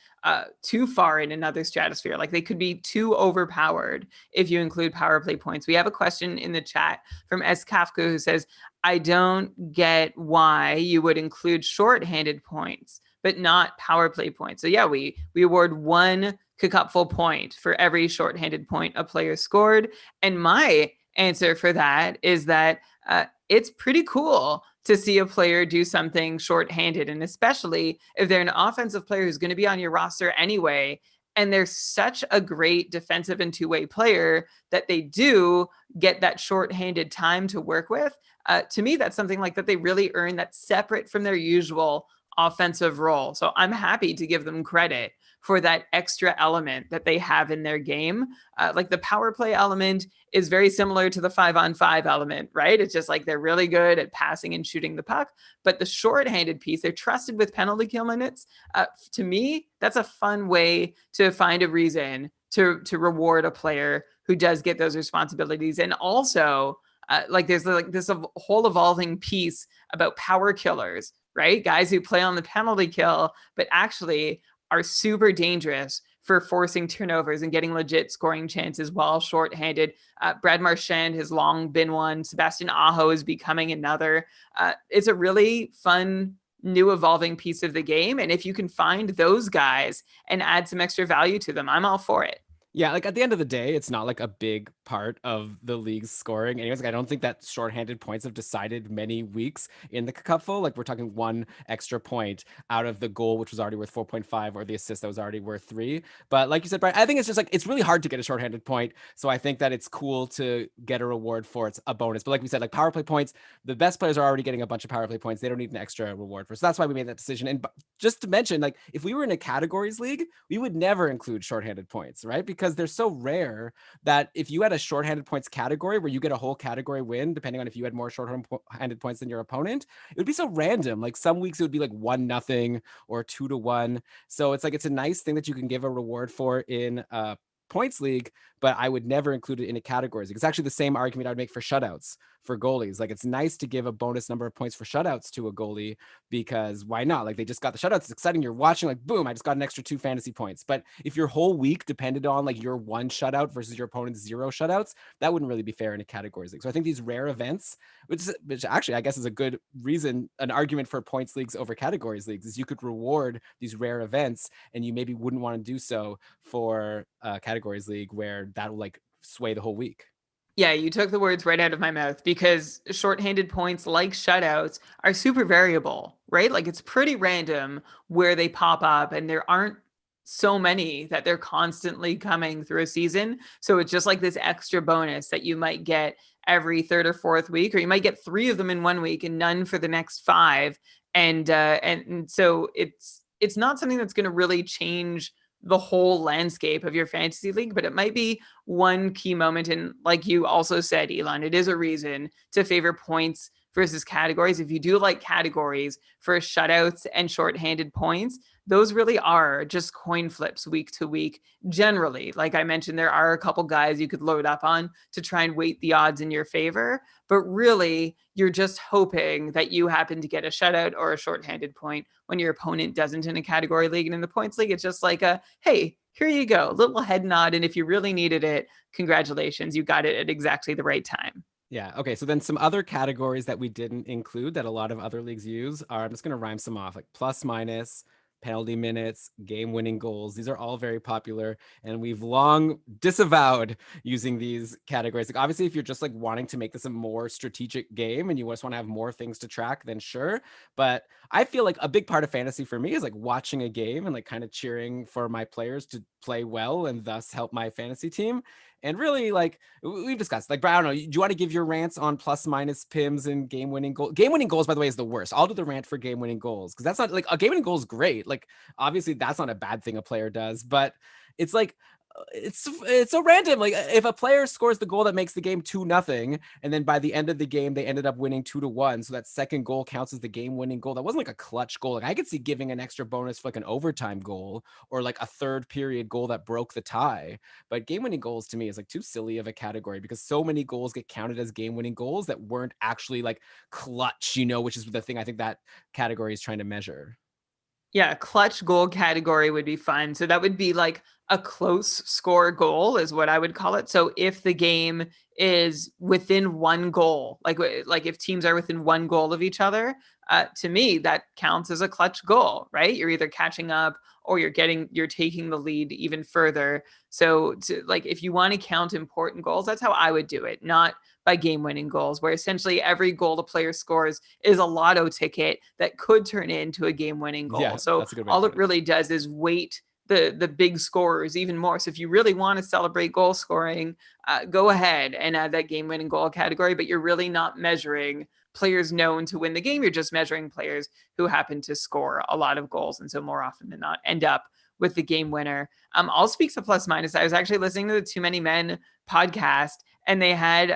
too far in another stratosphere. Like they could be too overpowered if you include power play points. We have a question in the chat from S. Kafka who says, I don't get why you would include shorthanded points, but not power play points. So yeah, we award one cupful point for every shorthanded point a player scored. And my answer for that is that it's pretty cool to see a player do something shorthanded, and especially if they're an offensive player who's going to be on your roster anyway, and they're such a great defensive and two-way player that they do get that shorthanded time to work with. To me, that's something like that they really earn, that's separate from their usual offensive role. So I'm happy to give them credit for that extra element that they have in their game. Like the power play element is very similar to the 5-on-5 element, right? It's just like they're really good at passing and shooting the puck. But the shorthanded piece, they're trusted with penalty kill minutes. To me, that's a fun way to find a reason to reward a player who does get those responsibilities. And also, like there's like this whole evolving piece about power killers, right? Guys who play on the penalty kill, but actually are super dangerous for forcing turnovers and getting legit scoring chances while shorthanded. Brad Marchand has long been one. Sebastian Aho is becoming another. It's a really fun, new evolving piece of the game. And if you can find those guys and add some extra value to them, I'm all for it. Yeah, like at the end of the day, it's not like a big part of the league's scoring. Anyways, like I don't think that shorthanded points have decided many weeks in the cupful. Like we're talking one extra point out of the goal, which was already worth 4.5, or the assist that was already worth 3. But like you said, Brian, I think it's just like it's really hard to get a shorthanded point. So I think that it's cool to get a reward for it's a bonus. But like we said, like power play points, the best players are already getting a bunch of power play points. They don't need an extra reward for. So that's why we made that decision. And just to mention, like if we were in a categories league, we would never include shorthanded points, right? Because they're so rare that if you had a shorthanded points category where you get a whole category win, depending on if you had more shorthanded points than your opponent, it would be so random. Like some weeks it would be like 1-0 or 2-1. So it's like, it's a nice thing that you can give a reward for in points league, but I would never include it in a categories. It's actually the same argument I would make for shutouts for goalies. Like it's nice to give a bonus number of points for shutouts to a goalie, because why not? Like they just got the shutouts. It's exciting. You're watching like, boom, I just got an extra 2 fantasy points. But if your whole week depended on like your 1 shutout versus your opponent's 0 shutouts, that wouldn't really be fair in a categories league. So I think these rare events, which actually I guess is a good reason, an argument for points leagues over categories leagues, is you could reward these rare events, and you maybe wouldn't want to do so for a categories league where that will like sway the whole week. Yeah, you took the words right out of my mouth, because shorthanded points like shutouts are super variable, right? Like it's pretty random where they pop up, and there aren't so many that they're constantly coming through a season. So it's just like this extra bonus that you might get every third or fourth week, or you might get 3 of them in one week and none for the next 5. And so it's not something that's going to really change the whole landscape of your fantasy league, but it might be one key moment. And like you also said, Elon, it is a reason to favor points versus categories. If you do like categories for shutouts and shorthanded points, those really are just coin flips week to week. Generally, like I mentioned, there are a couple guys you could load up on to try and weight the odds in your favor, but really you're just hoping that you happen to get a shutout or a shorthanded point when your opponent doesn't in a category league. And in the points league, it's just like a, hey, here you go, little head nod. And if you really needed it, congratulations, you got it at exactly the right time. Yeah. Okay. So then some other categories that we didn't include that a lot of other leagues use are, I'm just going to rhyme some off, like plus minus, penalty minutes, game-winning goals. These are all very popular, and we've long disavowed using these categories. Like obviously, if you're just like wanting to make this a more strategic game and you just want to have more things to track, then sure. But I feel like a big part of fantasy for me is like watching a game and like kind of cheering for my players to play well and thus help my fantasy team. And really, like we've discussed, like, I don't know, do you want to give your rants on plus minus PIMs and game-winning goals? Game-winning goals, by the way, is the worst. I'll do the rant for game-winning goals, because that's not like a game-winning goal is great. Like, obviously, that's not a bad thing a player does, but it's like it's so random. Like if a player scores the goal that makes the game 2-0, and then by the end of the game they ended up winning 2-1, so that second goal counts as the game-winning goal. That wasn't like a clutch goal. Like I could see giving an extra bonus for like an overtime goal or like a third period goal that broke the tie. But game-winning goals to me is like too silly of a category because so many goals get counted as game-winning goals that weren't actually like clutch, which is the thing I think that category is trying to measure. Yeah, clutch goal category would be fun. So that would be like a close score goal is what I would call it. So if the game is within one goal, like if teams are within one goal of each other, to me, that counts as a clutch goal, right? You're either catching up or you're taking the lead even further. So if you want to count important goals, that's how I would do it, not by game-winning goals, where essentially every goal the player scores is a lotto ticket that could turn into a game-winning goal. Yeah, so that's a good way all to it put it. really does is weight the big scorers even more. So if you really want to celebrate goal scoring, go ahead and add that game-winning goal category, but you're really not measuring players known to win the game. You're just measuring players who happen to score a lot of goals, and so more often than not end up with the game winner. I'll speak to plus minus. I was actually listening to the Too Many Men podcast, and they had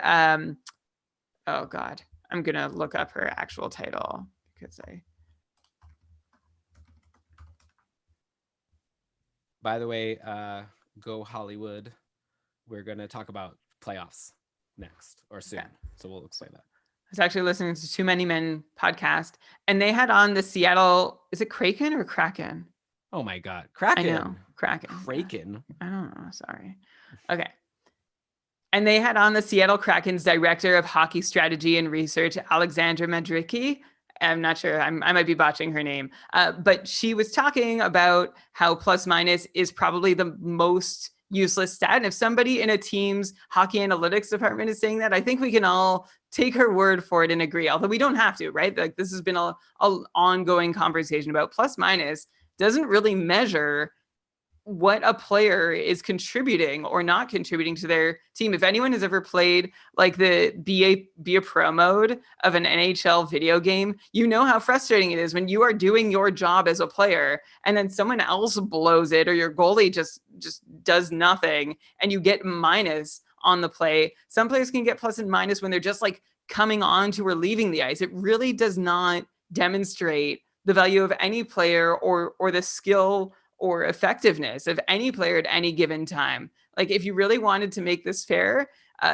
oh god, I'm gonna look up her actual title because By the way, go Hollywood. We're gonna talk about playoffs next or soon, so we'll explain that. I was actually listening to Too Many Men podcast, and they had on the Seattle. Is it Kraken or Kraken? Oh my god, Kraken! I know, Kraken. Kraken. I don't know. Sorry. Okay. And they had on the Seattle Kraken's director of hockey strategy and research, Alexandra Madricki. I'm not sure. I might be botching her name. But she was talking about how plus minus is probably the most useless stat. And if somebody in a team's hockey analytics department is saying that, I think we can all take her word for it and agree, although we don't have to, right? Like this has been a ongoing conversation about plus minus doesn't really measure what a player is contributing or not contributing to their team. If anyone has ever played like the be a pro mode of an NHL video game, you know how frustrating it is when you are doing your job as a player and then someone else blows it or your goalie just does nothing and you get minus on the play. Some players can get plus and minus when they're just like coming on to or leaving the ice. It really does not demonstrate the value of any player or the skill or effectiveness of any player at any given time. Like if you really wanted to make this fair,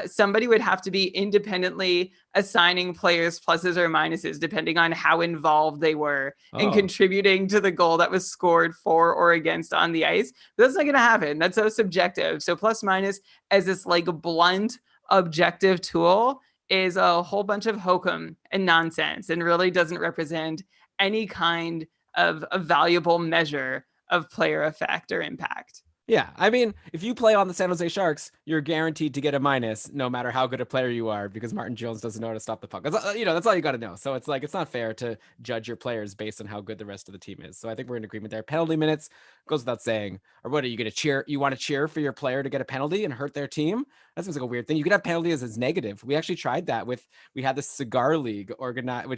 somebody would have to be independently assigning players pluses or minuses depending on how involved they were in contributing to the goal that was scored for or against on the ice. But that's not going to happen. That's so subjective. So plus minus as this like blunt objective tool is a whole bunch of hokum and nonsense and really doesn't represent any kind of a valuable measure of player effect or impact. Yeah, I mean, if you play on the San Jose Sharks, you're guaranteed to get a minus no matter how good a player you are because Martin Jones doesn't know how to stop the puck. That's, that's all you got to know. So it's like, it's not fair to judge your players based on how good the rest of the team is. So I think we're in agreement there. Penalty minutes goes without saying. Or what are you going to cheer? You want to cheer for your player to get a penalty and hurt their team? That seems like a weird thing. You could have penalties as negative. We actually tried that we had the Cigar League organized,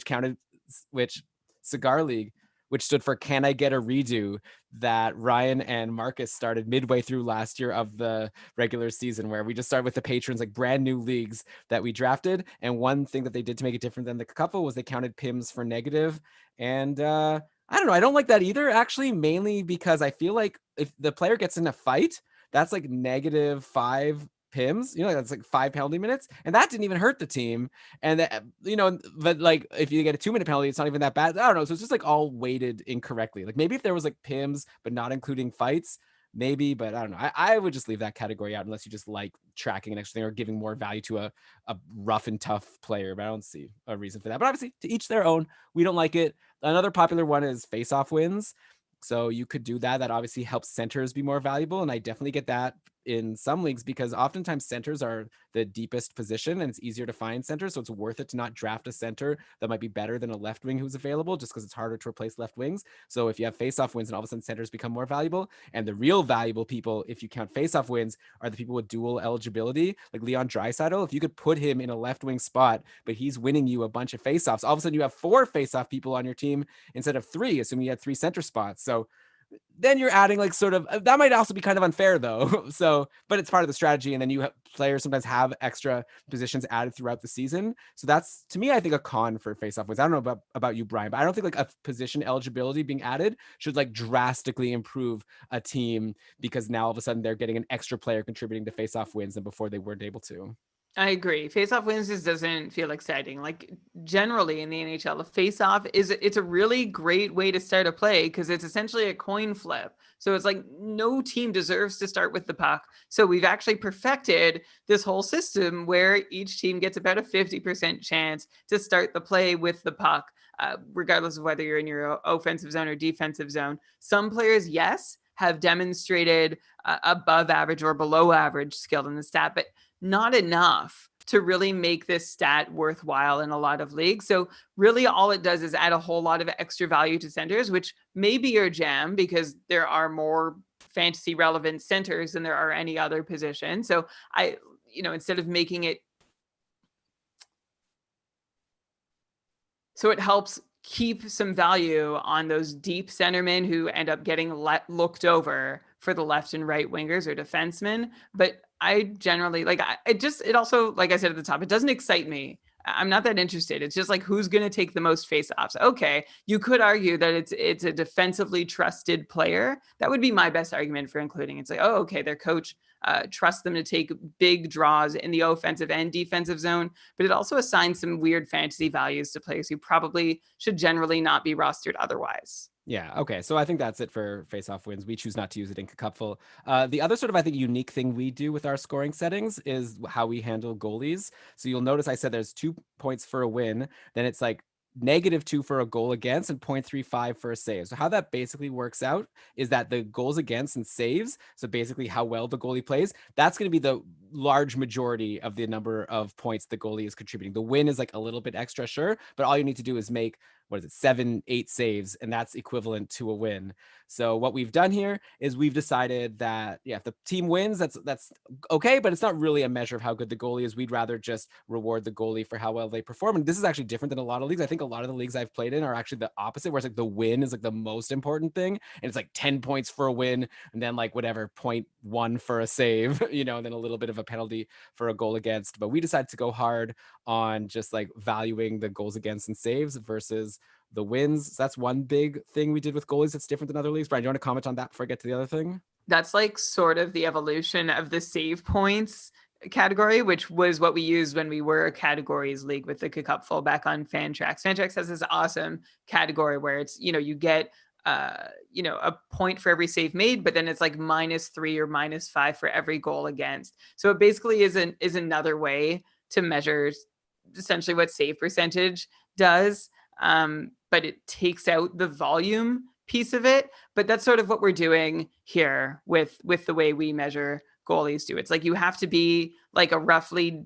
which stood for Can I Get a Redo, that Ryan and Marcus started midway through last year of the regular season, where we just started with the patrons, like brand new leagues that we drafted. And one thing that they did to make it different than the couple was they counted PIMs for negative. And I don't know, I don't like that either, actually, mainly because I feel like if the player gets in a fight, that's like -5 PIMs, that's like 5 penalty minutes, and that didn't even hurt the team. And that, but like if you get a 2-minute penalty, it's not even that bad. I don't know. So it's just like all weighted incorrectly. Like maybe if there was like PIMs, but not including fights, maybe, but I don't know. I would just leave that category out unless you just like tracking an extra thing or giving more value to a rough and tough player. But I don't see a reason for that. But obviously, to each their own. We don't like it. Another popular one is face-off wins. So you could do that. That obviously helps centers be more valuable. And I definitely get that in some leagues because oftentimes centers are the deepest position and it's easier to find centers. So it's worth it to not draft a center that might be better than a left wing who's available just because it's harder to replace left wings. So if you have face-off wins, and all of a sudden centers become more valuable. And the real valuable people, if you count face-off wins, are the people with dual eligibility, like Leon Draisaitl. If you could put him in a left wing spot, but he's winning you a bunch of face-offs, all of a sudden you have 4 face-off people on your team instead of 3, assuming you had 3 center spots. So then you're adding like sort of that might also be kind of unfair though. So, but it's part of the strategy. And then you have players sometimes have extra positions added throughout the season. So that's to me, I think a con for face-off wins. I don't know about you, Brian, but I don't think like a position eligibility being added should like drastically improve a team because now all of a sudden they're getting an extra player contributing to face-off wins than before they weren't able to. I agree. Face-off wins just doesn't feel exciting. Like generally in the NHL, a face-off it's a really great way to start a play because it's essentially a coin flip. So it's like no team deserves to start with the puck. So we've actually perfected this whole system where each team gets about a 50% chance to start the play with the puck, regardless of whether you're in your offensive zone or defensive zone. Some players, yes, have demonstrated above average or below average skill in the stat, but not enough to really make this stat worthwhile in a lot of leagues. So really all it does is add a whole lot of extra value to centers, which may be your jam because there are more fantasy relevant centers than there are any other position. So instead of making it, so it helps keep some value on those deep centermen who end up getting looked over for the left and right wingers or defensemen. But I generally it also, like I said at the top, it doesn't excite me. I'm not that interested. It's just like, who's going to take the most face-offs? Okay, you could argue that it's a defensively trusted player. That would be my best argument for including. It's like, oh, okay, their coach trusts them to take big draws in the offensive and defensive zone, but it also assigns some weird fantasy values to players who probably should generally not be rostered otherwise. Yeah. Okay. So I think that's it for face-off wins. We choose not to use it in Cupful. The other sort of, I think, unique thing we do with our scoring settings is how we handle goalies. So you'll notice I said there's 2 points for a win. Then it's like -2 for a goal against and 0.35 for a save. So how that basically works out is that the goals against and saves, so basically how well the goalie plays, that's going to be the large majority of the number of points the goalie is contributing. The win is like a little bit extra, sure, but all you need to do is make 7, 8 saves, and that's equivalent to a win. So what we've done here is we've decided that, yeah, if the team wins, that's okay, but it's not really a measure of how good the goalie is. We'd rather just reward the goalie for how well they perform. And this is actually different than a lot of leagues. I think a lot of the leagues I've played in are actually the opposite, where it's like the win is like the most important thing. And it's like 10 points for a win, and then like whatever, 0.1 for a save, and then a little bit of a penalty for a goal against. But we decided to go hard on just like valuing the goals against and saves versus the wins. So that's one big thing we did with goalies that's different than other leagues. Brian, do you want to comment on that before I get to the other thing? That's like sort of the evolution of the save points category, which was what we used when we were a categories league with the Cupful back on Fantrax. Fantrax has this awesome category where it's, you get a point for every save made, but then it's like -3 or -5 for every goal against. So it basically is another way to measure essentially what save percentage does. But it takes out the volume piece of it. But that's sort of what we're doing here with the way we measure goalies do. It's like you have to be like a roughly,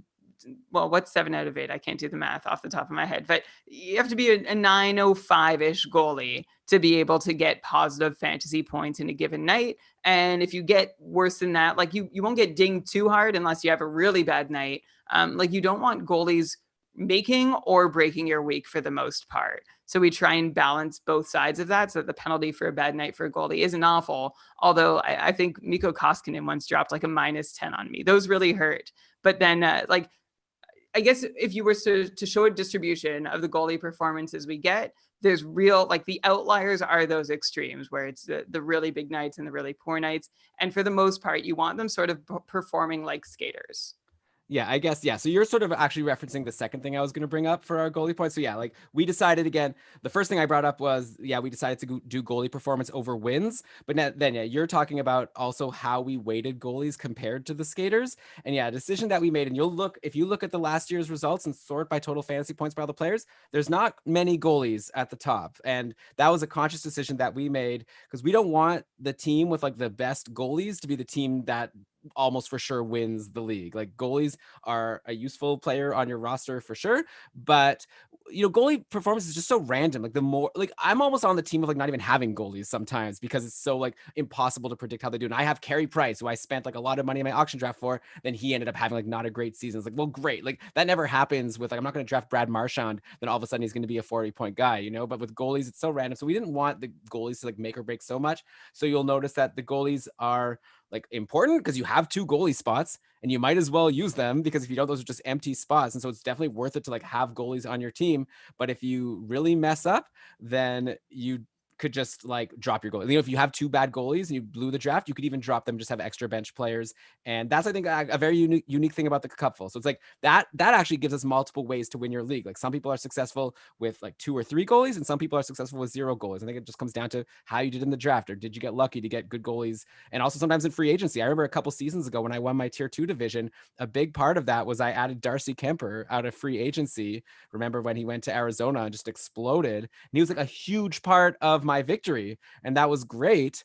well, what's 7 out of 8? I can't do the math off the top of my head, but you have to be a 905-ish goalie to be able to get positive fantasy points in a given night. And if you get worse than that, like you won't get dinged too hard unless you have a really bad night. Like you don't want goalies making or breaking your week for the most part. So we try and balance both sides of that so that the penalty for a bad night for a goalie isn't awful. Although I think Mikko Koskinen once dropped like a -10 on me. Those really hurt. But then I guess if you were to show a distribution of the goalie performances we get, there's real, like the outliers are those extremes where it's the really big nights and the really poor nights. And for the most part, you want them sort of performing like skaters. Yeah, I guess. Yeah. So you're sort of actually referencing the second thing I was going to bring up for our goalie points. So yeah, like we decided again, the first thing I brought up was, yeah, we decided to do goalie performance over wins. But then, yeah, you're talking about also how we weighted goalies compared to the skaters. And yeah, a decision that we made, and if you look at the last year's results and sort by total fantasy points by all the players, there's not many goalies at the top. And that was a conscious decision that we made because we don't want the team with like the best goalies to be the team that almost for sure wins the league. Like goalies are a useful player on your roster for sure, but goalie performance is just so random. Like the more, like I'm almost on the team of like not even having goalies sometimes because it's so like impossible to predict how they do. And I have Carey Price, who I spent like a lot of money in my auction draft for. Then he ended up having like not a great season. It's like, well, great. Like that never happens with like, I'm not going to draft Brad Marchand. Then all of a sudden he's going to be a 40-point guy, but with goalies, it's so random. So we didn't want the goalies to like make or break so much. So you'll notice that the goalies are like important because you have 2 goalie spots and you might as well use them, because if you don't, those are just empty spots. And so it's definitely worth it to like have goalies on your team. But if you really mess up, then you could just like drop your goalie. If you have 2 bad goalies and you blew the draft, you could even drop them, just have extra bench players. And that's, I think, a very unique thing about the cupful. So it's like that actually gives us multiple ways to win your league. Like some people are successful with like 2 or 3 goalies, and some people are successful with 0 goalies. I think it just comes down to how you did in the draft, or did you get lucky to get good goalies? And also sometimes in free agency. I remember a couple seasons ago when I won my tier 2 division, a big part of that was I added Darcy Kemper out of free agency. Remember when he went to Arizona and just exploded? And he was like a huge part of my victory, and that was great.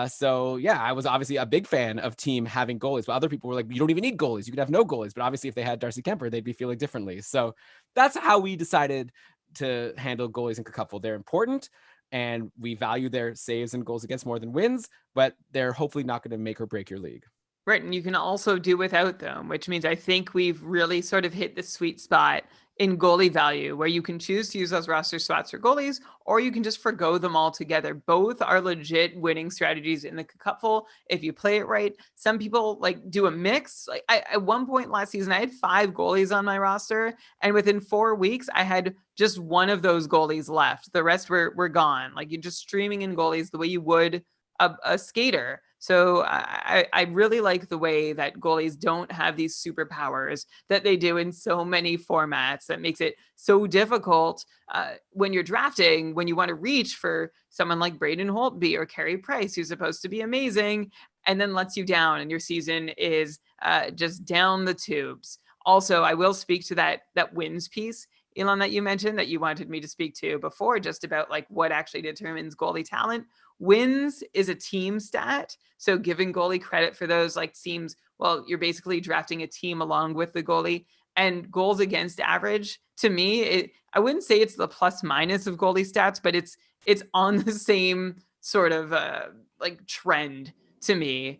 So yeah, I was obviously a big fan of team having goalies, but other people were like, you don't even need goalies. You could have no goalies. But obviously if they had Darcy Kemper, they'd be feeling differently. So that's how we decided to handle goalies in Cupful. They're important and we value their saves and goals against more than wins, but they're hopefully not going to make or break your league. Right. And you can also do without them, which means I think we've really sort of hit the sweet spot in goalie value, where you can choose to use those roster spots for goalies, or you can just forgo them altogether. Both are legit winning strategies in the cupful if you play it right. Some people like do a mix. Like at one point last season, I had 5 goalies on my roster, and within 4 weeks, I had just one of those goalies left. The rest were gone. Like you're just streaming in goalies the way you would a skater. So I really like the way that goalies don't have these superpowers that they do in so many formats. That makes it so difficult when you're drafting, when you want to reach for someone like Braden Holtby or Carey Price, who's supposed to be amazing, and then lets you down and your season is just down the tubes. Also, I will speak to that wins piece, Elon, that you mentioned that you wanted me to speak to before, just about like what actually determines goalie talent. Wins is a team stat. So giving goalie credit for those like seems, well, you're basically drafting a team along with the goalie. And goals against average, to me, I wouldn't say it's the plus minus of goalie stats, but it's on the same sort of like trend to me,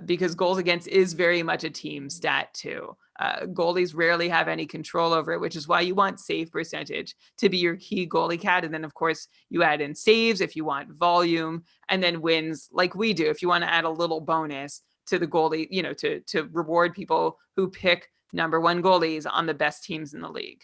because goals against is very much a team stat too. Goalies rarely have any control over it, which is why you want save percentage to be your key goalie cat. And then, of course, you add in saves if you want volume, and then wins like we do if you want to add a little bonus to the goalie, to reward people who pick number 1 goalies on the best teams in the league.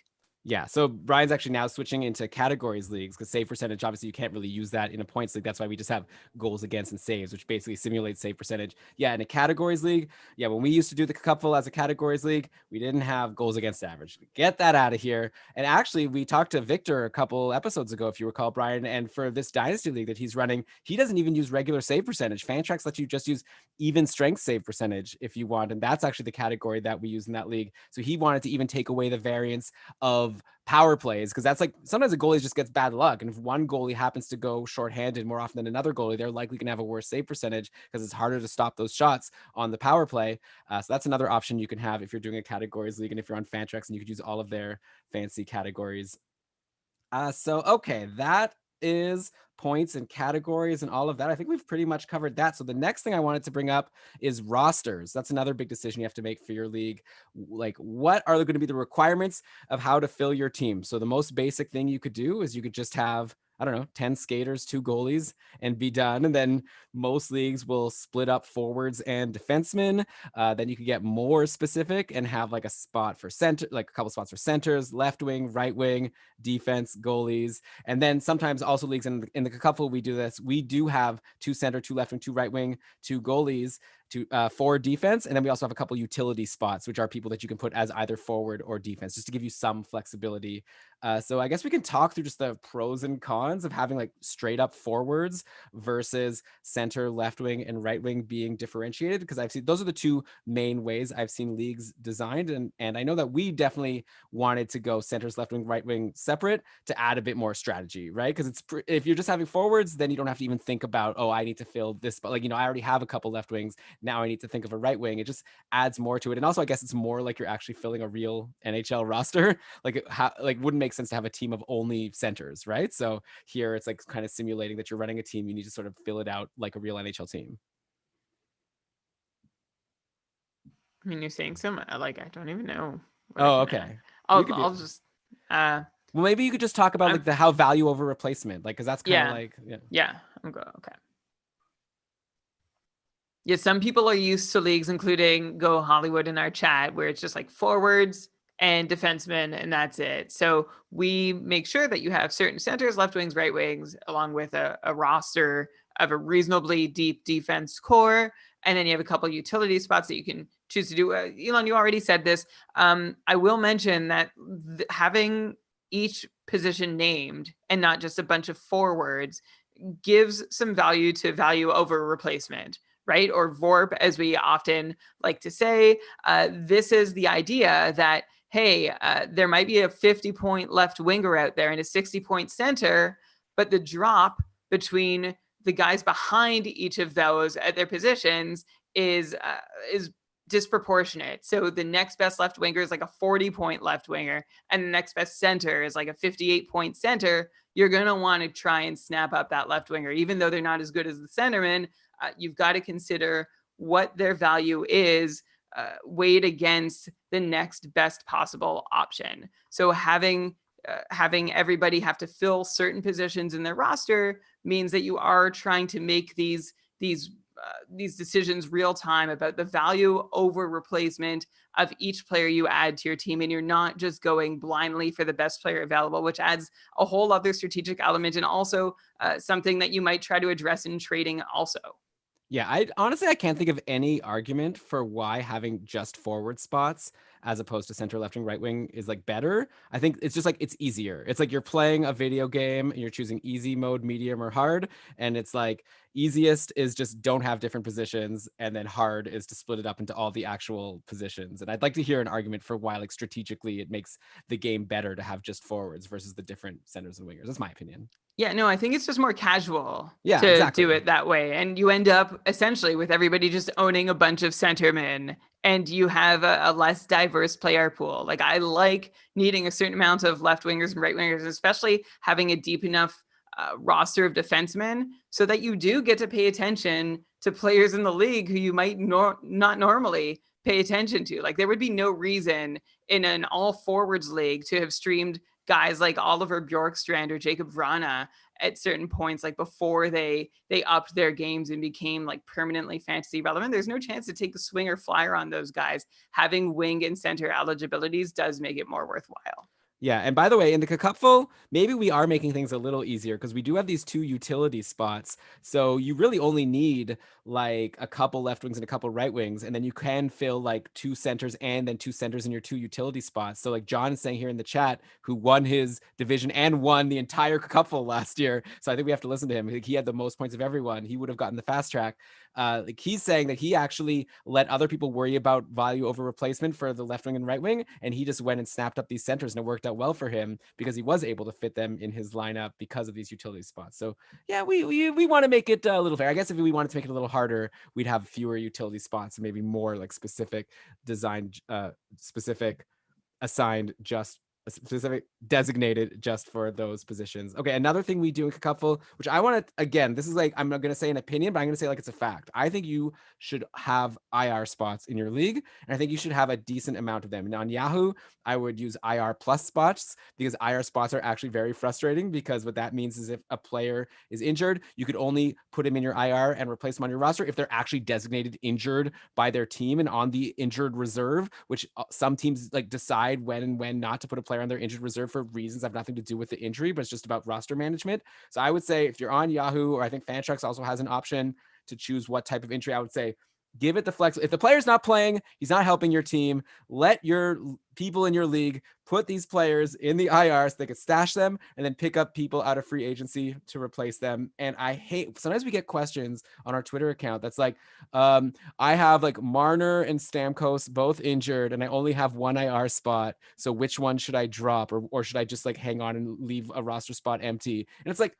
Yeah, so Brian's actually now switching into categories leagues, because save percentage, obviously you can't really use that in a points league. That's why we just have goals against and saves, which basically simulates save percentage. Yeah, in a categories league, yeah, when we used to do the cupful as a categories league, we didn't have goals against average. Get that out of here. And actually, we talked to Victor a couple episodes ago, if you recall, Brian, and for this dynasty league that he's running, he doesn't even use regular save percentage. Fantrax lets you just use even strength save percentage if you want, and that's actually the category that we use in that league. So he wanted to even take away the variance of power plays, because that's like sometimes a goalie just gets bad luck, and if one goalie happens to go shorthanded more often than another goalie, they're likely going to have a worse save percentage because it's harder to stop those shots on the power play. So that's another option you can have if you're doing a categories league and if you're on Fantrax, and you could use all of their fancy categories. So okay, that is points and categories and all of that. I think we've pretty much covered that. So the next thing I wanted to bring up is rosters. That's another big decision you have to make for your league. Like, what are going to be the requirements of how to fill your team? So the most basic thing you could do is you could just have, I don't know, 10 skaters, 2 goalies, and be done. And then most leagues will split up forwards and defensemen. Then you could get more specific and have like a spot for center, like a couple spots for centers, left wing, right wing, defense, goalies. And then sometimes also leagues in the couple, we do this. We do have 2 center, 2 left wing, 2 right wing, 2 goalies, for defense. And then we also have a couple utility spots, which are people that you can put as either forward or defense, just to give you some flexibility. So I guess we can talk through just the pros and cons of having like straight up forwards versus center, left wing, and right wing being differentiated, because I've seen those are the 2 main ways I've seen leagues designed. And I know that we definitely wanted to go centers, left wing, right wing separate to add a bit more strategy, right? Because if you're just having forwards, then you don't have to even think about, oh, I need to fill this, but like, I already have a couple left wings now I need to think of a right wing. It just adds more to it. And also I guess it's more like you're actually filling a real NHL roster. Like wouldn't make sense to have a team of only centers, right? So here it's like kind of simulating that you're running a team. You need to sort of fill it out like a real NHL team. I mean, you're saying some like I don't even know. Oh, okay. I'll just well, maybe you could just talk about like the how value over replacement, like because that's kind of like I'm good. Okay. Yeah, some people are used to leagues, including Go Hollywood in our chat, where it's just like forwards and defensemen, and that's it. So we make sure that you have certain centers, left wings, right wings, along with a roster of a reasonably deep defense core. And then you have a couple utility spots that you can choose to do. Elon, you already said this. I will mention that having each position named and not just a bunch of forwards gives some value to value over replacement, right? Or VORP, as we often like to say. This is the idea that, hey, there might be a 50-point left winger out there and a 60-point center, but the drop between the guys behind each of those at their positions is disproportionate. So the next best left winger is like a 40-point left winger, and the next best center is like a 58-point center. You're going to want to try and snap up that left winger, even though they're not as good as the centerman. You've got to consider what their value is weighed against the next best possible option. So having everybody have to fill certain positions in their roster means that you are trying to make these decisions real time about the value over replacement of each player you add to your team, and you're not just going blindly for the best player available, which adds a whole other strategic element, and also something that you might try to address in trading also. Yeah, I can't think of any argument for why having just forward spots as opposed to center, left wing, right wing is like better. I think it's just like it's easier. It's like you're playing a video game and you're choosing easy mode, medium, or hard, and it's like easiest is just don't have different positions, and then hard is to split it up into all the actual positions. And I'd like to hear an argument for why, like strategically, it makes the game better to have just forwards versus the different centers and wingers. That's my opinion. Yeah, no, I think it's just more casual to exactly do it that way. And you end up essentially with everybody just owning a bunch of centermen, and you have a less diverse player pool. Like I like needing a certain amount of left wingers and right wingers, especially having a deep enough roster of defensemen so that you do get to pay attention to players in the league who you might not normally pay attention to. Like there would be no reason in an all forwards league to have streamed guys like Oliver Bjorkstrand or Jacob Vrana at certain points, like before they upped their games and became like permanently fantasy relevant. There's no chance to take the swing or flyer on those guys. Having wing and center eligibilities does make it more worthwhile. Yeah, and by the way, in the Cupful, maybe we are making things a little easier because we do have these 2 utility spots. So you really only need like a couple left wings and a couple right wings, and then you can fill like 2 centers and then 2 centers in your 2 utility spots. So like John is saying here in the chat, who won his division and won the entire Cupful last year. So I think we have to listen to him. He had the most points of everyone. He would have gotten the fast track. Like he's saying that he actually let other people worry about value over replacement for the left wing and right wing, and he just went and snapped up these centers, and it worked out well for him because he was able to fit them in his lineup because of these utility spots. So yeah, we want to make it a little fair. I guess if we wanted to make it a little harder, we'd have fewer utility spots and maybe more like specific designed, specific assigned just specific designated just for those positions. Okay, another thing we do in Cupful, which I want to, again, this is like, I'm not going to say an opinion, but I'm going to say like it's a fact. I think you should have IR spots in your league, and I think you should have a decent amount of them. And on Yahoo, I would use IR plus spots because IR spots are actually very frustrating because what that means is if a player is injured, you could only put him in your IR and replace him on your roster if they're actually designated injured by their team and on the injured reserve, which some teams like decide when and when not to put a player on their injured reserve for reasons that have nothing to do with the injury, but it's just about roster management. So I would say if you're on Yahoo, or I think Fantrax also has an option to choose what type of injury, I would say give it the flex. If the player's not playing, he's not helping your team, let your people in your league put these players in the IR so they could stash them and then pick up people out of free agency to replace them. And I hate, sometimes we get questions on our Twitter account that's like, I have like Marner and Stamkos both injured and I only have one IR spot. So which one should I drop, or should I just like hang on and leave a roster spot empty? And it's like,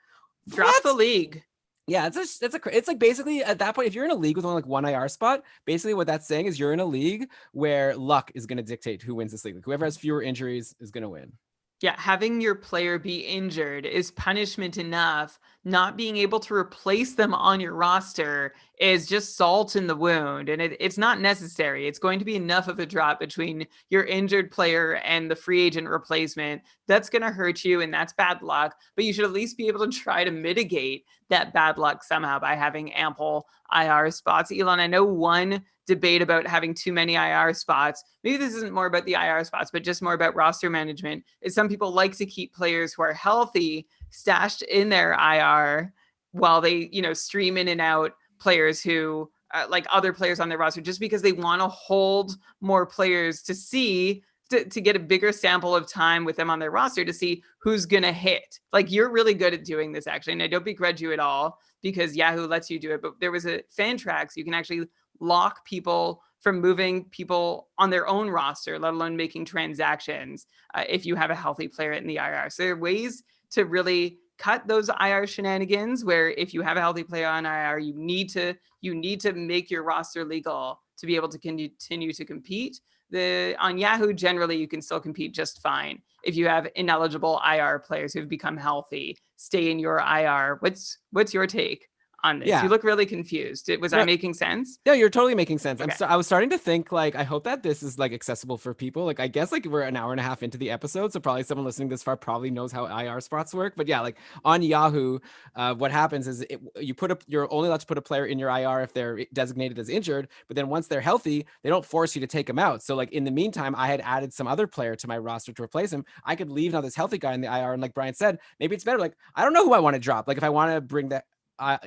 drop the league. Yeah, it's like basically at that point, if you're in a league with only like one IR spot, basically what that's saying is you're in a league where luck is going to dictate who wins this league. Like whoever has fewer injuries is going to win. Yeah, having your player be injured is punishment enough. Not being able to replace them on your roster is just salt in the wound, and it's not necessary. It's going to be enough of a drop between your injured player and the free agent replacement. That's going to hurt you, and that's bad luck. But you should at least be able to try to mitigate that bad luck somehow by having ample IR spots. Elon, I know one debate about having too many IR spots. Maybe this isn't more about the IR spots, but just more about roster management. Is some people like to keep players who are healthy stashed in their IR while they, stream in and out players who like other players on their roster, just because they want to hold more players to see to get a bigger sample of time with them on their roster to see who's gonna hit. Like you're really good at doing this actually, and I don't begrudge you at all because Yahoo lets you do it. But there was a Fantrax, you can actually lock people from moving people on their own roster, let alone making transactions if you have a healthy player in the IR. So there are ways to really cut those IR shenanigans where if you have a healthy player on IR, you need to make your roster legal to be able to continue to compete. On Yahoo, generally, you can still compete just fine. If you have ineligible IR players who've become healthy, stay in your IR. What's your take on this? Yeah. You look really confused. Was I making sense? No, you're totally making sense. Okay. I was starting to think like, I hope that this is like accessible for people. Like, I guess like we're an hour and a half into the episode, so probably someone listening this far probably knows how IR spots work. But yeah, like on Yahoo, what happens is you're only allowed to put a player in your IR if they're designated as injured. But then once they're healthy, they don't force you to take them out. So like in the meantime, I had added some other player to my roster to replace him. I could leave now this healthy guy in the IR, and like Brian said, maybe it's better. Like I don't know who I want to drop. Like if I want to bring that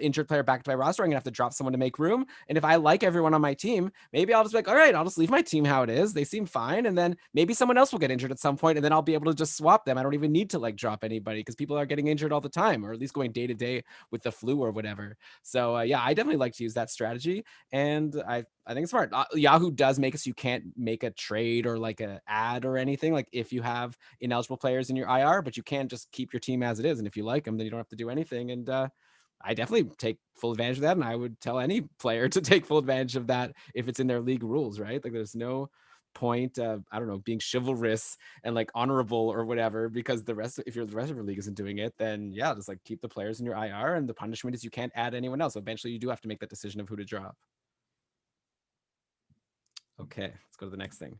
injured player back to my roster, I'm gonna have to drop someone to make room. And if I like everyone on my team, maybe I'll just be like, all right, I'll just leave my team how it is. They seem fine. And then maybe someone else will get injured at some point, and then I'll be able to just swap them. I don't even need to like drop anybody because people are getting injured all the time, or at least going day to day with the flu or whatever. So yeah, I definitely like to use that strategy, and I think it's smart. Yahoo does make it so you can't make a trade or like an ad or anything like if you have ineligible players in your IR, but you can just keep your team as it is. And if you like them, then you don't have to do anything. And I definitely take full advantage of that. And I would tell any player to take full advantage of that if it's in their league rules, right? Like there's no point of, I don't know, being chivalrous and like honorable or whatever, because the rest of your league isn't doing it, then yeah, just like keep the players in your IR, and the punishment is you can't add anyone else. So eventually you do have to make that decision of who to drop. Okay, let's go to the next thing.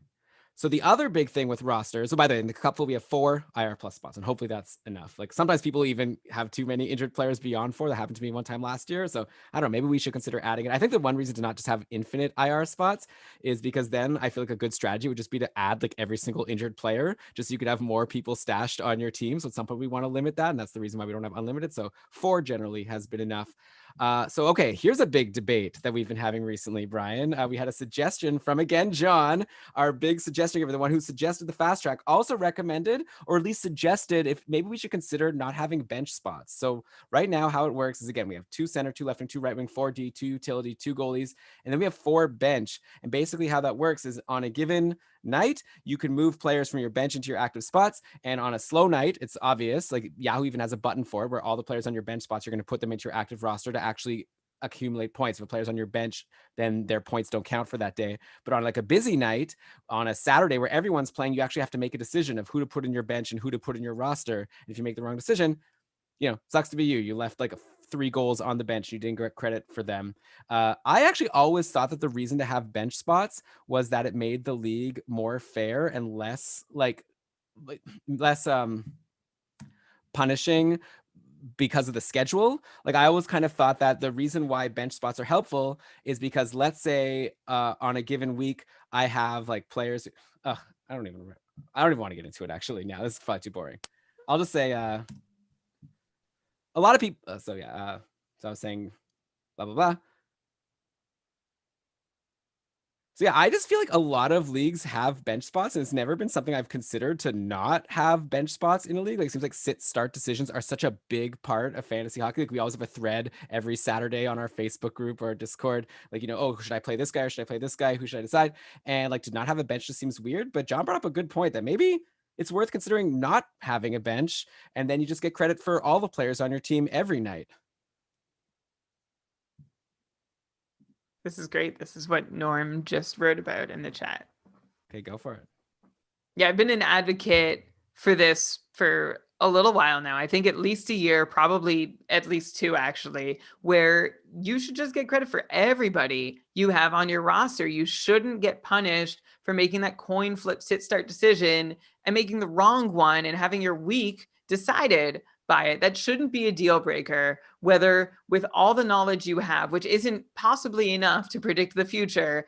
So the other big thing with rosters, so by the way, in the couple, we have 4 IR plus spots, and hopefully that's enough. Like sometimes people even have too many injured players beyond 4. That happened to me one time last year. So I don't know, maybe we should consider adding it. I think the one reason to not just have infinite IR spots is because then I feel like a good strategy would just be to add like every single injured player, just so you could have more people stashed on your team. So at some point we want to limit that, and that's the reason why we don't have unlimited. So 4 generally has been enough. So, okay, here's a big debate that we've been having recently, Brian. We had a suggestion from, again, John, our big suggestion giver, the one who suggested the fast track, also recommended, or at least suggested, if maybe we should consider not having bench spots. So right now, how it works is, again, we have 2 center, 2 left wing, 2 right wing, 4D, 2 utility, 2 goalies, and then we have 4 bench. And basically how that works is on a given night, you can move players from your bench into your active spots. And on a slow night, it's obvious, like Yahoo even has a button for it, where all the players on your bench spots, you're going to put them into your active roster to actually accumulate points. If a player's on your bench, then their points don't count for that day. But on like a busy night, on a Saturday where everyone's playing, you actually have to make a decision of who to put in your bench and who to put in your roster. And if you make the wrong decision, sucks to be you. You left like 3 goals on the bench. You didn't get credit for them. I actually always thought that the reason to have bench spots was that it made the league more fair and less punishing because of the schedule. Like I always kind of thought that the reason why bench spots are helpful is because, let's say on a given week, I have like players. I don't even want to get into it actually now. This is probably too boring. I'll just say a lot of people. So I was saying blah, blah, blah. So yeah, I just feel like a lot of leagues have bench spots, and it's never been something I've considered to not have bench spots in a league. Like it seems like sit-start decisions are such a big part of fantasy hockey. Like we always have a thread every Saturday on our Facebook group or Discord, like, should I play this guy or should I play this guy? Who should I decide? And like to not have a bench just seems weird. But John brought up a good point that maybe it's worth considering not having a bench, and then you just get credit for all the players on your team every night. This is great. This is what Norm just wrote about in the chat. Okay, go for it. Yeah, I've been an advocate for this for a little while now. I think at least a year, probably at least 2 actually, where you should just get credit for everybody you have on your roster. You shouldn't get punished for making that coin flip sit start decision and making the wrong one and having your week decided by it. That shouldn't be a deal breaker, whether with all the knowledge you have, which isn't possibly enough to predict the future,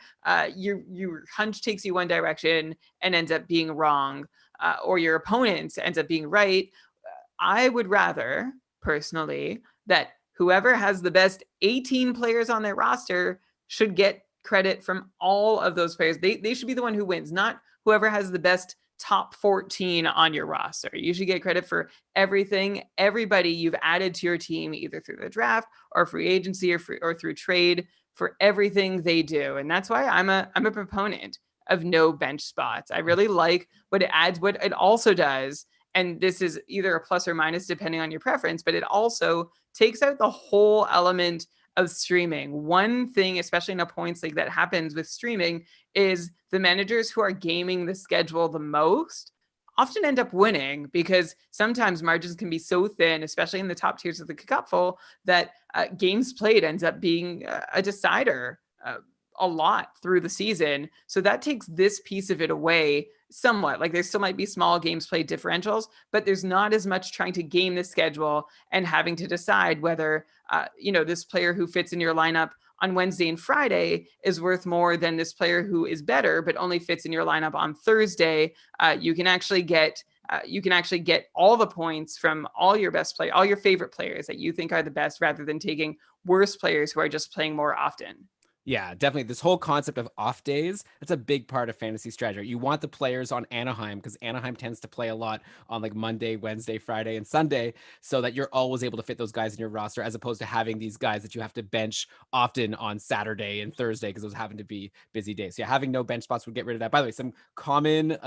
your hunch takes you one direction and ends up being wrong, or your opponent ends up being right. I would rather, personally, that whoever has the best 18 players on their roster should get credit from all of those players. They should be the one who wins, not whoever has the best top 14 on your roster. You should get credit for everything, everybody you've added to your team, either through the draft or free agency or through trade, for everything they do. And that's why I'm a proponent of no bench spots. I really like what it adds. What it also does, and this is either a plus or minus depending on your preference, but it also takes out the whole element of streaming. One thing, especially in a points league, that happens with streaming is the managers who are gaming the schedule the most often end up winning, because sometimes margins can be so thin, especially in the top tiers of the cupful, that games played ends up being a decider a lot through the season. So that takes this piece of it away somewhat. Like, there still might be small games played differentials, but there's not as much trying to game the schedule and having to decide whether this player who fits in your lineup on Wednesday and Friday is worth more than this player who is better but only fits in your lineup on Thursday. You can actually get all the points from all your best players, all your favorite players that you think are the best, rather than taking worse players who are just playing more often. Yeah, definitely. This whole concept of off days, that's a big part of fantasy strategy. You want the players on Anaheim, because Anaheim tends to play a lot on like Monday, Wednesday, Friday, and Sunday, so that you're always able to fit those guys in your roster, as opposed to having these guys that you have to bench often on Saturday and Thursday, because those happen to be busy days. So yeah, having no bench spots would get rid of that. By the way, some common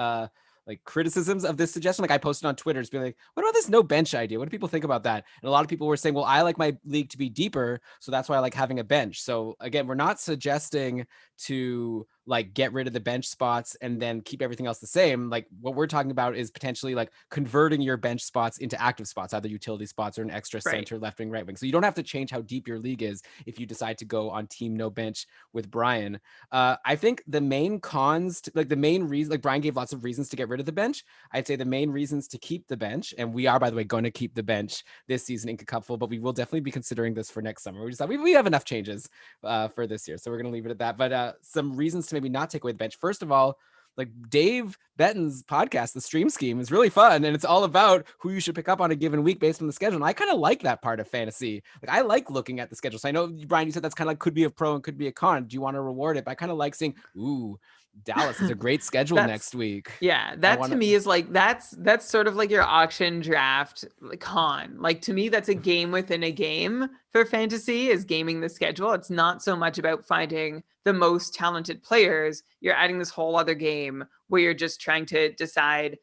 like criticisms of this suggestion, like I posted on Twitter, just being like, what about this no bench idea? What do people think about that? And a lot of people were saying, well, I like my league to be deeper, so that's why I like having a bench. So again, we're not suggesting to like get rid of the bench spots and then keep everything else the same. Like, what we're talking about is potentially like converting your bench spots into active spots, either utility spots or an extra center, left wing, right wing. So you don't have to change how deep your league is if you decide to go on team no bench with Brian. I think the main cons, the main reason, like Brian gave lots of reasons to get rid of the bench. I'd say the main reasons to keep the bench, and we are, by the way, going to keep the bench this season in Cupful, but we will definitely be considering this for next summer. We just thought we have enough changes for this year, so we're going to leave it at that. But some reasons to maybe not take away the bench. First of all, like Dave Betton's podcast, The Stream Scheme, is really fun, and it's all about who you should pick up on a given week based on the schedule. And I kind of like that part of fantasy. Like, I like looking at the schedule. So I know, Brian, you said that's kind of like could be a pro and could be a con. Do you want to reward it? But I kind of like seeing, ooh, Dallas has a great schedule next week. Yeah, that to me is like that's sort of like your auction draft con. Like, to me, that's a game within a game for fantasy, is gaming the schedule. It's not so much about finding the most talented players. You're adding this whole other game where you're just trying to decide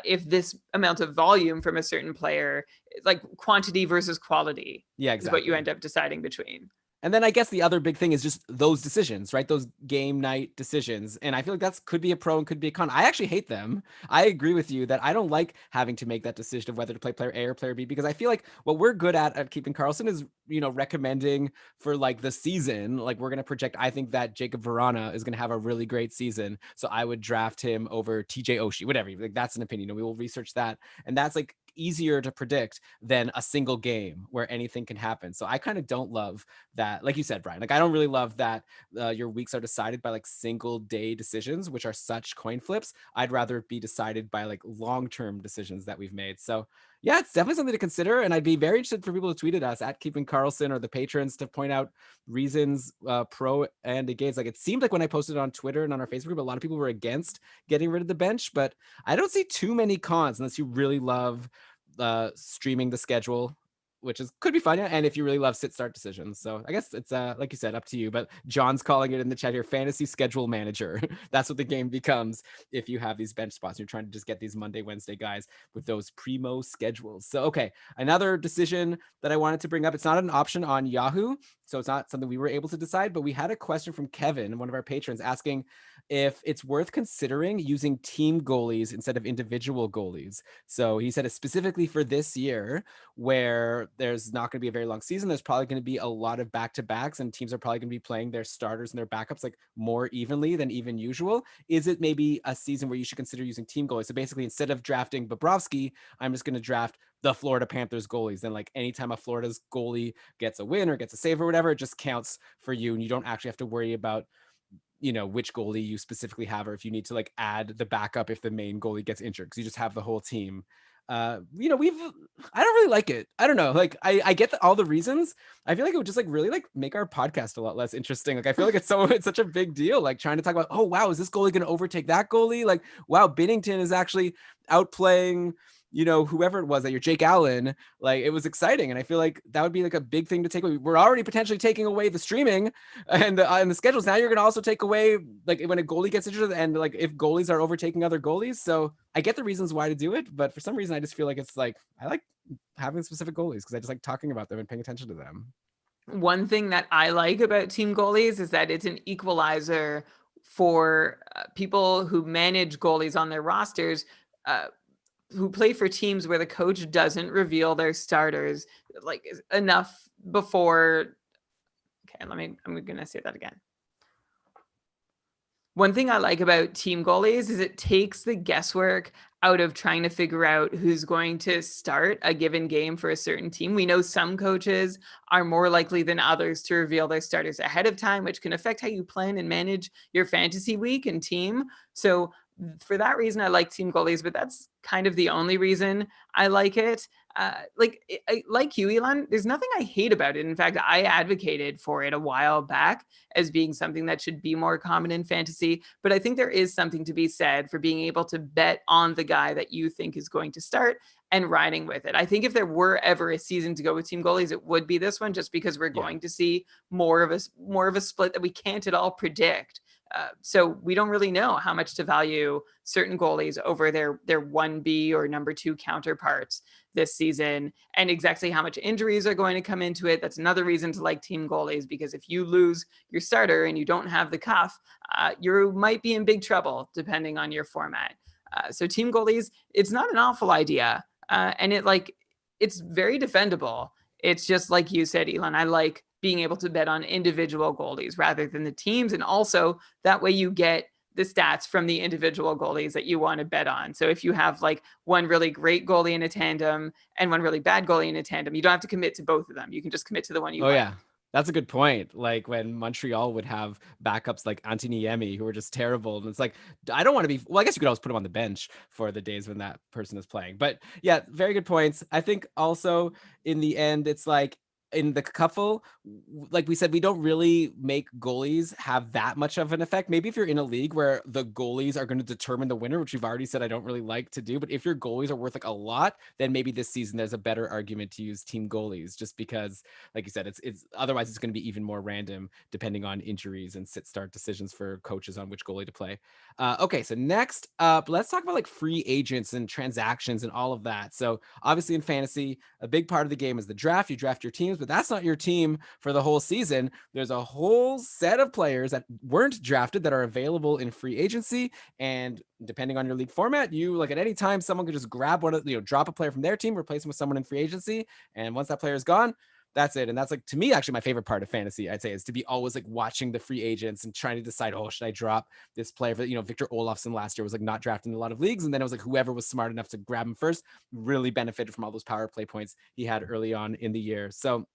if this amount of volume from a certain player, like quantity versus quality, exactly, is what you end up deciding between. And then I guess the other big thing is just those decisions, right? Those game night decisions. And I feel like that's could be a pro and could be a con. I actually hate them. I agree with you that I don't like having to make that decision of whether to play player A or player B, because I feel like what we're good at Keeping Karlsson is, recommending for like the season. Like, we're going to project, I think that Jacob Verana is going to have a really great season, so I would draft him over TJ Oshie, whatever. Like, that's an opinion. We will research that. And that's like easier to predict than a single game where anything can happen. So I kind of don't love that. Like you said, Brian, like I don't really love that your weeks are decided by like single day decisions, which are such coin flips. I'd rather it be decided by like long-term decisions that we've made. So yeah, it's definitely something to consider. And I'd be very interested for people to tweet at us at Keeping Karlsson or the patrons to point out reasons pro and against. Like, it seemed like when I posted on Twitter and on our Facebook group, a lot of people were against getting rid of the bench, but I don't see too many cons unless you really love streaming the schedule. which is could be fun. Yeah. And if you really love sit start decisions. So I guess it's like you said, up to you. But John's calling it in the chat here, fantasy schedule manager. That's what the game becomes if you have these bench spots. You're trying to just get these Monday, Wednesday guys with those primo schedules. So okay, another decision that I wanted to bring up. It's not an option on Yahoo, so it's not something we were able to decide, but we had a question from Kevin, one of our patrons, asking if it's worth considering using team goalies instead of individual goalies. So he said it's specifically for this year where there's not going to be a very long season. There's probably going to be a lot of back-to-backs and teams are probably going to be playing their starters and their backups like more evenly than even usual. Is it maybe a season where you should consider using team goalies? So basically, instead of drafting Bobrovsky, I'm just going to draft the Florida Panthers goalies. Then like anytime a Florida's goalie gets a win or gets a save or whatever, it just counts for you. And you don't actually have to worry about, you know, which goalie you specifically have, or if you need to like add the backup if the main goalie gets injured, because you just have the whole team. You know, I don't really like it. I don't know. Like I get all the reasons. I feel like it would just like really like make our podcast a lot less interesting. Like I feel like it's such a big deal. Like trying to talk about, oh wow, is this goalie going to overtake that goalie? Like, wow, Binnington is actually outplaying, you know, whoever it was that you're Jake Allen. Like it was exciting. And I feel like that would be like a big thing to take away. We're already potentially taking away the streaming and the schedules. Now you're going to also take away like when a goalie gets injured and like if goalies are overtaking other goalies. So I get the reasons why to do it, but for some reason I just feel like it's like, I like having specific goalies because I just like talking about them and paying attention to them. One thing that I like about team goalies is that it's an equalizer for people who manage goalies on their rosters, who play for teams where the coach doesn't reveal their starters like enough before. Okay, I'm going to say that again. One thing I like about team goalies is it takes the guesswork out of trying to figure out who's going to start a given game for a certain team. We know some coaches are more likely than others to reveal their starters ahead of time, which can affect how you plan and manage your fantasy week and team. So for that reason, I like team goalies, but that's kind of the only reason I like it. Like you, Elon, there's nothing I hate about it. In fact, I advocated for it a while back as being something that should be more common in fantasy. But I think there is something to be said for being able to bet on the guy that you think is going to start and riding with it. I think if there were ever a season to go with team goalies, it would be this one, just because we're going to see more of a split that we can't at all predict. So we don't really know how much to value certain goalies over their 1B or number 2 counterparts this season, and exactly how much injuries are going to come into it. That's another reason to like team goalies, because if you lose your starter and you don't have the cuff, you might be in big trouble depending on your format. So team goalies, it's not an awful idea, and it's very defendable. It's just like you said, Elon, I like being able to bet on individual goalies rather than the teams. And also that way you get the stats from the individual goalies that you want to bet on. So if you have like one really great goalie in a tandem and one really bad goalie in a tandem, you don't have to commit to both of them. You can just commit to the one you like. Yeah. That's a good point. Like when Montreal would have backups like Antiniemi who were just terrible. And it's like, I don't want to be, well, I guess you could always put him on the bench for the days when that person is playing. But yeah, very good points. I think also in the end, it's like, in the couple, like we said, we don't really make goalies have that much of an effect. Maybe if you're in a league where the goalies are going to determine the winner, which we've already said I don't really like to do, but if your goalies are worth like a lot, then maybe this season there's a better argument to use team goalies, just because, like you said, it's otherwise it's going to be even more random depending on injuries and sit start decisions for coaches on which goalie to play. Okay, so next up, let's talk about like free agents and transactions and all of that. So obviously in fantasy, a big part of the game is the draft. You draft your teams, but that's not your team for the whole season. There's a whole set of players that weren't drafted that are available in free agency. And depending on your league format, you like at any time, someone could just grab one of, drop a player from their team, replace them with someone in free agency. And once that player is gone, that's it. And that's like, to me, actually my favorite part of fantasy, I'd say, is to be always like watching the free agents and trying to decide, oh, should I drop this player for, Victor Olofsson last year was like not drafted in a lot of leagues. And then it was like, whoever was smart enough to grab him first really benefited from all those power play points he had early on in the year. So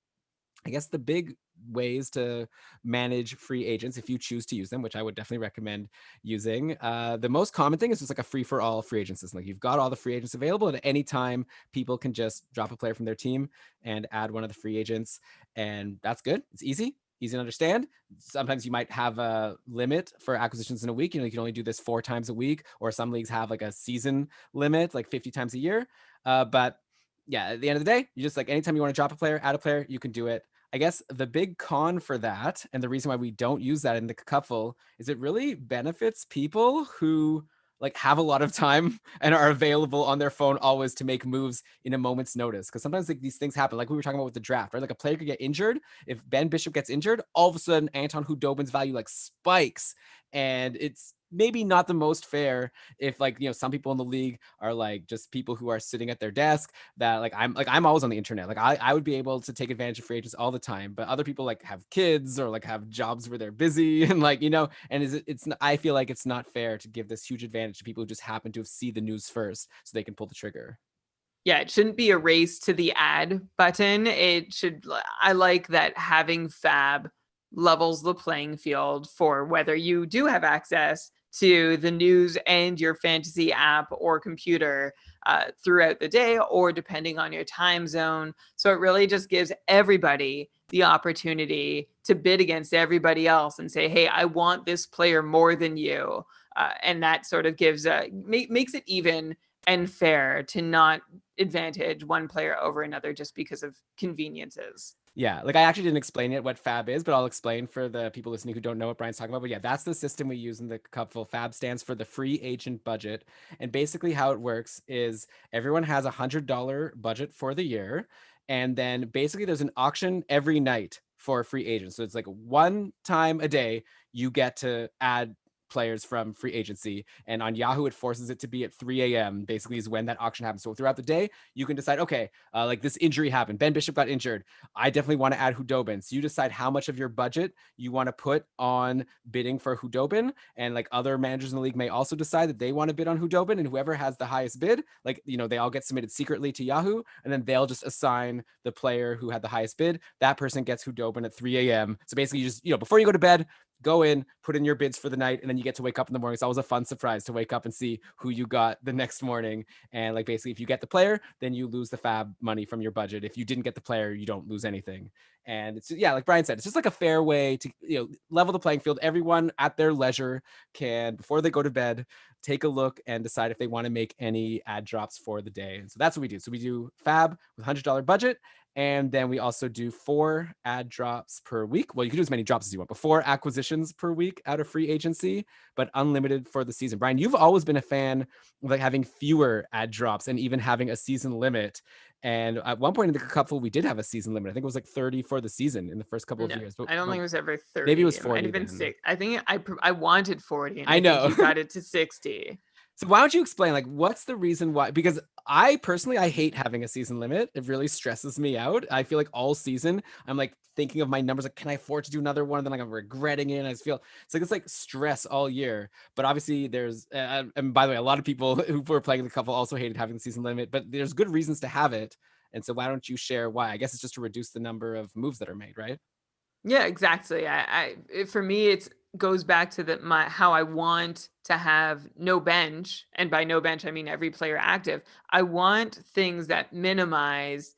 I guess the big ways to manage free agents, if you choose to use them, which I would definitely recommend using, the most common thing is just like a free-for-all free agent system. Like you've got all the free agents available, and at any time people can just drop a player from their team and add one of the free agents, and that's good. It's easy to understand. Sometimes you might have a limit for acquisitions in a week. You can only do this 4 times a week, or some leagues have like a season limit, like 50 times a year. But yeah, at the end of the day, you just like anytime you want to drop a player, add a player, you can do it. I guess the big con for that, and the reason why we don't use that in the couple, is it really benefits people who like have a lot of time and are available on their phone always to make moves in a moment's notice. Because sometimes like these things happen, like we were talking about with the draft, right? Like a player could get injured. If Ben Bishop gets injured, all of a sudden Anton Hudobin's value like spikes, and it's maybe not the most fair if like some people in the league are like just people who are sitting at their desk that I'm always on the internet. Like I would be able to take advantage of free agents all the time, but other people like have kids or like have jobs where they're busy and like and it's I feel like it's not fair to give this huge advantage to people who just happen to see the news first so they can pull the trigger. Yeah, it shouldn't be a race to the add button. I like that having Fab levels the playing field for whether you do have access to the news and your fantasy app or computer throughout the day, or depending on your time zone. So it really just gives everybody the opportunity to bid against everybody else and say, hey, I want this player more than you. And that sort of gives makes it even and fair to not advantage one player over another just because of conveniences. Yeah, like I actually didn't explain it what Fab is, but I'll explain for the people listening who don't know what Brian's talking about. But yeah, that's the system we use in the couple. Fab stands for the free agent budget. And basically how it works is everyone has $100 budget for the year. And then basically there's an auction every night for free agents. So it's like one time a day you get to add players from free agency, and on Yahoo it forces it to be at 3 a.m. basically is when that auction happens. So throughout the day you can decide, okay, like this injury happened, Ben Bishop got injured, I definitely want to add Hudobin. So you decide how much of your budget you want to put on bidding for Hudobin, and like other managers in the league may also decide that they want to bid on Hudobin, and whoever has the highest bid, like they all get submitted secretly to Yahoo, and then they'll just assign the player who had the highest bid. That person gets Hudobin at 3 a.m. So basically you just before you go to bed, go in, put in your bids for the night, and then you get to wake up in the morning. It's always a fun surprise to wake up and see who you got the next morning. And like basically if you get the player, then you lose the Fab money from your budget. If you didn't get the player, you don't lose anything. And it's, yeah, like Brian said, it's just like a fair way to level the playing field. Everyone at their leisure can, before they go to bed, take a look and decide if they want to make any ad drops for the day. And so that's what we do. So we do Fab with $100 budget. And then we also do 4 ad drops per week. Well, you can do as many drops as you want, but 4 acquisitions per week out of free agency, but unlimited for the season. Brian, you've always been a fan of like having fewer ad drops and even having a season limit. And at one point in the couple, we did have a season limit. I think it was like 30 for the season in the first couple of years. But I don't think it was ever 30. Maybe it was 40. Might have been 6. I think I wanted 40. And I know. think you got it to 60. So why don't you explain, like, what's the reason why? Because I personally hate having a season limit. It really stresses me out. I feel like all season I'm like thinking of my numbers, like, can I afford to do another one? And then like I'm regretting it. And I just feel it's like stress all year. But obviously there's, and by the way, a lot of people who were playing the couple also hated having the season limit, but there's good reasons to have it. And so why don't you share why? I guess it's just to reduce the number of moves that are made, right? Yeah, exactly. For me, it goes back to how I want to have no bench, and by no bench I mean every player active. I want things that minimize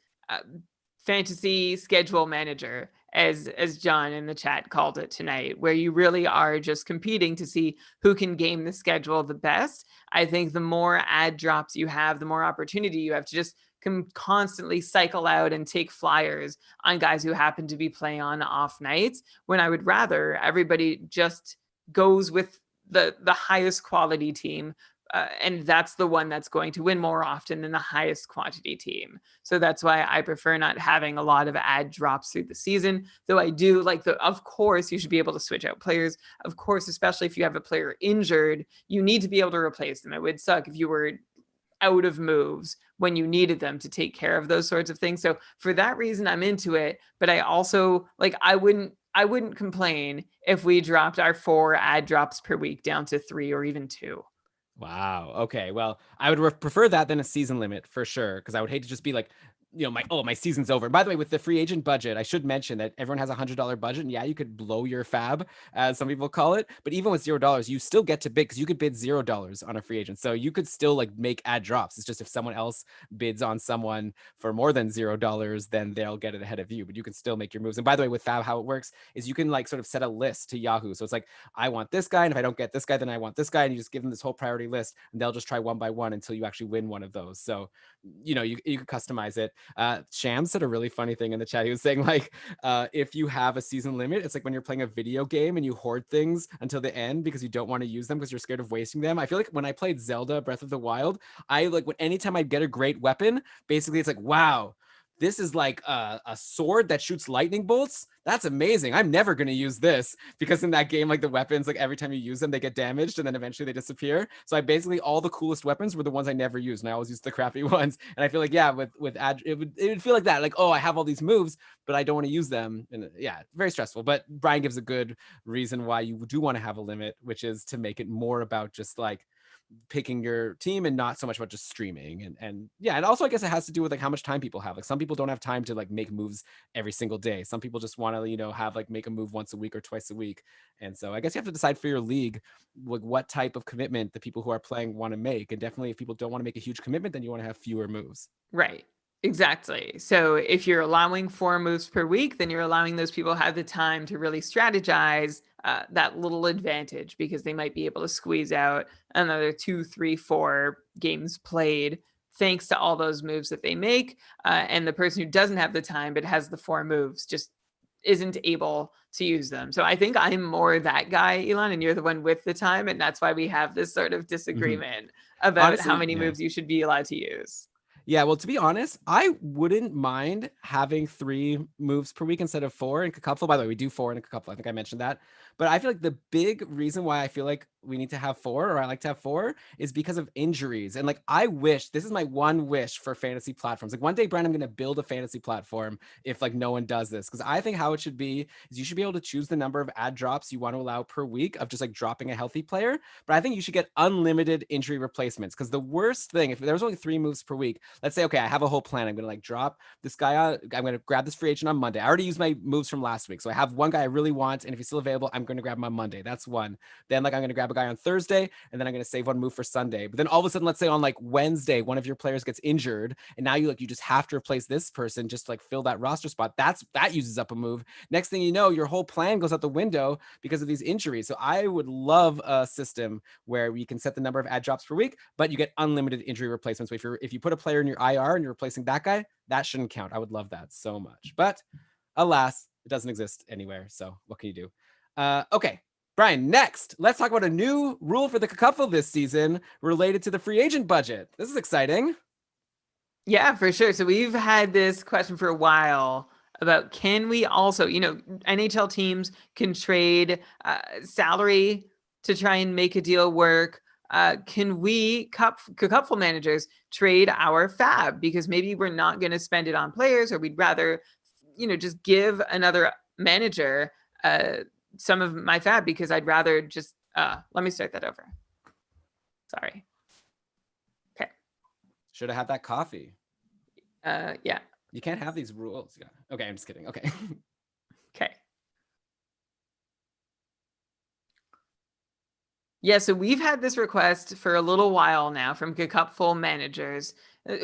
fantasy schedule manager, as John in the chat called it tonight, where you really are just competing to see who can game the schedule the best. I think the more ad drops you have, the more opportunity you have to just can constantly cycle out and take flyers on guys who happen to be playing on off nights, when I would rather everybody just goes with the highest quality team. And that's the one that's going to win more often than the highest quantity team. So that's why I prefer not having a lot of ad drops through the season. Though I do like of course, you should be able to switch out players. Of course, especially if you have a player injured, you need to be able to replace them. It would suck if you were out of moves when you needed them to take care of those sorts of things. So for that reason, I'm into it. But I also I wouldn't complain if we dropped our 4 ad drops per week down to 3 or even 2. Wow. Okay. Well, I would prefer that than a season limit for sure, because I would hate to just be like my season's over. By the way, with the free agent budget, I should mention that everyone has $100 budget, and yeah, you could blow your fab, as some people call it. But even with $0, you still get to bid, because you could bid $0 on a free agent. So you could still like make ad drops. It's just if someone else bids on someone for more than $0, then they'll get it ahead of you. But you can still make your moves. And by the way, with fab, how it works is you can like sort of set a list to Yahoo. So it's like, I want this guy, and if I don't get this guy, then I want this guy, and you just give them this whole priority list, and they'll just try one by one until you actually win one of those. So you can customize it. Sham said a really funny thing in the chat. He was saying like, if you have a season limit, it's like when you're playing a video game and you hoard things until the end because you don't want to use them because you're scared of wasting them. I feel like when I played Zelda Breath of the Wild, anytime I'd get a great weapon, basically it's like, wow, this is like a sword that shoots lightning bolts. That's amazing. I'm never going to use this, because in that game, like the weapons, like every time you use them, they get damaged and then eventually they disappear. So I basically, all the coolest weapons were the ones I never used, and I always used the crappy ones. And I feel like, yeah, with ad, it would feel like that. Like, oh, I have all these moves, but I don't want to use them. And yeah, very stressful. But Brian gives a good reason why you do want to have a limit, which is to make it more about just like picking your team and not so much about just streaming. And yeah, and also I guess it has to do with like how much time people have. Like some people don't have time to like make moves every single day. Some people just want to have like make a move once a week or twice a week. And so I guess you have to decide for your league like what type of commitment the people who are playing want to make. And definitely if people don't want to make a huge commitment, then you want to have fewer moves. Right. Exactly. So if you're allowing 4 moves per week, then you're allowing those people have the time to really strategize that little advantage, because they might be able to squeeze out another 2, 3, 4 games played thanks to all those moves that they make. And the person who doesn't have the time but has the 4 moves just isn't able to use them. So I think I'm more that guy, Elon, and you're the one with the time. And that's why we have this sort of disagreement about Honestly, how many yeah. moves you should be allowed to use. Yeah, well, to be honest, I wouldn't mind having 3 moves per week instead of 4 in Kakupful. By the way, we do 4 in Kakupful. I think I mentioned that. But I feel like the big reason why I feel like we need to have 4, or I like to have 4, is because of injuries. And like, I wish, this is my one wish for fantasy platforms. Like one day, Brian, I'm going to build a fantasy platform if like no one does this. Because I think how it should be is you should be able to choose the number of ad drops you want to allow per week of just like dropping a healthy player. But I think you should get unlimited injury replacements. Because the worst thing, if there was only 3 moves per week, let's say, okay, I have a whole plan. I'm going to like drop this guy out. I'm going to grab this free agent on Monday. I already used my moves from last week. So I have one guy I really want. And if he's still available, I'm going to grab him on Monday. That's one. Then like I'm going to grab a guy on Thursday, and then I'm going to save one move for Sunday. But then all of a sudden, let's say on like Wednesday, one of your players gets injured, and now you just have to replace this person just to like fill that roster spot. That uses up a move. Next thing you know, your whole plan goes out the window because of these injuries. So I would love a system where we can set the number of ad drops per week, but you get unlimited injury replacements. If you put a player in your IR and you're replacing that guy, that shouldn't count. I would love that so much. But alas, it doesn't exist anywhere. So what can you do? Okay, Brian, next, let's talk about a new rule for the Kakupful this season related to the free agent budget. This is exciting. Yeah, for sure. So we've had this question for a while about, can we also, NHL teams can trade salary to try and make a deal work. Can we, Kakupful managers, trade our fab? Because maybe we're not going to spend it on players, or we'd rather, just give another manager some of my fab, because I'd rather just, let me start that over. Sorry. Okay. Should have had that coffee. Yeah. You can't have these rules. Yeah. Okay, I'm just kidding. Okay. Okay. Yeah, so we've had this request for a little while now from Kakupful managers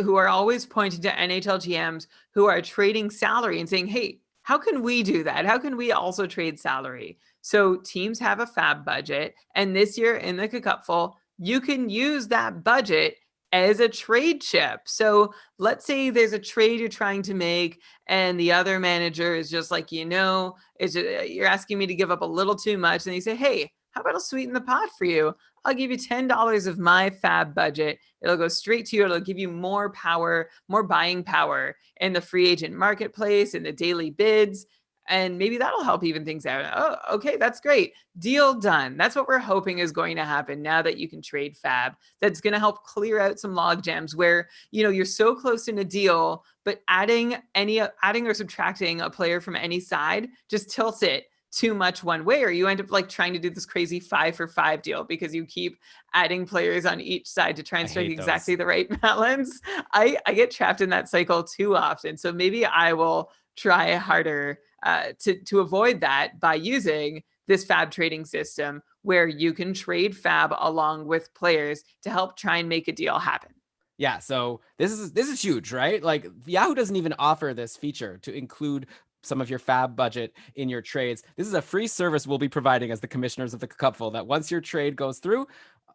who are always pointing to NHL GMs who are trading salary and saying, hey, how can we do that? How can we also trade salary? So teams have a fab budget, and this year in the Kakupful, you can use that budget as a trade chip. So let's say there's a trade you're trying to make, and the other manager is just like, you're asking me to give up a little too much. And they say, hey, how about I'll sweeten the pot for you? I'll give you $10 of my fab budget. It'll go straight to you. It'll give you more power, more buying power in the free agent marketplace, in the daily bids. And maybe that'll help even things out. Oh, okay, that's great. Deal done. That's what we're hoping is going to happen now that you can trade fab. That's going to help clear out some log jams where, you're so close in a deal, but adding or subtracting a player from any side just tilts it too much one way, or you end up like trying to do this crazy 5-for-5 deal because you keep adding players on each side to try and I strike hate exactly those. the right balance. I get trapped in that cycle too often. So maybe I will try harder to avoid that by using this fab trading system where you can trade fab along with players to help try and make a deal happen. Yeah, so this is huge, right? Like Yahoo doesn't even offer this feature to include some of your fab budget in your trades. This is a free service we'll be providing as the commissioners of the cupful, that once your trade goes through,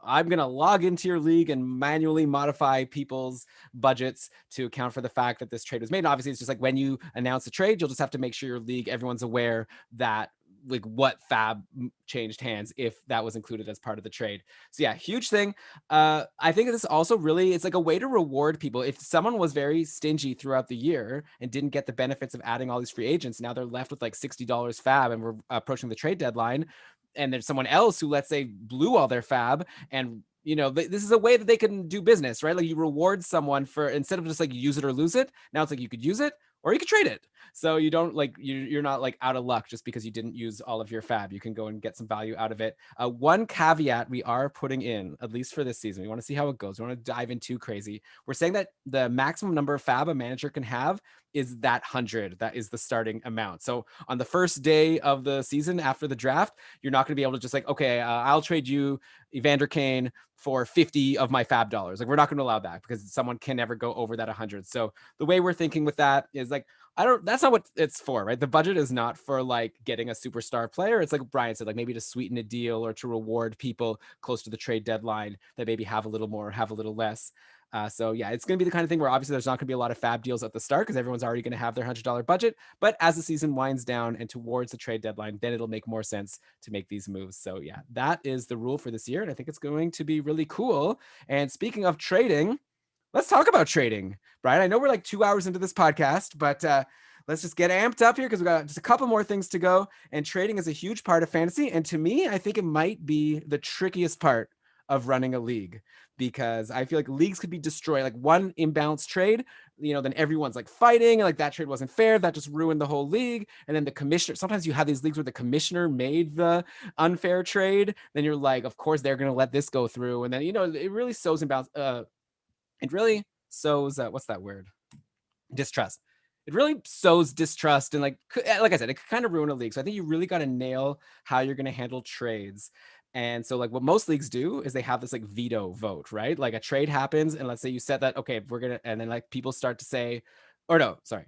I'm going to log into your league and manually modify people's budgets to account for the fact that this trade was made. And obviously, it's just like when you announce a trade, you'll just have to make sure your league, everyone's aware that like what fab changed hands if that was included as part of the trade. So yeah, huge thing. I think this also really, it's like a way to reward people. If someone was very stingy throughout the year and didn't get the benefits of adding all these free agents, now they're left with like $60 fab and we're approaching the trade deadline, and there's someone else who, let's say, blew all their fab, and this is a way that they can do business, right? Like you reward someone for, instead of just like use it or lose it, now it's like you could use it or you could trade it. So you don't like, you're not like out of luck just because you didn't use all of your fab. You can go and get some value out of it. One caveat we are putting in, at least for this season, we want to see how it goes. We want to dive in too crazy. We're saying that the maximum number of fab a manager can have is that 100. That is the starting amount. So on the first day of the season after the draft, you're not going to be able to just like, okay, I'll trade you Evander Kane for 50 of my fab dollars. Like we're not going to allow that because someone can never go over that 100. So the way we're thinking with that is like, that's not what it's for, right? The budget is not for like getting a superstar player. It's like Brian said, like maybe to sweeten a deal or to reward people close to the trade deadline that maybe have a little more, have a little less. So yeah, it's going to be the kind of thing where obviously there's not going to be a lot of fab deals at the start because everyone's already going to have their $100 budget. But as the season winds down and towards the trade deadline, then it'll make more sense to make these moves. So yeah, that is the rule for this year. And I think it's going to be really cool. And speaking of trading, let's talk about trading. Brian, I know we're like 2 hours into this podcast, but let's just get amped up here because we got just a couple more things to go. And trading is a huge part of fantasy. And to me, I think it might be the trickiest part of running a league, because I feel like leagues could be destroyed. Like one imbalanced trade, then everyone's like fighting, like that trade wasn't fair. That just ruined the whole league. And then the commissioner, sometimes you have these leagues where the commissioner made the unfair trade. Then you're like, of course they're going to let this go through. And then, it really sows imbalance. It really sows, what's that word? Distrust. It really sows distrust, and like I said, it could kind of ruin a league. So I think you really got to nail how you're going to handle trades. And so like what most leagues do is they have this like veto vote, right? Like a trade happens and let's say you set that, okay, and then like people start to say, or no, sorry.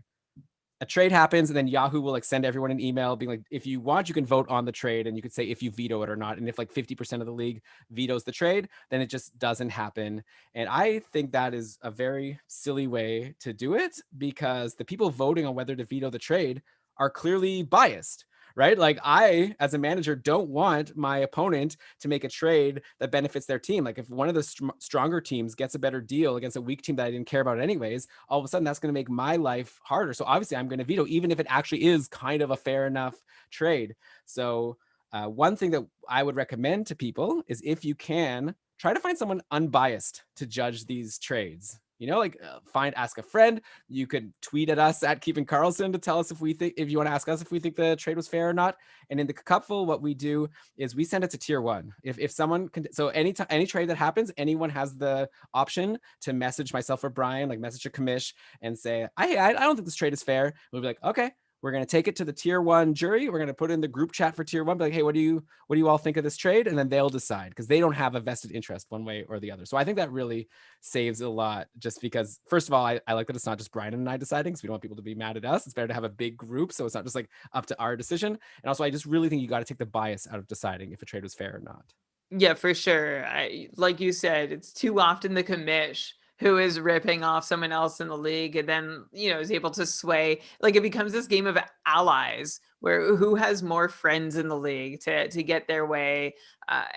A trade happens and then Yahoo will like send everyone an email being like, if you want, you can vote on the trade and you could say if you veto it or not. And if like 50% of the league vetoes the trade, then it just doesn't happen. And I think that is a very silly way to do it, because the people voting on whether to veto the trade are clearly biased, right? Like I, as a manager, don't want my opponent to make a trade that benefits their team. Like if one of the stronger teams gets a better deal against a weak team that I didn't care about anyways, all of a sudden that's going to make my life harder. So obviously I'm going to veto, even if it actually is kind of a fair enough trade. So one thing that I would recommend to people is, if you can, try to find someone unbiased to judge these trades. Ask a friend. You could tweet at us at Keeping Karlsson to tell us if you want to ask us if we think the trade was fair or not. And in the cupful, what we do is we send it to tier 1. If someone can, so any trade that happens, anyone has the option to message myself or Brian, like message a commish and say, I don't think this trade is fair. We'll be like, okay, we're going to take it to the tier 1 jury. We're going to put it in the group chat for tier 1. Be like, hey, what do you all think of this trade? And then they'll decide, because they don't have a vested interest one way or the other. So I think that really saves a lot, just because, first of all, I like that it's not just Brian and I deciding, because we don't want people to be mad at us. It's better to have a big group, so it's not just like up to our decision. And also, I just really think you got to take the bias out of deciding if a trade was fair or not. Yeah, for sure. Like you said, it's too often the commish who is ripping off someone else in the league and then, is able to sway. Like it becomes this game of allies where who has more friends in the league to get their way.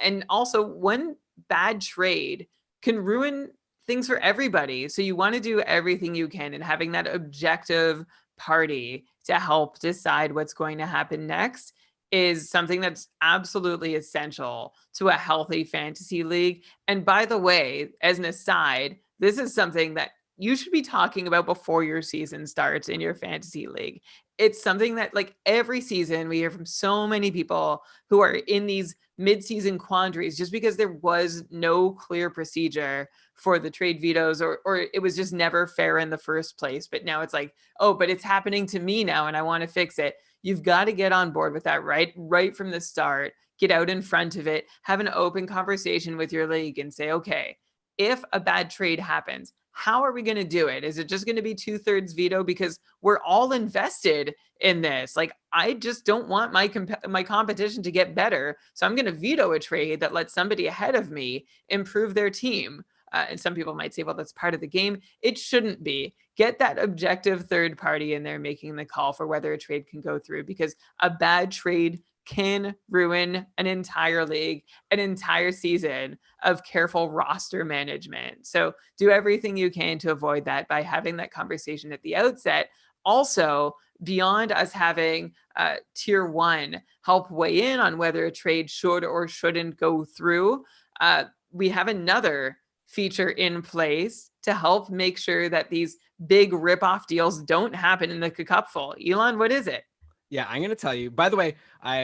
And also one bad trade can ruin things for everybody. So you want to do everything you can, and having that objective party to help decide what's going to happen next is something that's absolutely essential to a healthy fantasy league. And by the way, as an aside, this is something that you should be talking about before your season starts in your fantasy league. It's something that, like, every season we hear from so many people who are in these mid-season quandaries just because there was no clear procedure for the trade vetoes, or it was just never fair in the first place. But now it's like, oh, but it's happening to me now and I want to fix it. You've got to get on board with that right from the start. Get out in front of it, have an open conversation with your league and say, okay, if a bad trade happens, how are we going to do it? Is it just going to be 2/3 veto? Because we're all invested in this. Like, I just don't want my competition to get better. So I'm going to veto a trade that lets somebody ahead of me improve their team. And some people might say, well, that's part of the game. It shouldn't be. Get that objective third party in there making the call for whether a trade can go through, because a bad trade can ruin an entire league, an entire season of careful roster management. So do everything you can to avoid that by having that conversation at the outset. Also, beyond us having tier one help weigh in on whether a trade should or shouldn't go through, we have another feature in place to help make sure that these big rip-off deals don't happen in the cupful. Elon, what is it? Yeah, I'm going to tell you. By the way,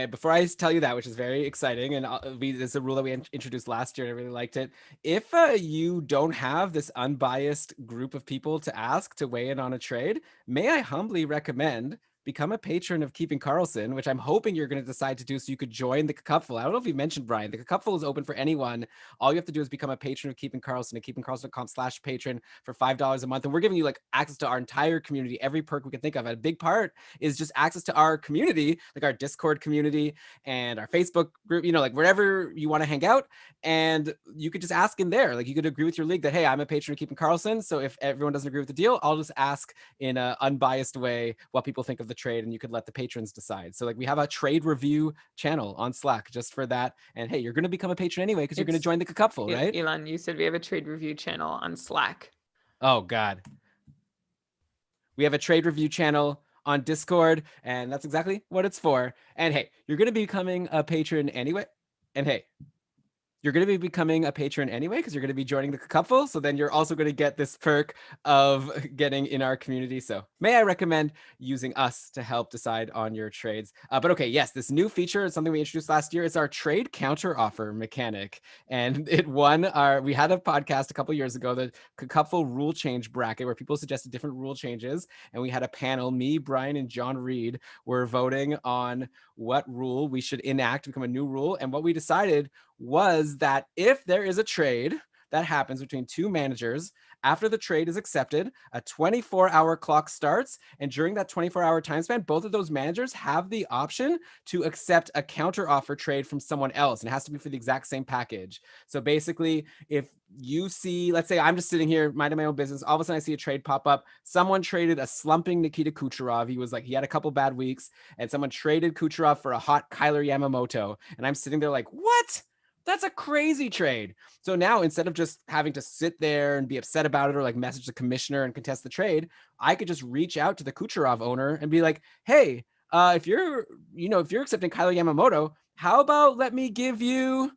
before I tell you that, which is very exciting, and this is a rule that we introduced last year, and I really liked it. If you don't have this unbiased group of people to ask to weigh in on a trade, may I humbly recommend become a patron of Keeping Karlsson, which I'm hoping you're going to decide to do so you could join the Cupful. I don't know if you mentioned, Brian, the Cupful is open for anyone. All you have to do is become a patron of Keeping Karlsson at keepingkarlsson.com/patron for $5 a month. And we're giving you like access to our entire community, every perk we can think of. And a big part is just access to our community, like our Discord community and our Facebook group, like wherever you want to hang out. And you could just ask in there. Like, you could agree with your league that, hey, I'm a patron of Keeping Karlsson. So if everyone doesn't agree with the deal, I'll just ask in an unbiased way what people think of the trade, and you could let the patrons decide. So like, we have a trade review channel on Slack just for that. And hey, you're going to become a patron anyway because you're going to join the Cupful, right? Elon, you said we have a trade review channel on Slack. Oh God. We have a trade review channel on Discord, and that's exactly what it's for. And hey, you're going to be becoming a patron anyway. And hey, you're going to be becoming a patron anyway because you're going to be joining the Cupful. So then you're also going to get this perk of getting in our community. So may I recommend using us to help decide on your trades. But okay, yes, this new feature is something we introduced last year. It's our trade counter offer mechanic. And we had a podcast a couple years ago, the Cupful rule change bracket, where people suggested different rule changes. And we had a panel, me, Brian, and John Reed were voting on what rule we should enact, become a new rule. And what we decided was that if there is a trade that happens between two managers, after the trade is accepted, a 24-hour clock starts. And during that 24-hour time span, both of those managers have the option to accept a counter-offer trade from someone else. And it has to be for the exact same package. So basically, if you see, let's say I'm just sitting here minding my own business, all of a sudden I see a trade pop up. Someone traded a slumping Nikita Kucherov. He had a couple bad weeks, and someone traded Kucherov for a hot Kyler Yamamoto. And I'm sitting there like, what? That's a crazy trade. So now, instead of just having to sit there and be upset about it or like message the commissioner and contest the trade, I could just reach out to the Kucherov owner and be like, hey, if you're accepting Kyler Yamamoto, how about let me give you,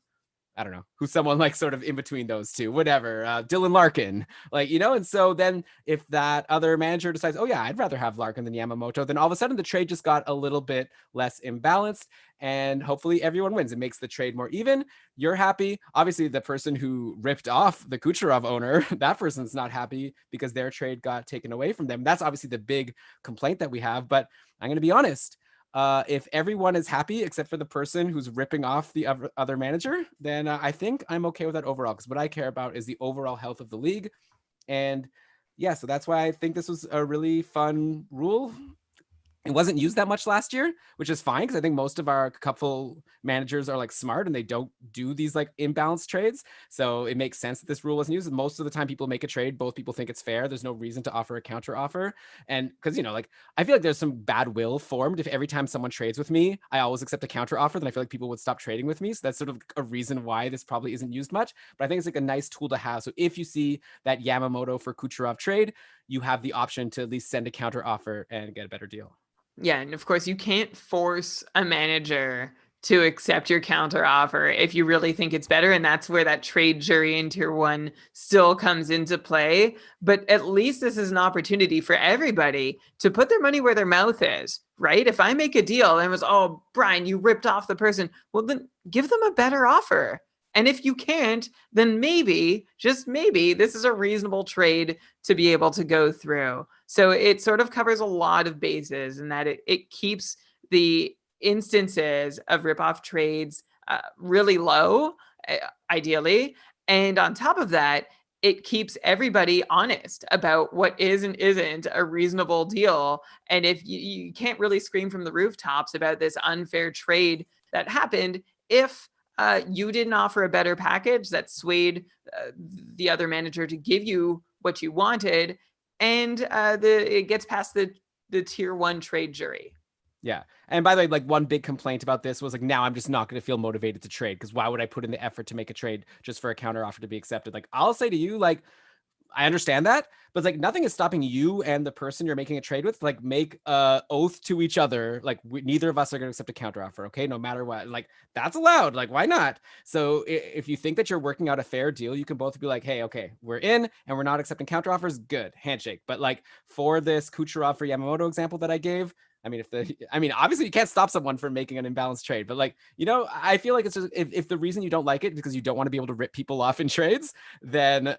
I don't know, who's someone like sort of in between those two, whatever, Dylan Larkin, and so then if that other manager decides, oh yeah, I'd rather have Larkin than Yamamoto, then all of a sudden the trade just got a little bit less imbalanced, and hopefully everyone wins. It makes the trade more even. You're happy. Obviously, the person who ripped off the Kucherov owner, that person's not happy because their trade got taken away from them. That's obviously the big complaint that we have, but I'm going to be honest. If everyone is happy except for the person who's ripping off the other manager, then I think I'm okay with that overall, because what I care about is the overall health of the league. And yeah, so that's why I think this was a really fun rule. It wasn't used that much last year, which is fine, because I think most of our Cupful managers are like smart and they don't do these like imbalanced trades. So it makes sense that this rule wasn't used. Most of the time people make a trade, both people think it's fair. There's no reason to offer a counter offer. And because, I feel like there's some bad will formed if every time someone trades with me, I always accept a counter offer, then I feel like people would stop trading with me. So that's sort of a reason why this probably isn't used much. But I think it's like a nice tool to have. So if you see that Yamamoto for Kucherov trade, you have the option to at least send a counter offer and get a better deal. Yeah, and of course you can't force a manager to accept your counter offer if you really think it's better. And that's where that trade jury in tier 1 still comes into play. But at least this is an opportunity for everybody to put their money where their mouth is, right? If I make a deal and it was, oh, Brian, you ripped off the person, well, then give them a better offer. And if you can't, then maybe, just maybe, this is a reasonable trade to be able to go through. So it sort of covers a lot of bases, and that it keeps the instances of rip-off trades really low, ideally. And on top of that, it keeps everybody honest about what is and isn't a reasonable deal. And if you can't really scream from the rooftops about this unfair trade that happened, if you didn't offer a better package that swayed the other manager to give you what you wanted, and it gets past the tier 1 trade jury. Yeah. And by the way, like one big complaint about this was like, now I'm just not going to feel motivated to trade, because why would I put in the effort to make a trade just for a counter offer to be accepted? Like, I'll say to you, like, I understand that, but it's like nothing is stopping you and the person you're making a trade with, like, make a oath to each other. Like, neither of us are going to accept a counter offer. Okay. No matter what, like, that's allowed. Like, why not? So if you think that you're working out a fair deal, you can both be like, hey, okay, we're in and we're not accepting counter offers. Good handshake. But like for this Kucherov for Yamamoto example that I gave, I mean, obviously you can't stop someone from making an imbalanced trade, but like, I feel like it's just, if the reason you don't like it is because you don't want to be able to rip people off in trades, then,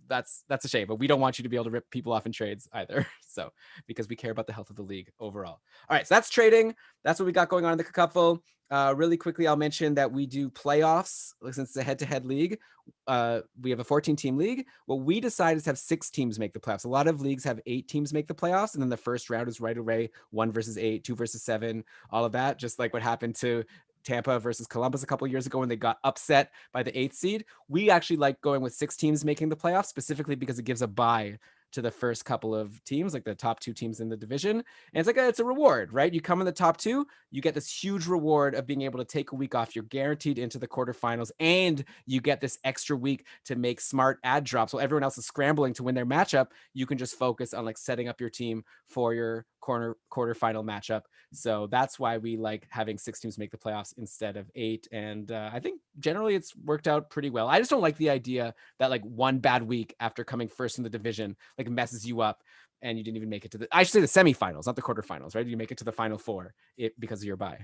that's a shame, but we don't want you to be able to rip people off in trades either. So, because we care about the health of the league overall. All right. So that's trading. That's what we got going on in the Cupful. Really quickly, I'll mention that we do playoffs since it's a head-to-head league. We have a 14-team league. What we decided is to have 6 teams make the playoffs. A lot of leagues have 8 teams make the playoffs, and then the first round is right away 1 versus 8, 2 versus 7, all of that. Just like what happened to Tampa versus Columbus a couple of years ago when they got upset by the 8th seed. We actually like going with 6 teams making the playoffs, specifically because it gives a bye to the first couple of teams, like the top 2 teams in the division. And it's a reward, right? You come in the top 2, you get this huge reward of being able to take a week off. You're guaranteed into the quarterfinals, and you get this extra week to make smart ad drops. While everyone else is scrambling to win their matchup, you can just focus on like setting up your team for your quarterfinal matchup. So that's why we like having 6 teams make the playoffs instead of 8. And I think generally it's worked out pretty well. I just don't like the idea that like one bad week after coming first in the division like messes you up and you didn't even make it to I should say the semifinals, not the quarterfinals, right? You make it to the final 4 because of your bye.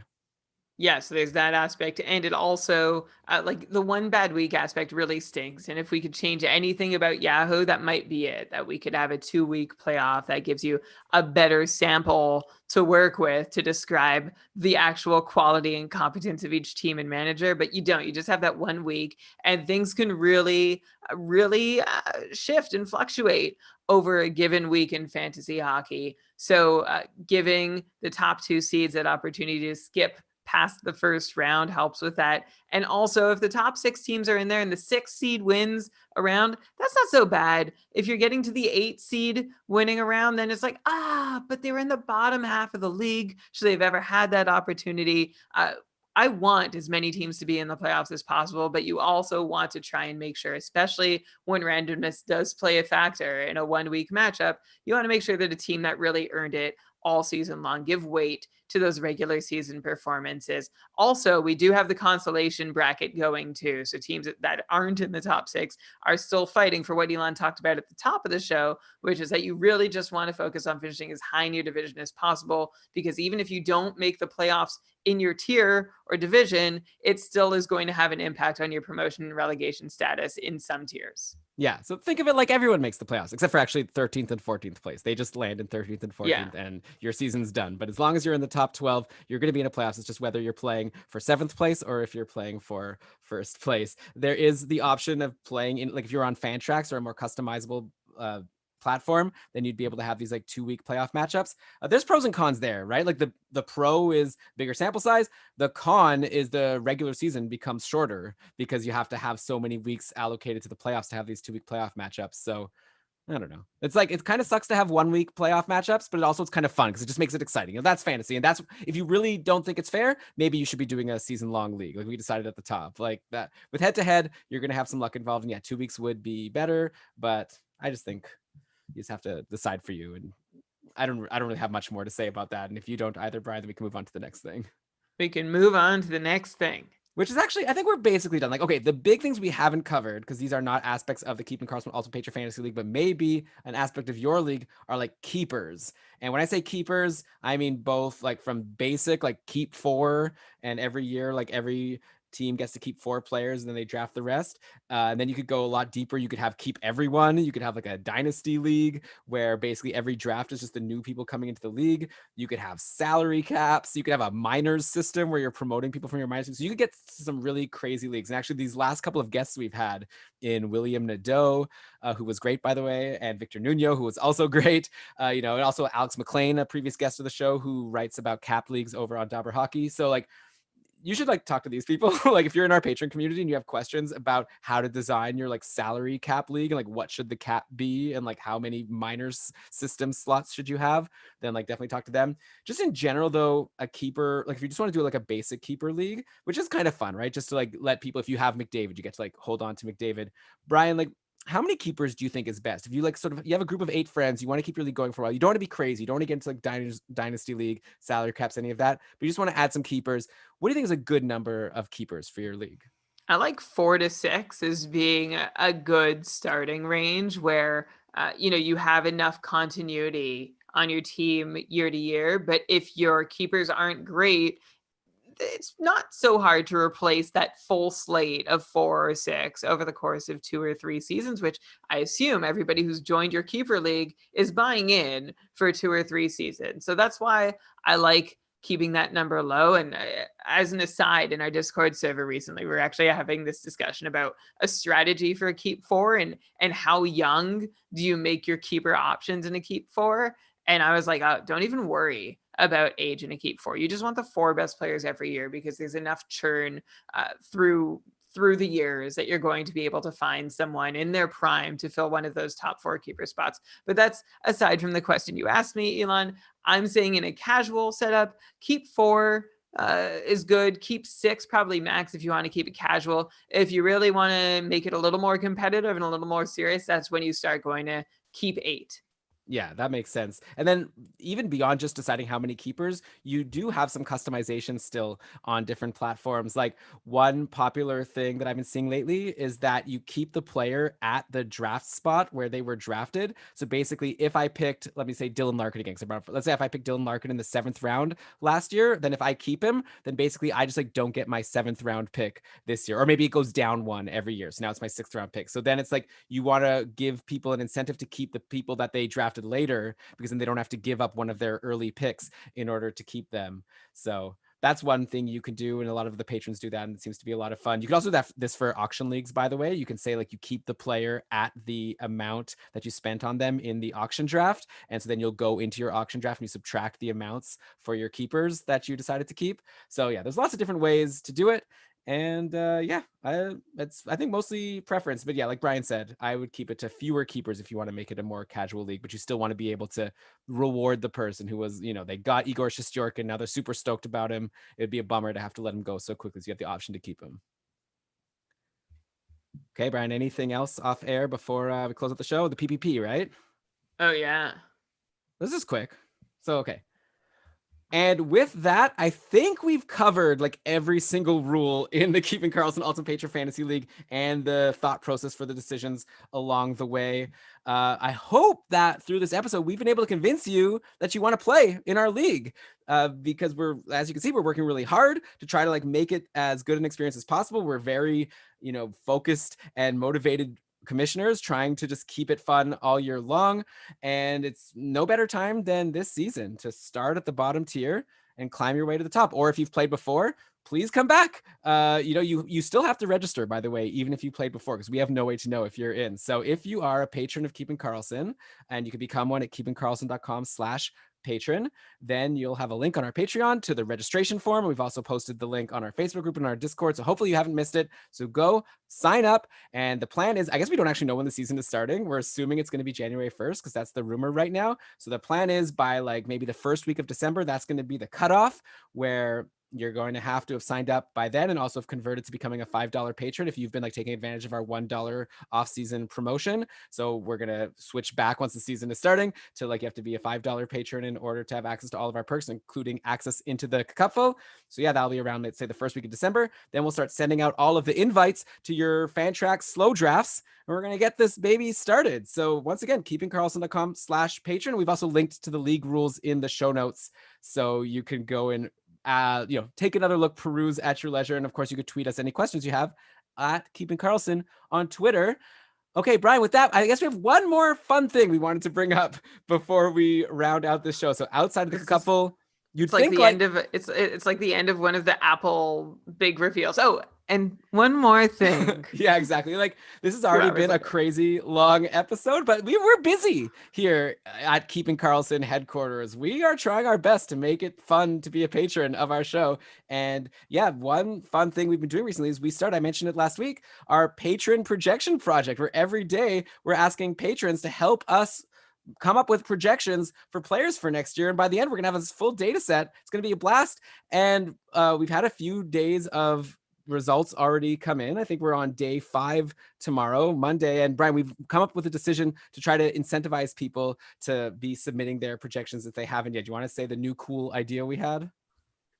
Yeah, so there's that aspect. And it also, like the one bad week aspect really stinks. And if we could change anything about Yahoo, that might be it, that we could have a 2-week playoff that gives you a better sample to work with to describe the actual quality and competence of each team and manager. But you don't, you just have that 1 week, and things can really shift and fluctuate over a given week in fantasy hockey. So giving the top 2 seeds that opportunity to skip past the first round helps with that. And also, if the top 6 teams are in there and the 6th seed wins a round, that's not so bad. If you're getting to the 8th seed winning a round, then it's like, but they were in the bottom half of the league. Should they've ever had that opportunity? I want as many teams to be in the playoffs as possible, but you also want to try and make sure, especially when randomness does play a factor in a 1-week matchup, you want to make sure that a team that really earned it all season long give weight to those regular season performances. Also, we do have the consolation bracket going too. So teams that aren't in the top 6 are still fighting for what Elon talked about at the top of the show, which is that you really just want to focus on finishing as high in your division as possible, because even if you don't make the playoffs in your tier or division, it still is going to have an impact on your promotion and relegation status in some tiers. Yeah, so think of it like everyone makes the playoffs, except for actually 13th and 14th place. They just land in 13th and 14th, and your season's done. But as long as you're in the top 12, you're going to be in a playoffs. It's just whether you're playing for 7th place or if you're playing for 1st place. There is the option of playing in, like if you're on Fantrax or a more customizable platform, then you'd be able to have these like 2-week playoff matchups. There's pros and cons there, right? Like the pro is bigger sample size. The con is the regular season becomes shorter because you have to have so many weeks allocated to the playoffs to have these 2-week playoff matchups. So I don't know. It's like, it kind of sucks to have 1-week playoff matchups, but it's kind of fun because it just makes it exciting. And that's fantasy. And that's, if you really don't think it's fair, maybe you should be doing a season long league. Like we decided at the top, like that with head to head, you're going to have some luck involved. And yeah, 2 weeks would be better, but I just think you just have to decide for you. And I don't really have much more to say about that. And if you don't either, Brian, then we can move on to the next thing. We can move on to the next thing. Which is actually, I think we're basically done. Like, okay, the big things we haven't covered, because these are not aspects of the Keeping Karlsson Ultimate Patron Fantasy League, but maybe an aspect of your league, are like keepers. And when I say keepers, I mean both like from basic, like keep 4, and every year, like every team gets to keep 4 players and then they draft the rest. And then you could go a lot deeper. You could have keep everyone. You could have like a dynasty league where basically every draft is just the new people coming into the league. You could have salary caps. You could have a minors system where you're promoting people from your minors. So you could get some really crazy leagues. And actually, these last couple of guests we've had in William Nadeau, who was great, by the way, and Victor Nuno, who was also great. And also Alex McLean, a previous guest of the show, who writes about cap leagues over on Dabber Hockey. So like, you should like talk to these people. Like if you're in our patron community and you have questions about how to design your like salary cap league and like what should the cap be and like how many minors system slots should you have, then like definitely talk to them. Just in general though, a keeper, like if you just want to do like a basic keeper league, which is kind of fun, right? Just to like let people, if you have McDavid, you get to like hold on to McDavid. Brian, like how many keepers do you think is best? If you like sort of, you have a group of 8 friends, you want to keep your league going for a while. You don't want to be crazy. You don't want to get into like dynasty league, salary caps, any of that, but you just want to add some keepers. What do you think is a good number of keepers for your league? I like 4 to 6 as being a good starting range where, you have enough continuity on your team year to year. But if your keepers aren't great, it's not so hard to replace that full slate of 4 or 6 over the course of 2 or 3 seasons, which I assume everybody who's joined your keeper league is buying in for 2 or 3 seasons. So that's why I like keeping that number low. And as an aside, in our Discord server recently, we were actually having this discussion about a strategy for a keep 4 and how young do you make your keeper options in a keep 4. And I was like, oh, don't even worry about age in a keep 4. You just want the 4 best players every year because there's enough churn through the years that you're going to be able to find someone in their prime to fill one of those top 4 keeper spots. But that's aside from the question you asked me, Elon. I'm saying in a casual setup, keep 4 is good. Keep 6 probably max if you want to keep it casual. If you really want to make it a little more competitive and a little more serious, that's when you start going to keep 8. Yeah, that makes sense. And then even beyond just deciding how many keepers, you do have some customization still on different platforms. Like one popular thing that I've been seeing lately is that you keep the player at the draft spot where they were drafted. So basically, if I picked, let me say Dylan Larkin again, let's say if I picked Dylan Larkin in the 7th round last year, then if I keep him, then basically I just like don't get my 7th round pick this year, or maybe it goes down 1 every year. So now it's my 6th round pick. So then it's like you want to give people an incentive to keep the people that they drafted later, because then they don't have to give up one of their early picks in order to keep them. So that's one thing you can do, and a lot of the patrons do that, and it seems to be a lot of fun. You can also do this for auction leagues, by the way. You can say like you keep the player at the amount that you spent on them in the auction draft, and so then you'll go into your auction draft and you subtract the amounts for your keepers that you decided to keep. So yeah, there's lots of different ways to do it. And I think mostly preference, but yeah, like Brian said, I would keep it to fewer keepers if you want to make it a more casual league, but you still want to be able to reward the person who was, they got Igor Shesterkin, now they're super stoked about him. It'd be a bummer to have to let him go so quickly, so you have the option to keep him. Okay, Brian, anything else off air before we close out the show? The PPP, right? Oh yeah. This is quick. So, okay. And with that, I think we've covered like every single rule in the Keeping Karlsson Ultimate Patron Fantasy League and the thought process for the decisions along the way. I hope that through this episode, we've been able to convince you that you want to play in our league, because as you can see, we're working really hard to try to like make it as good an experience as possible. We're very, focused and motivated commissioners trying to just keep it fun all year long, and it's no better time than this season to start at the bottom tier and climb your way to the top. Or if you've played before, please come back. You still have to register, by the way, even if you played before, because we have no way to know if you're in. So if you are a patron of Keeping Karlsson, and you can become one at keepingkarlsson.com/patron, then you'll have a link on our Patreon to the registration form. We've also posted the link on our Facebook group and our Discord, so hopefully you haven't missed it. So go sign up. And the plan is, I guess we don't actually know when the season is starting. We're assuming it's going to be January 1st because that's the rumor right now. So the plan is by like maybe the first week of December, that's going to be the cutoff where you're going to have signed up by then and also have converted to becoming a $5 patron if you've been like taking advantage of our $1 off-season promotion. So we're going to switch back once the season is starting to like you have to be a $5 patron in order to have access to all of our perks, including access into the cupful. So yeah, that'll be around, let's say, the first week of December. Then we'll start sending out all of the invites to your Fantrax slow drafts, and we're going to get this baby started. So once again, keepingkarlsson.com/patron. We've also linked to the league rules in the show notes, so you can go and take another look, peruse at your leisure. And of course, you could tweet us any questions you have at Keeping Karlsson on Twitter. Okay, Brian, with that, I guess we have one more fun thing we wanted to bring up before we round out this show. So outside of the couple, you'd think it's like the end of one of the Apple big reveals. Oh, and one more thing. Yeah, exactly. Like this has already been a crazy long episode, but we're busy here at Keeping Karlsson headquarters. We are trying our best to make it fun to be a patron of our show. And yeah, one fun thing we've been doing recently is I mentioned it last week, our patron projection project, where every day we're asking patrons to help us come up with projections for players for next year. And by the end, we're gonna have this full data set. It's gonna be a blast. And we've had a few days of results already come in. I think we're on day 5 tomorrow, Monday. And Brian, we've come up with a decision to try to incentivize people to be submitting their projections if they haven't yet. Do you want to say the new cool idea we had?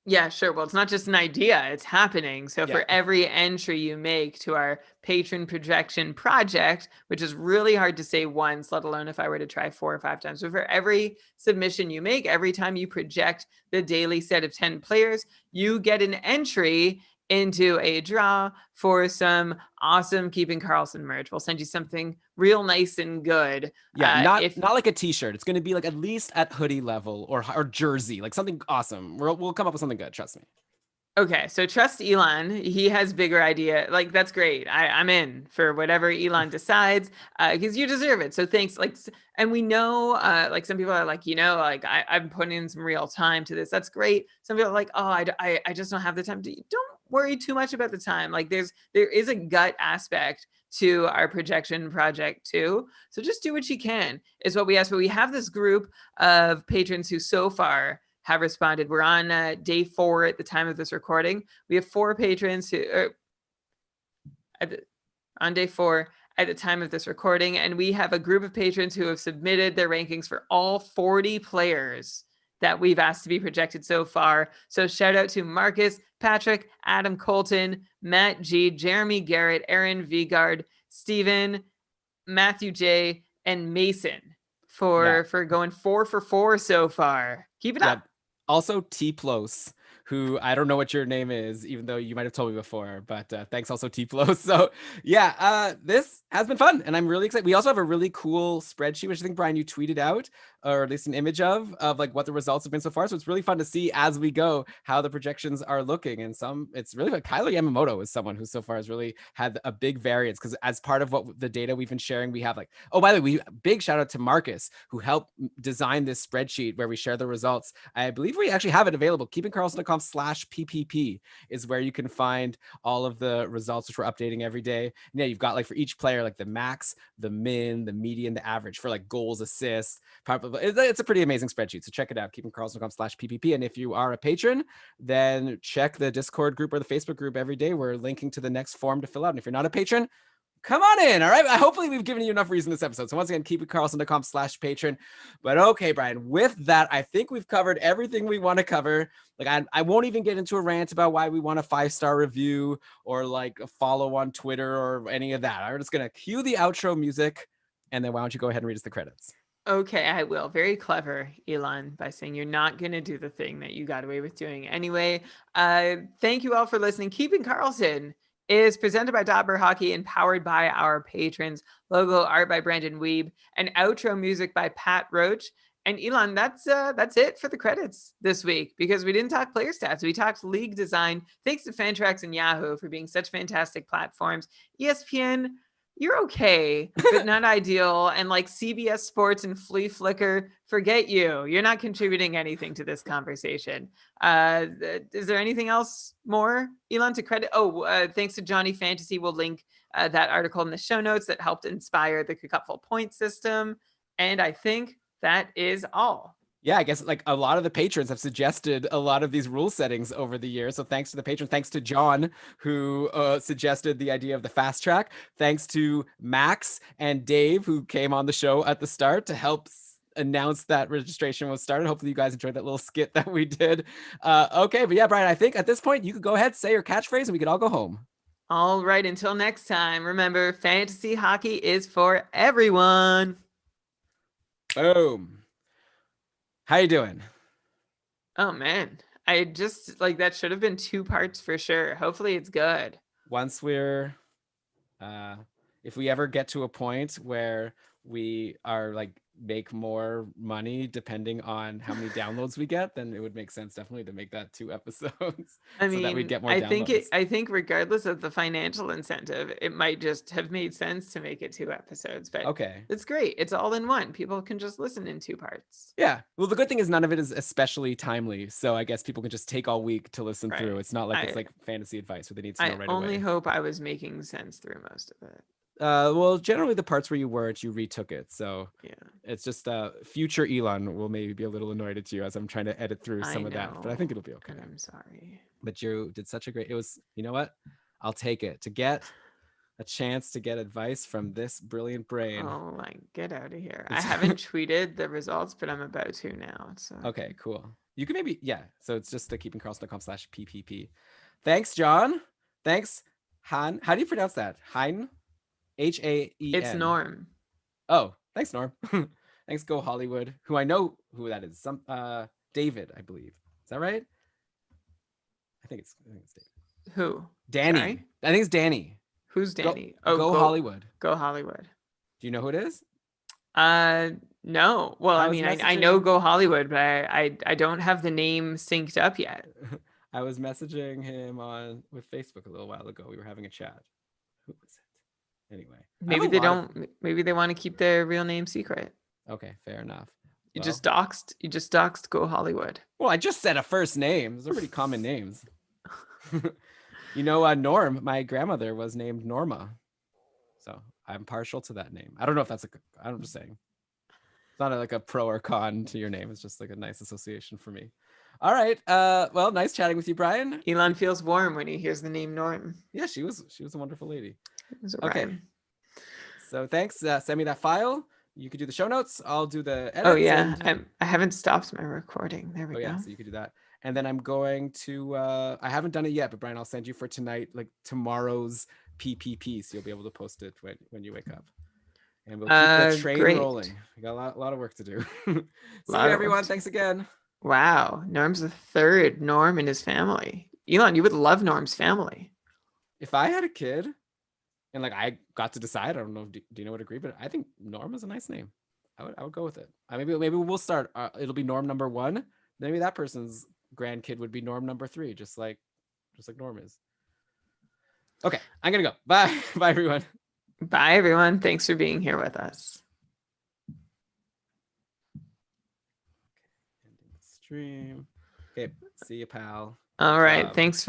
Yeah, sure. Well, it's not just an idea, it's happening. So for every entry you make to our patron projection project, which is really hard to say once, let alone if I were to try 4 or 5 times. So for every submission you make, every time you project the daily set of 10 players, you get an entry into a draw for some awesome Keeping Karlsson merch. We'll send you something real nice and good. Yeah, not like a t-shirt. It's going to be like at least at hoodie level or jersey, like something awesome. We'll come up with something good. Trust me. Okay, so trust Elon. He has bigger idea. Like, that's great. I'm in for whatever Elon decides, because you deserve it. So thanks. Like, and we know, like some people are like, I'm putting in some real time to this. That's great. Some people are like, oh, I just don't have the time to. Don't worry too much about the time. Like, there is a gut aspect to our projection project too. So just do what you can is what we ask. But we have this group of patrons who so far have responded. We're on day 4 at the time of this recording. We have 4 patrons who are on day 4 at the time of this recording, and we have a group of patrons who have submitted their rankings for all 40 players that we've asked to be projected so far. So shout out to Marcus, Patrick, Adam Colton, Matt G, Jeremy Garrett, Aaron Vigard, Steven, Matthew J, and Mason for going 4 for 4 so far. Keep it up. Also, T-Plos, who I don't know what your name is, even though you might have told me before, but thanks also T-Plos. So yeah, this has been fun and I'm really excited. We also have a really cool spreadsheet, which I think, Brian, you tweeted out, or at least an image of like what the results have been so far. So it's really fun to see as we go how the projections are looking. And it's really fun. Kyler Yamamoto is someone who so far has really had a big variance, because as part of what the data we've been sharing, we have like, oh, by the way, big shout out to Marcus, who helped design this spreadsheet where we share the results. I believe we actually have it available. keepingkarlsson.com/PPP is where you can find all of the results, which we're updating every day. Yeah, you've got like for each player, like the max, the min, the median, the average for like goals, assists. It's a pretty amazing spreadsheet. So check it out, keepingkarlsson.com/PPP. And if you are a patron, then check the Discord group or the Facebook group every day. We're linking to the next form to fill out. And if you're not a patron, come on in. All right. Hopefully we've given you enough reason this episode. So once again, keepingkarlsson.com/patron. But okay, Brian, with that, I think we've covered everything we want to cover. Like I won't even get into a rant about why we want a 5-star review or like a follow on Twitter or any of that. I'm just going to cue the outro music. And then why don't you go ahead and read us the credits? Okay, I will. Very clever, Elon, by saying you're not going to do the thing that you got away with doing. Anyway, thank you all for listening. Keeping Karlsson is presented by Dobber Hockey and powered by our patrons. Logo art by Brandon Weeb and outro music by Pat Roach. And Elon, that's it for the credits this week, because we didn't talk player stats. We talked league design. Thanks to Fantrax and Yahoo for being such fantastic platforms. ESPN, you're okay, but not ideal. And like CBS Sports and Flea Flicker, forget you. You're not contributing anything to this conversation. Is there anything else more, Elon, to credit? Thanks to Johnny Fantasy. We'll link that article in the show notes that helped inspire the Cupful point system. And I think that is all. yeah, I guess like a lot of the patrons have suggested a lot of these rule settings over the years. So thanks to the patron, thanks to John, who suggested the idea of the fast track. Thanks to Max and Dave, who came on the show at the start to help announce that registration was started. Hopefully you guys enjoyed that little skit that we did. Okay, but yeah, Brian, I think at this point you could go ahead, say your catchphrase, and we could all go home. All right, until next time, remember, fantasy hockey is for everyone. Boom. How you doing? Oh man, I just like that should have been 2 parts for sure. Hopefully it's good. Once we're if we ever get to a point where we are like make more money depending on how many downloads we get, then it would make sense definitely to make that 2 episodes. I so mean, that we'd get more I downloads. think regardless of the financial incentive, it might just have made sense to make it 2 episodes. But Okay. it's great. It's all in one. People can just listen in 2 parts. Yeah. Well, the good thing is none of it is especially timely. So I guess people can just take all week to listen through. Right. It's not like it's like fantasy advice where they need to know I right only away. hope I was making sense through most of it. Well, generally the parts where you weren't, you retook it. So Yeah. it's just future Elon will maybe be a little annoyed at you as I'm trying to edit through some of that, but I think it'll be okay. And I'm sorry. But you did such a great, it was, you know what? I'll take it to get a chance to get advice from this brilliant brain. Oh, like get out of here. I haven't tweeted the results, but I'm about to now. So Okay, cool. You can maybe, yeah. So it's just the keepingkarlsson.com/PPP. Thanks, John. Thanks, Han. How do you pronounce that? Hein? Haen. it's Norm. Oh, thanks, Norm. Thanks, Go Hollywood, who I know who that is. Some David, I believe. Is that right? I think it's David. Who? Danny. Sorry? I think it's Danny. Who's Danny? Go Hollywood. Go Hollywood. Do you know who it is? No. Well, I I was mean, I know messaging- Go Hollywood, but I don't have the name synced up yet. I was messaging him on with Facebook a little while ago. We were having a chat. Who was it? Anyway, I have Maybe a they lot of- don't. Maybe they want to keep their real name secret. Okay, fair enough. You Well- just doxed. You just doxed Go Hollywood. Well, I just said a first name. Those are pretty common names. You know, Norm, my grandmother was named Norma. So I'm partial to that name. I don't know if that's I'm just saying. It's not like a pro or con to your name. It's just like a nice association for me. All right. Well, nice chatting with you, Brian. Elon feels warm when he hears the name Norm. Yeah, she was a wonderful lady. It was a Okay. rhyme. So thanks. Send me that file. You could do the show notes. I'll do the edits. Oh yeah, and- I haven't stopped my recording. There we Oh go. yeah, so you could do that. And then I'm going to I haven't done it yet, but Brian, I'll send you for tonight, like tomorrow's PPP, so you'll be able to post it when you wake up. And we'll keep the train Great. rolling. We got a lot of work to do. See you, Lot of work everyone. to Thanks again. Wow, Norm's the 3rd Norm in his family. Elon, you would love Norm's family. If I had a kid and like I got to decide, I don't know, do you know what to agree, but I think Norm is a nice name. I would go with it. Maybe we'll start. It'll be Norm number 1. Maybe that person's grandkid would be Norm number 3, just like Norm is. Okay, I'm gonna go. Bye. Bye, everyone. Bye, everyone. Thanks for being here with us. Ending the stream. Okay, see you, pal. All right. job. Thanks for